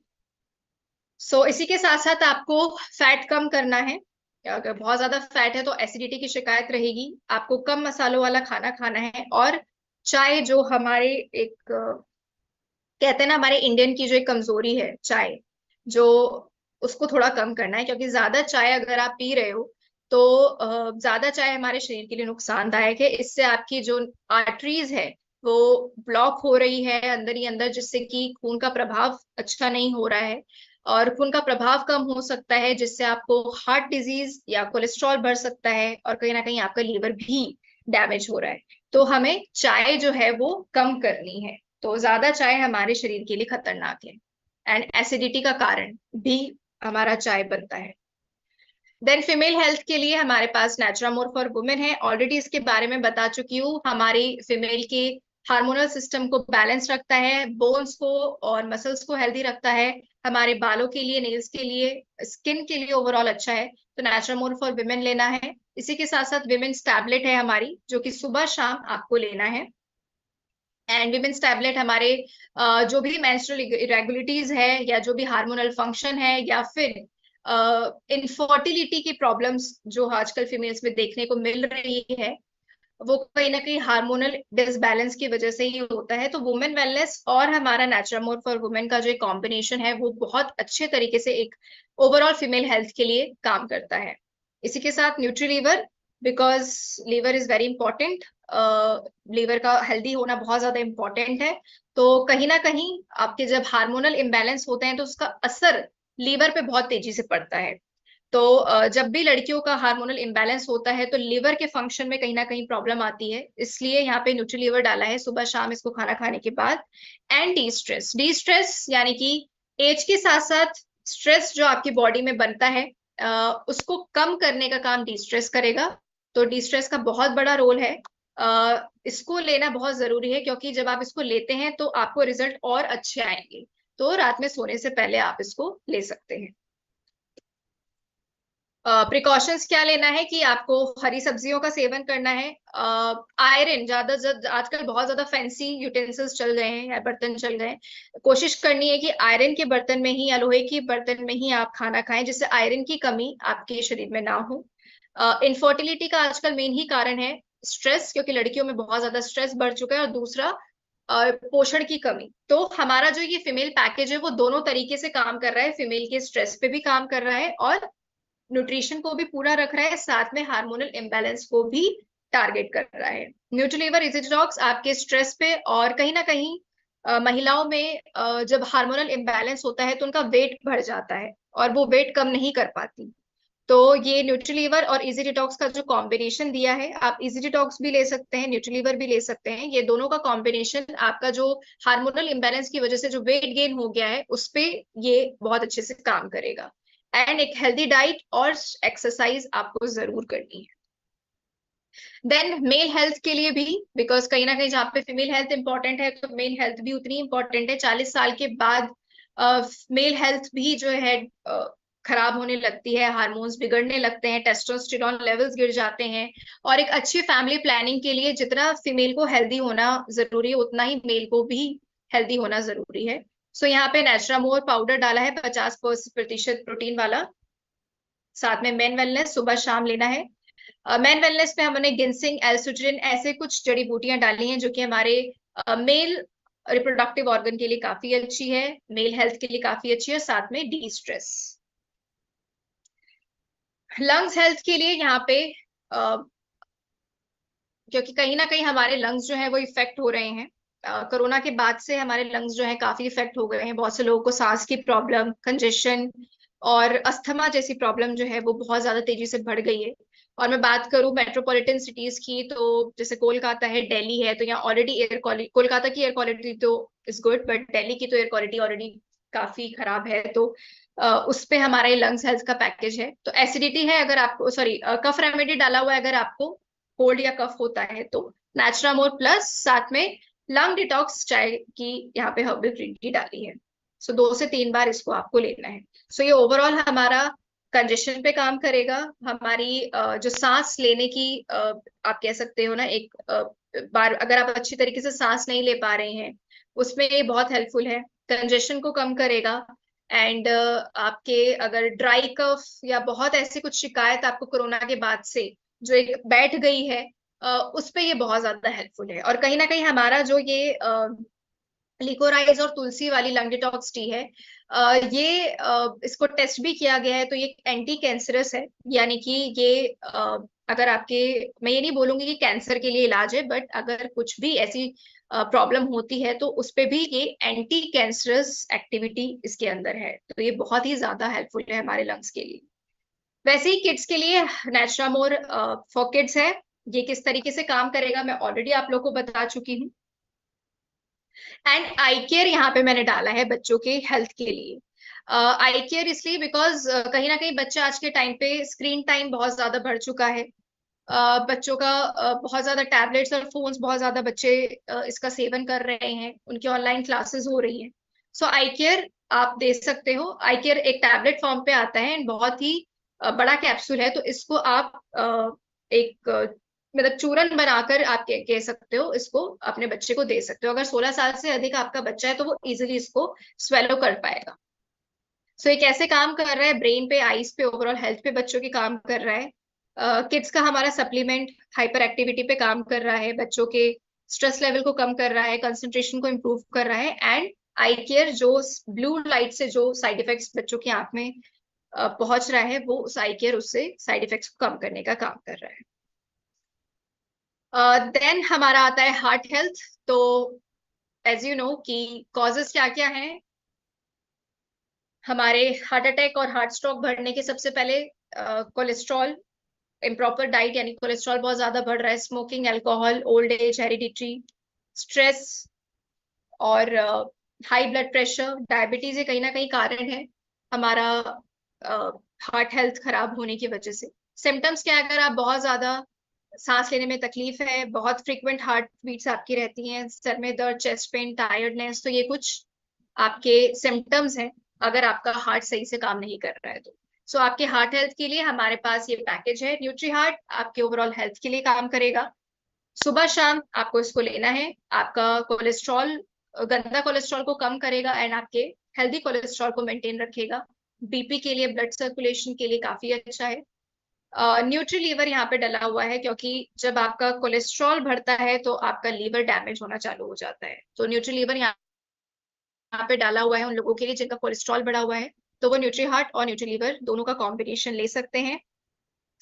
इसी के साथ साथ आपको फैट कम करना है। अगर बहुत ज्यादा फैट है तो एसिडिटी की शिकायत रहेगी। आपको कम मसालों वाला खाना खाना है, और चाय जो हमारे एक कहते हैं ना, हमारे इंडियन की जो एक कमजोरी है चाय, जो उसको थोड़ा कम करना है, क्योंकि ज्यादा चाय अगर आप पी रहे हो तो ज्यादा चाय हमारे शरीर के लिए नुकसानदायक है। इससे आपकी जो आर्टरीज है वो ब्लॉक हो रही है अंदर ही अंदर, जिससे कि खून का प्रभाव अच्छा नहीं हो रहा है, और खून का प्रभाव कम हो सकता है, जिससे आपको हार्ट डिजीज या कोलेस्ट्रॉल बढ़ सकता है, और कहीं ना कहीं आपका लीवर भी डैमेज हो रहा है। तो हमें चाय जो है वो कम करनी है। तो ज्यादा चाय हमारे शरीर के लिए खतरनाक है, एंड एसिडिटी का कारण भी हमारा चाय बनता है। देन फीमेल हेल्थ के लिए हमारे पास नेचुरामोर फॉर वुमेन है, ऑलरेडी इसके बारे में बता चुकी हूँ। हमारी फीमेल के हार्मोनल सिस्टम को बैलेंस रखता है, बोन्स को और मसल्स को हेल्दी रखता है, हमारे बालों के लिए, नेल्स के लिए, स्किन के लिए ओवरऑल अच्छा है। तो नेचुरामोर फॉर वुमेन लेना है। इसी के साथ साथ विमेन्स टैबलेट है हमारी, जो कि सुबह शाम आपको लेना है। एंड विमेन्स टैबलेट हमारे जो भी मेंस्ट्रुअल इरेगुलरिटीज है, या जो भी हार्मोनल फंक्शन है, या फिर इनफर्टिलिटी की प्रॉब्लम्स जो आजकल फीमेल्स में देखने को मिल रही है, वो कहीं ना कहीं हार्मोनल डिसबैलेंस की वजह से ही होता है। तो वुमेन वेलनेस और हमारा नेचुरामोर फॉर वुमेन का जो एक कॉम्बिनेशन है वो बहुत अच्छे तरीके से एक ओवरऑल फीमेल हेल्थ के लिए काम करता है। इसी के साथ Nutri Liver, because liver is very important. Liver का हेल्दी होना बहुत ज्यादा इंपॉर्टेंट है। तो कहीं ना कहीं आपके जब हार्मोनल इम्बैलेंस होते हैं तो उसका असर लीवर पे बहुत तेजी से पड़ता है। तो जब भी लड़कियों का हार्मोनल इम्बैलेंस होता है तो लिवर के फंक्शन में कहीं ना कहीं प्रॉब्लम आती है। इसलिए यहाँ पे न्यूट्री लीवर डाला है सुबह शाम इसको खाना खाने के बाद। एंड डी स्ट्रेस यानी कि एज के साथ साथ स्ट्रेस जो आपकी बॉडी में बनता है उसको कम करने का काम डी स्ट्रेस करेगा। तो डी स्ट्रेस का बहुत बड़ा रोल है। इसको लेना बहुत जरूरी है, क्योंकि जब आप इसको लेते हैं तो आपको रिजल्ट और अच्छे आएंगे। तो रात में सोने से पहले आप इसको ले सकते हैं। प्रिकॉशंस क्या लेना है कि आपको हरी सब्जियों का सेवन करना है। आयरन ज्यादा आजकल बहुत ज्यादा फैंसी यूटेंसिल्स चल गए हैं या बर्तन चल गए हैं, कोशिश करनी है कि आयरन के बर्तन में ही या लोहे के बर्तन में ही आप खाना खाएं, जिससे आयरन की कमी आपके शरीर में ना हो। इनफर्टिलिटी का आजकल मेन ही कारण है स्ट्रेस, क्योंकि लड़कियों में बहुत ज्यादा स्ट्रेस बढ़ चुका है, और दूसरा पोषण की कमी। तो हमारा जो ये फीमेल पैकेज है वो दोनों तरीके से काम कर रहा है, फीमेल के स्ट्रेस पे भी काम कर रहा है और न्यूट्रिशन को भी पूरा रख रहा है, साथ में हार्मोनल इम्बैलेंस को भी टारगेट कर रहा है। न्यूट्रीलीवर इजिडॉक्स आपके स्ट्रेस पे, और कहीं ना कहीं महिलाओं में जब हार्मोनल इम्बैलेंस होता है तो उनका वेट बढ़ जाता है और वो वेट कम नहीं कर पाती। तो ये न्यूट्रीलीवर और इजी डिटॉक्स का जो कॉम्बिनेशन दिया है, आप इजी डिटॉक्स भी ले सकते हैं, न्यूट्रीलीवर भी ले सकते हैं। ये दोनों का कॉम्बिनेशन आपका जो हार्मोनल इम्बैलेंस की वजह से जो वेट गेन हो गया है उस पे ये बहुत अच्छे से काम करेगा। एंड एक हेल्दी डाइट और एक्सरसाइज आपको जरूर करनी है। देन मेल हेल्थ के लिए भी, बिकॉज कहीं ना कहीं जहाँ पे फीमेल हेल्थ इंपॉर्टेंट है तो मेल हेल्थ भी उतनी इंपॉर्टेंट है। 40 साल के बाद मेल हेल्थ भी जो है खराब होने लगती है, हार्मोन्स बिगड़ने लगते हैं, टेस्टोस्टेरॉन लेवल्स गिर जाते हैं। और एक अच्छी फैमिली प्लानिंग के लिए जितना फीमेल को हेल्दी होना जरूरी है उतना ही मेल को भी हेल्दी होना जरूरी है। यहाँ पे नेचुरामोर पाउडर डाला है 50% प्रोटीन वाला। साथ में मेन वेलनेस सुबह शाम लेना है। मेन वेलनेस में हमने गिंसिंग, एल्सुट्रिन ऐसे कुछ जड़ी बूटियां डाली हैं जो कि हमारे मेल रिप्रोडक्टिव ऑर्गन के लिए काफी अच्छी है, मेल हेल्थ के लिए काफी अच्छी है, साथ में डी स्ट्रेस। लंग्स हेल्थ के लिए यहाँ पे क्योंकि कहीं ना कहीं हमारे लंग्स जो है वो इफेक्ट हो रहे हैं, कोरोना के बाद से हमारे लंग्स जो है काफी इफेक्ट हो गए हैं। बहुत से लोगों को सांस की प्रॉब्लम, कंजेशन और अस्थमा जैसी प्रॉब्लम जो है वो बहुत ज्यादा तेजी से बढ़ गई है। और मैं बात करूं मेट्रोपॉलिटन सिटीज की, तो जैसे कोलकाता है, दिल्ली है, तो यहाँ ऑलरेडी एयर क्वालिटी, कोलकाता की एयर क्वालिटी तो इज गुड, बट दिल्ली की तो एयर क्वालिटी ऑलरेडी काफी खराब है, तो उस पे हमारा ये लंग्स हेल्थ का पैकेज है। तो एसिडिटी है अगर आपको, सॉरी, कफ रेमेडी डाला हुआ है अगर आपको कोल्ड या कफ होता है तो नेचुरामोर प्लस साथ में लंग डिटॉक्स चाय की यहाँ पे हर्बल ग्रीन टी डाली है। सो 2 से 3 बार इसको आपको लेना है। सो ये ओवरऑल हमारा कंजेशन पे काम करेगा। हमारी जो सांस लेने की आप कह सकते हो ना, एक बार अगर आप अच्छी तरीके से सांस नहीं ले पा रहे हैं उसमें ये बहुत हेल्पफुल है। कंजेशन को कम करेगा। एंड आपके अगर ड्राई कफ या बहुत ऐसी कुछ शिकायत आपको कोरोना के बाद से जो एक बैठ गई है, उस पे ये बहुत ज्यादा हेल्पफुल है। और कहीं ना कहीं हमारा जो ये लिकोराइज और तुलसी वाली लंग डिटॉक्स टी है, इसको टेस्ट भी किया गया है तो ये एंटी कैंसरस है। यानी कि ये अगर आपके, मैं ये नहीं बोलूंगी कि कैंसर के लिए इलाज है, बट अगर कुछ भी ऐसी प्रॉब्लम होती है तो उस पे भी ये एंटी कैंसरस एक्टिविटी इसके अंदर है। तो ये बहुत ही ज्यादा हेल्पफुल है हमारे लंग्स के लिए। वैसे ही किड्स के लिए नेचुरामोर फॉर किड्स है। ये किस तरीके से काम करेगा मैं ऑलरेडी आप लोग को बता चुकी हूँ। एंड आई केयर यहाँ पे मैंने डाला है बच्चों के हेल्थ के लिए। आई केयर इसलिए बिकॉज कहीं ना कहीं बच्चा आज के टाइम पे स्क्रीन टाइम बहुत ज्यादा बढ़ चुका है। बच्चों का बहुत ज्यादा टैबलेट्स और फोन्स, बहुत ज्यादा बच्चे इसका सेवन कर रहे हैं, उनकी ऑनलाइन क्लासेस हो रही हैं। सो आई केयर आप दे सकते हो। आई केयर एक टैबलेट फॉर्म पे आता है, बहुत ही बड़ा कैप्सूल है। तो इसको आप एक मतलब चूरन बनाकर आप कह सकते हो, इसको अपने बच्चे को दे सकते हो। अगर 16 साल से अधिक आपका बच्चा है तो वो इजिली इसको स्वेलो कर पाएगा। सो ये कैसे काम कर रहा है, ब्रेन पे, आईज पे, ओवरऑल हेल्थ पे बच्चों की काम कर रहा है। किड्स का हमारा सप्लीमेंट हाइपर एक्टिविटी पे काम कर रहा है, बच्चों के स्ट्रेस लेवल को कम कर रहा है, कंसंट्रेशन को इम्प्रूव कर रहा है। एंड आई केयर जो ब्लू लाइट से जो साइड इफेक्ट्स बच्चों की आंख में पहुंच रहा है, वो उस आई केयर उससे साइड इफेक्ट्स को कम करने का काम कर रहा है। देन हमारा आता है हार्ट हेल्थ। तो एज यू नो कि कॉजेस क्या क्या हैं हमारे हार्ट अटैक और हार्ट स्ट्रोक बढ़ने के। सबसे पहले कोलेस्ट्रॉल, इम्प्रॉपर डाइट, यानी कोलेस्ट्रॉल बहुत ज्यादा बढ़ रहा है, smoking, alcohol, old age, heredity, stress और हाई ब्लड प्रेशर, डायबिटीज, ये कहीं ना कहीं कारण है हमारा हार्ट हेल्थ खराब होने की वजह से। सिम्टम्स क्या है, अगर आप बहुत ज्यादा सांस लेने में तकलीफ है, बहुत फ्रीक्वेंट हार्ट बीट्स आपकी रहती हैं, सर में दर्द, चेस्ट पेन, टायर्डनेस, तो ये कुछ आपके सिम्टम्स हैं अगर आपका हार्ट सही से काम नहीं कर रहा है तो। सो आपके हार्ट हेल्थ के लिए हमारे पास ये पैकेज है। न्यूट्री हार्ट आपके ओवरऑल हेल्थ के लिए काम करेगा। सुबह शाम आपको इसको लेना है। आपका कोलेस्ट्रॉल, गंदा कोलेस्ट्रॉल को कम करेगा एंड आपके हेल्दी कोलेस्ट्रॉल को मेंटेन रखेगा। बीपी के लिए, ब्लड सर्कुलेशन के लिए काफी अच्छा है। न्यूट्री लीवर यहाँ पे डला हुआ है क्योंकि जब आपका कोलेस्ट्रॉल बढ़ता है तो आपका लीवर डैमेज होना चालू हो जाता है। तो न्यूट्री लीवर यहाँ पे डाला हुआ है उन लोगों के लिए जिनका कोलेस्ट्रॉल बढ़ा हुआ है, तो वो न्यूट्री हार्ट और न्यूट्री लीवर दोनों का कॉम्बिनेशन ले सकते हैं।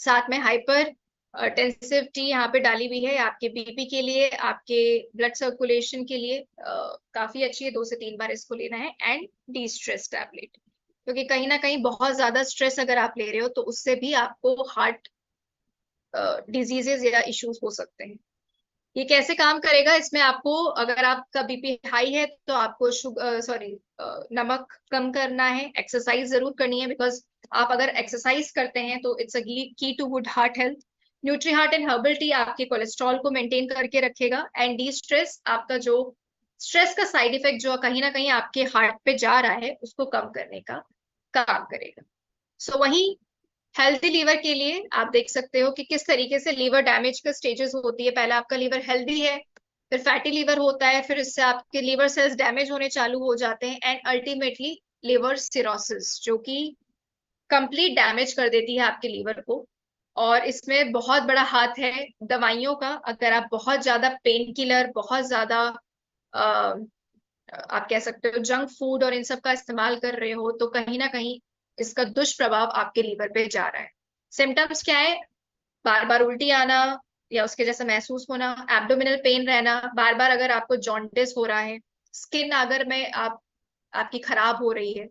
साथ में हाइपर टेंसिव टी यहाँ पे डाली हुई है आपके बीपी के लिए, आपके ब्लड सर्कुलेशन के लिए काफी अच्छी है। 2 से 3 बार इसको लेना है। एंड डी स्ट्रेस टैबलेट, क्योंकि कहीं ना कहीं बहुत ज्यादा स्ट्रेस अगर आप ले रहे हो तो उससे भी आपको हार्ट डिजीजेज या इश्यूज हो सकते हैं। ये कैसे काम करेगा, इसमें आपको, अगर आपका बीपी हाई है तो आपको नमक कम करना है, एक्सरसाइज जरूर करनी है, बिकॉज आप अगर एक्सरसाइज करते हैं तो it's a key to good heart health. Nutri Heart and herbal tea आपके कोलेस्ट्रॉल को मेंटेन करके रखेगा। एंड डी स्ट्रेस आपका जो स्ट्रेस का साइड इफेक्ट जो कहीं ना कहीं आपके हार्ट पे जा रहा है उसको कम करने का काम करेगा। सो वही हेल्थी लीवर के लिए आप देख सकते हो कि किस तरीके से लीवर डैमेज का स्टेजेस होती है। पहले आपका लीवर हेल्दी है, फिर फैटी लीवर होता है, फिर इससे आपके लीवर सेल्स डैमेज होने चालू हो जाते हैं एंड अल्टीमेटली लिवर सिरोसिस, जो कि कंप्लीट डैमेज कर देती है आपके लीवर को। और इसमें बहुत बड़ा हाथ है दवाइयों का। अगर आप बहुत ज्यादा पेन किलर, बहुत ज्यादा आप कह सकते हो जंक फूड और इन सब का इस्तेमाल कर रहे हो तो कहीं ना कहीं इसका दुष्प्रभाव आपके लीवर पे जा रहा है। सिम्टम्स क्या है, बार बार उल्टी आना या उसके जैसा महसूस होना, एब्डोमिनल पेन रहना, बार बार अगर आपको जॉन्डिस हो रहा है, स्किन अगर में आपकी खराब हो रही है,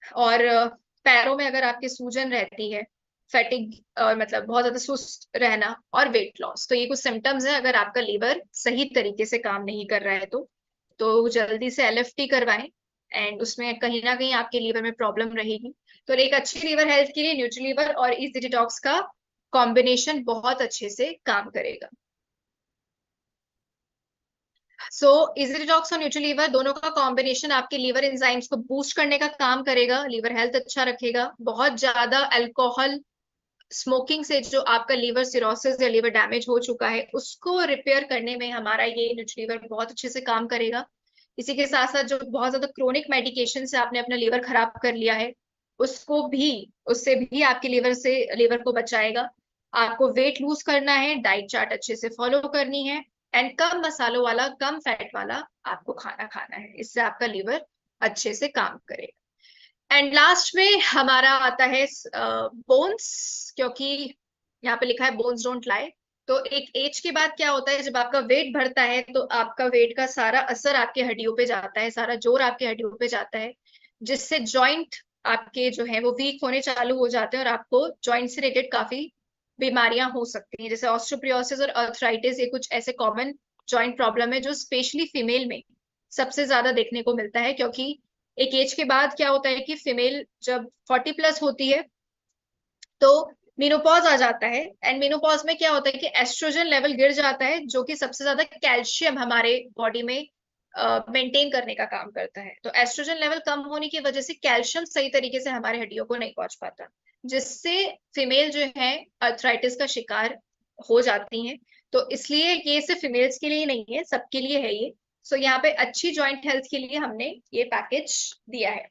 और पैरों में अगर आपकी सूजन रहती है, फैटिग और मतलब बहुत ज्यादा सुस्त रहना, और वेट लॉस, तो ये कुछ सिम्टम्स है अगर आपका लीवर सही तरीके से काम नहीं कर रहा है तो जल्दी से एलएफटी करवाएं। एंड उसमें कहीं ना कहीं आपके लीवर में प्रॉब्लम रहेगी। तो एक अच्छी लीवर हेल्थ के लिए न्यूट्रीलीवर और इजी डिटॉक्स का कॉम्बिनेशन बहुत अच्छे से काम करेगा। सो इजी डिटॉक्स और न्यूट्रीलीवर दोनों का कॉम्बिनेशन आपके लीवर एंजाइम्स को बूस्ट करने का काम करेगा, लीवर हेल्थ अच्छा रखेगा। बहुत ज्यादा अल्कोहल स्मोकिंग से जो आपका लीवर सिरोसिस या लीवर डैमेज हो चुका है उसको रिपेयर करने में हमारा ये न्यूट्रीलीवर बहुत अच्छे से काम करेगा। इसी के साथ साथ जो बहुत ज्यादा क्रोनिक मेडिकेशन से आपने अपना लीवर खराब कर लिया है उसको भी, उससे भी आपके लीवर को बचाएगा। आपको वेट लूज करना है, डाइट चार्ट अच्छे से फॉलो करनी है, एंड कम मसालों वाला कम फैट वाला आपको खाना खाना है, इससे आपका लीवर अच्छे से काम करेगा। एंड लास्ट में हमारा आता है बोन्स, क्योंकि यहाँ पे लिखा है बोन्स डोंट लाई। तो एक एज के बाद क्या होता है, जब आपका वेट बढ़ता है तो आपका वेट का सारा असर आपके हड्डियों पे जाता है, सारा जोर आपके हड्डियों पे जाता है, जिससे जॉइंट आपके जो है वो वीक होने चालू हो जाते हैं और आपको जॉइंट से रिलेटेड काफी बीमारियां हो सकती हैं, जैसे ऑस्टियोपोरोसिस और अर्थराइटिस। ये कुछ ऐसे कॉमन जॉइंट प्रॉब्लम है जो स्पेशली फीमेल में सबसे ज्यादा देखने को मिलता है, क्योंकि एक एज के बाद क्या होता है कि फीमेल जब 40 प्लस होती है तो मेनोपॉज आ जाता है, एंड मेनोपॉज में क्या होता है कि एस्ट्रोजन लेवल गिर जाता है, जो कि सबसे ज्यादा कैल्शियम हमारे बॉडी में मेंटेन करने का काम करता है। तो एस्ट्रोजन लेवल कम होने की वजह से कैल्शियम सही तरीके से हमारे हड्डियों को नहीं पहुंच पाता, जिससे फीमेल जो है अर्थराइटिस का शिकार हो जाती हैं। तो इसलिए ये सिर्फ फीमेल्स के लिए नहीं है, सबके लिए है ये। सो यहाँ पे अच्छी जॉइंट हेल्थ के लिए हमने ये पैकेज दिया है।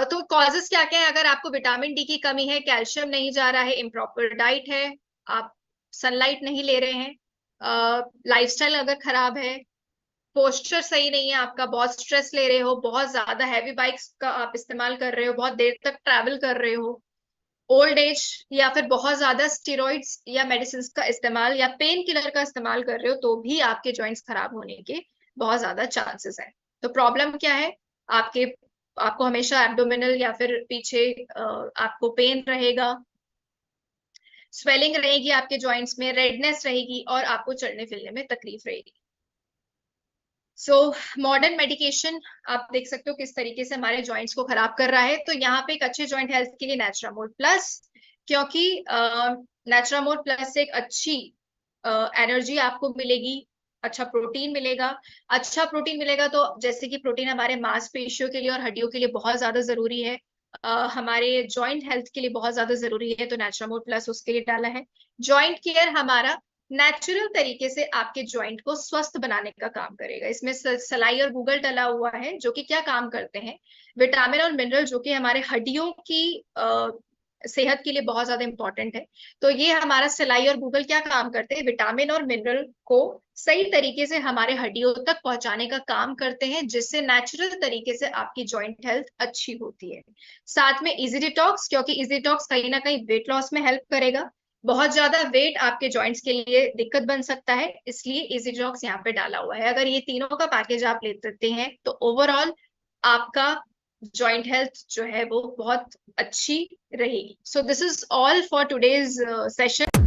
तो कॉजेस क्या क्या है, अगर आपको विटामिन डी की कमी है, कैल्शियम नहीं जा रहा है, इम्प्रॉपर डाइट है, आप सनलाइट नहीं ले रहे हैं, लाइफस्टाइल अगर खराब है, पोस्चर सही नहीं है आपका, बहुत स्ट्रेस ले रहे हो, बहुत ज्यादा हैवी बाइक्स का आप इस्तेमाल कर रहे हो, बहुत देर तक ट्रैवल कर रहे हो, ओल्ड एज, या फिर बहुत ज्यादा स्टेरॉइड्स या मेडिसिन का इस्तेमाल या पेन किलर का इस्तेमाल कर रहे हो, तो भी आपके जॉइंट्स खराब होने के बहुत ज्यादा चांसेस है। तो प्रॉब्लम क्या है, आपके आपको हमेशा एब्डोमिनल या फिर पीछे आपको पेन रहेगा, स्वेलिंग रहेगी आपके जॉइंट्स में, रेडनेस रहेगी और आपको चलने फिरने में तकलीफ रहेगी। सो मॉडर्न मेडिकेशन आप देख सकते हो किस तरीके से हमारे जॉइंट्स को खराब कर रहा है। तो यहाँ पे एक अच्छे जॉइंट हेल्थ के लिए नेचुरामोल प्लस, क्योंकि नेचुरामोल प्लस से एक अच्छी एनर्जी आपको मिलेगी, अच्छा प्रोटीन मिलेगा। अच्छा प्रोटीन मिलेगा तो जैसे कि प्रोटीन हमारे मांसपेशियों के लिए और हड्डियों के लिए बहुत ज्यादा जरूरी है, हमारे जॉइंट हेल्थ के लिए बहुत ज्यादा जरूरी है, तो नेचुरामोल प्लस उसके लिए डाला है। जॉइंट केयर हमारा नेचुरल तरीके से आपके जॉइंट को स्वस्थ बनाने का काम करेगा। इसमें सलाई और गूगल डला हुआ है, जो कि क्या काम करते हैं, विटामिन और मिनरल जो कि हमारे हड्डियों की सेहत के लिए बहुत ज्यादा इंपॉर्टेंट है। तो ये हमारा सलाई और गूगल क्या काम करते हैं, विटामिन और मिनरल को सही तरीके से हमारे हड्डियों तक पहुंचाने का काम करते हैं, जिससे नेचुरल तरीके से आपकी जॉइंट हेल्थ अच्छी होती है। साथ में इजी डिटॉक्स, क्योंकि इजी डिटॉक्स कहीं ना कहीं वेट लॉस में हेल्प करेगा। बहुत ज्यादा वेट आपके जॉइंट्स के लिए दिक्कत बन सकता है, इसलिए इजी डिटॉक्स यहाँ पे डाला हुआ है। अगर ये तीनों का पैकेज आप लेते हैं तो ओवरऑल आपका जॉइंट हेल्थ जो है वो बहुत अच्छी रहेगी। So this is all for today's session.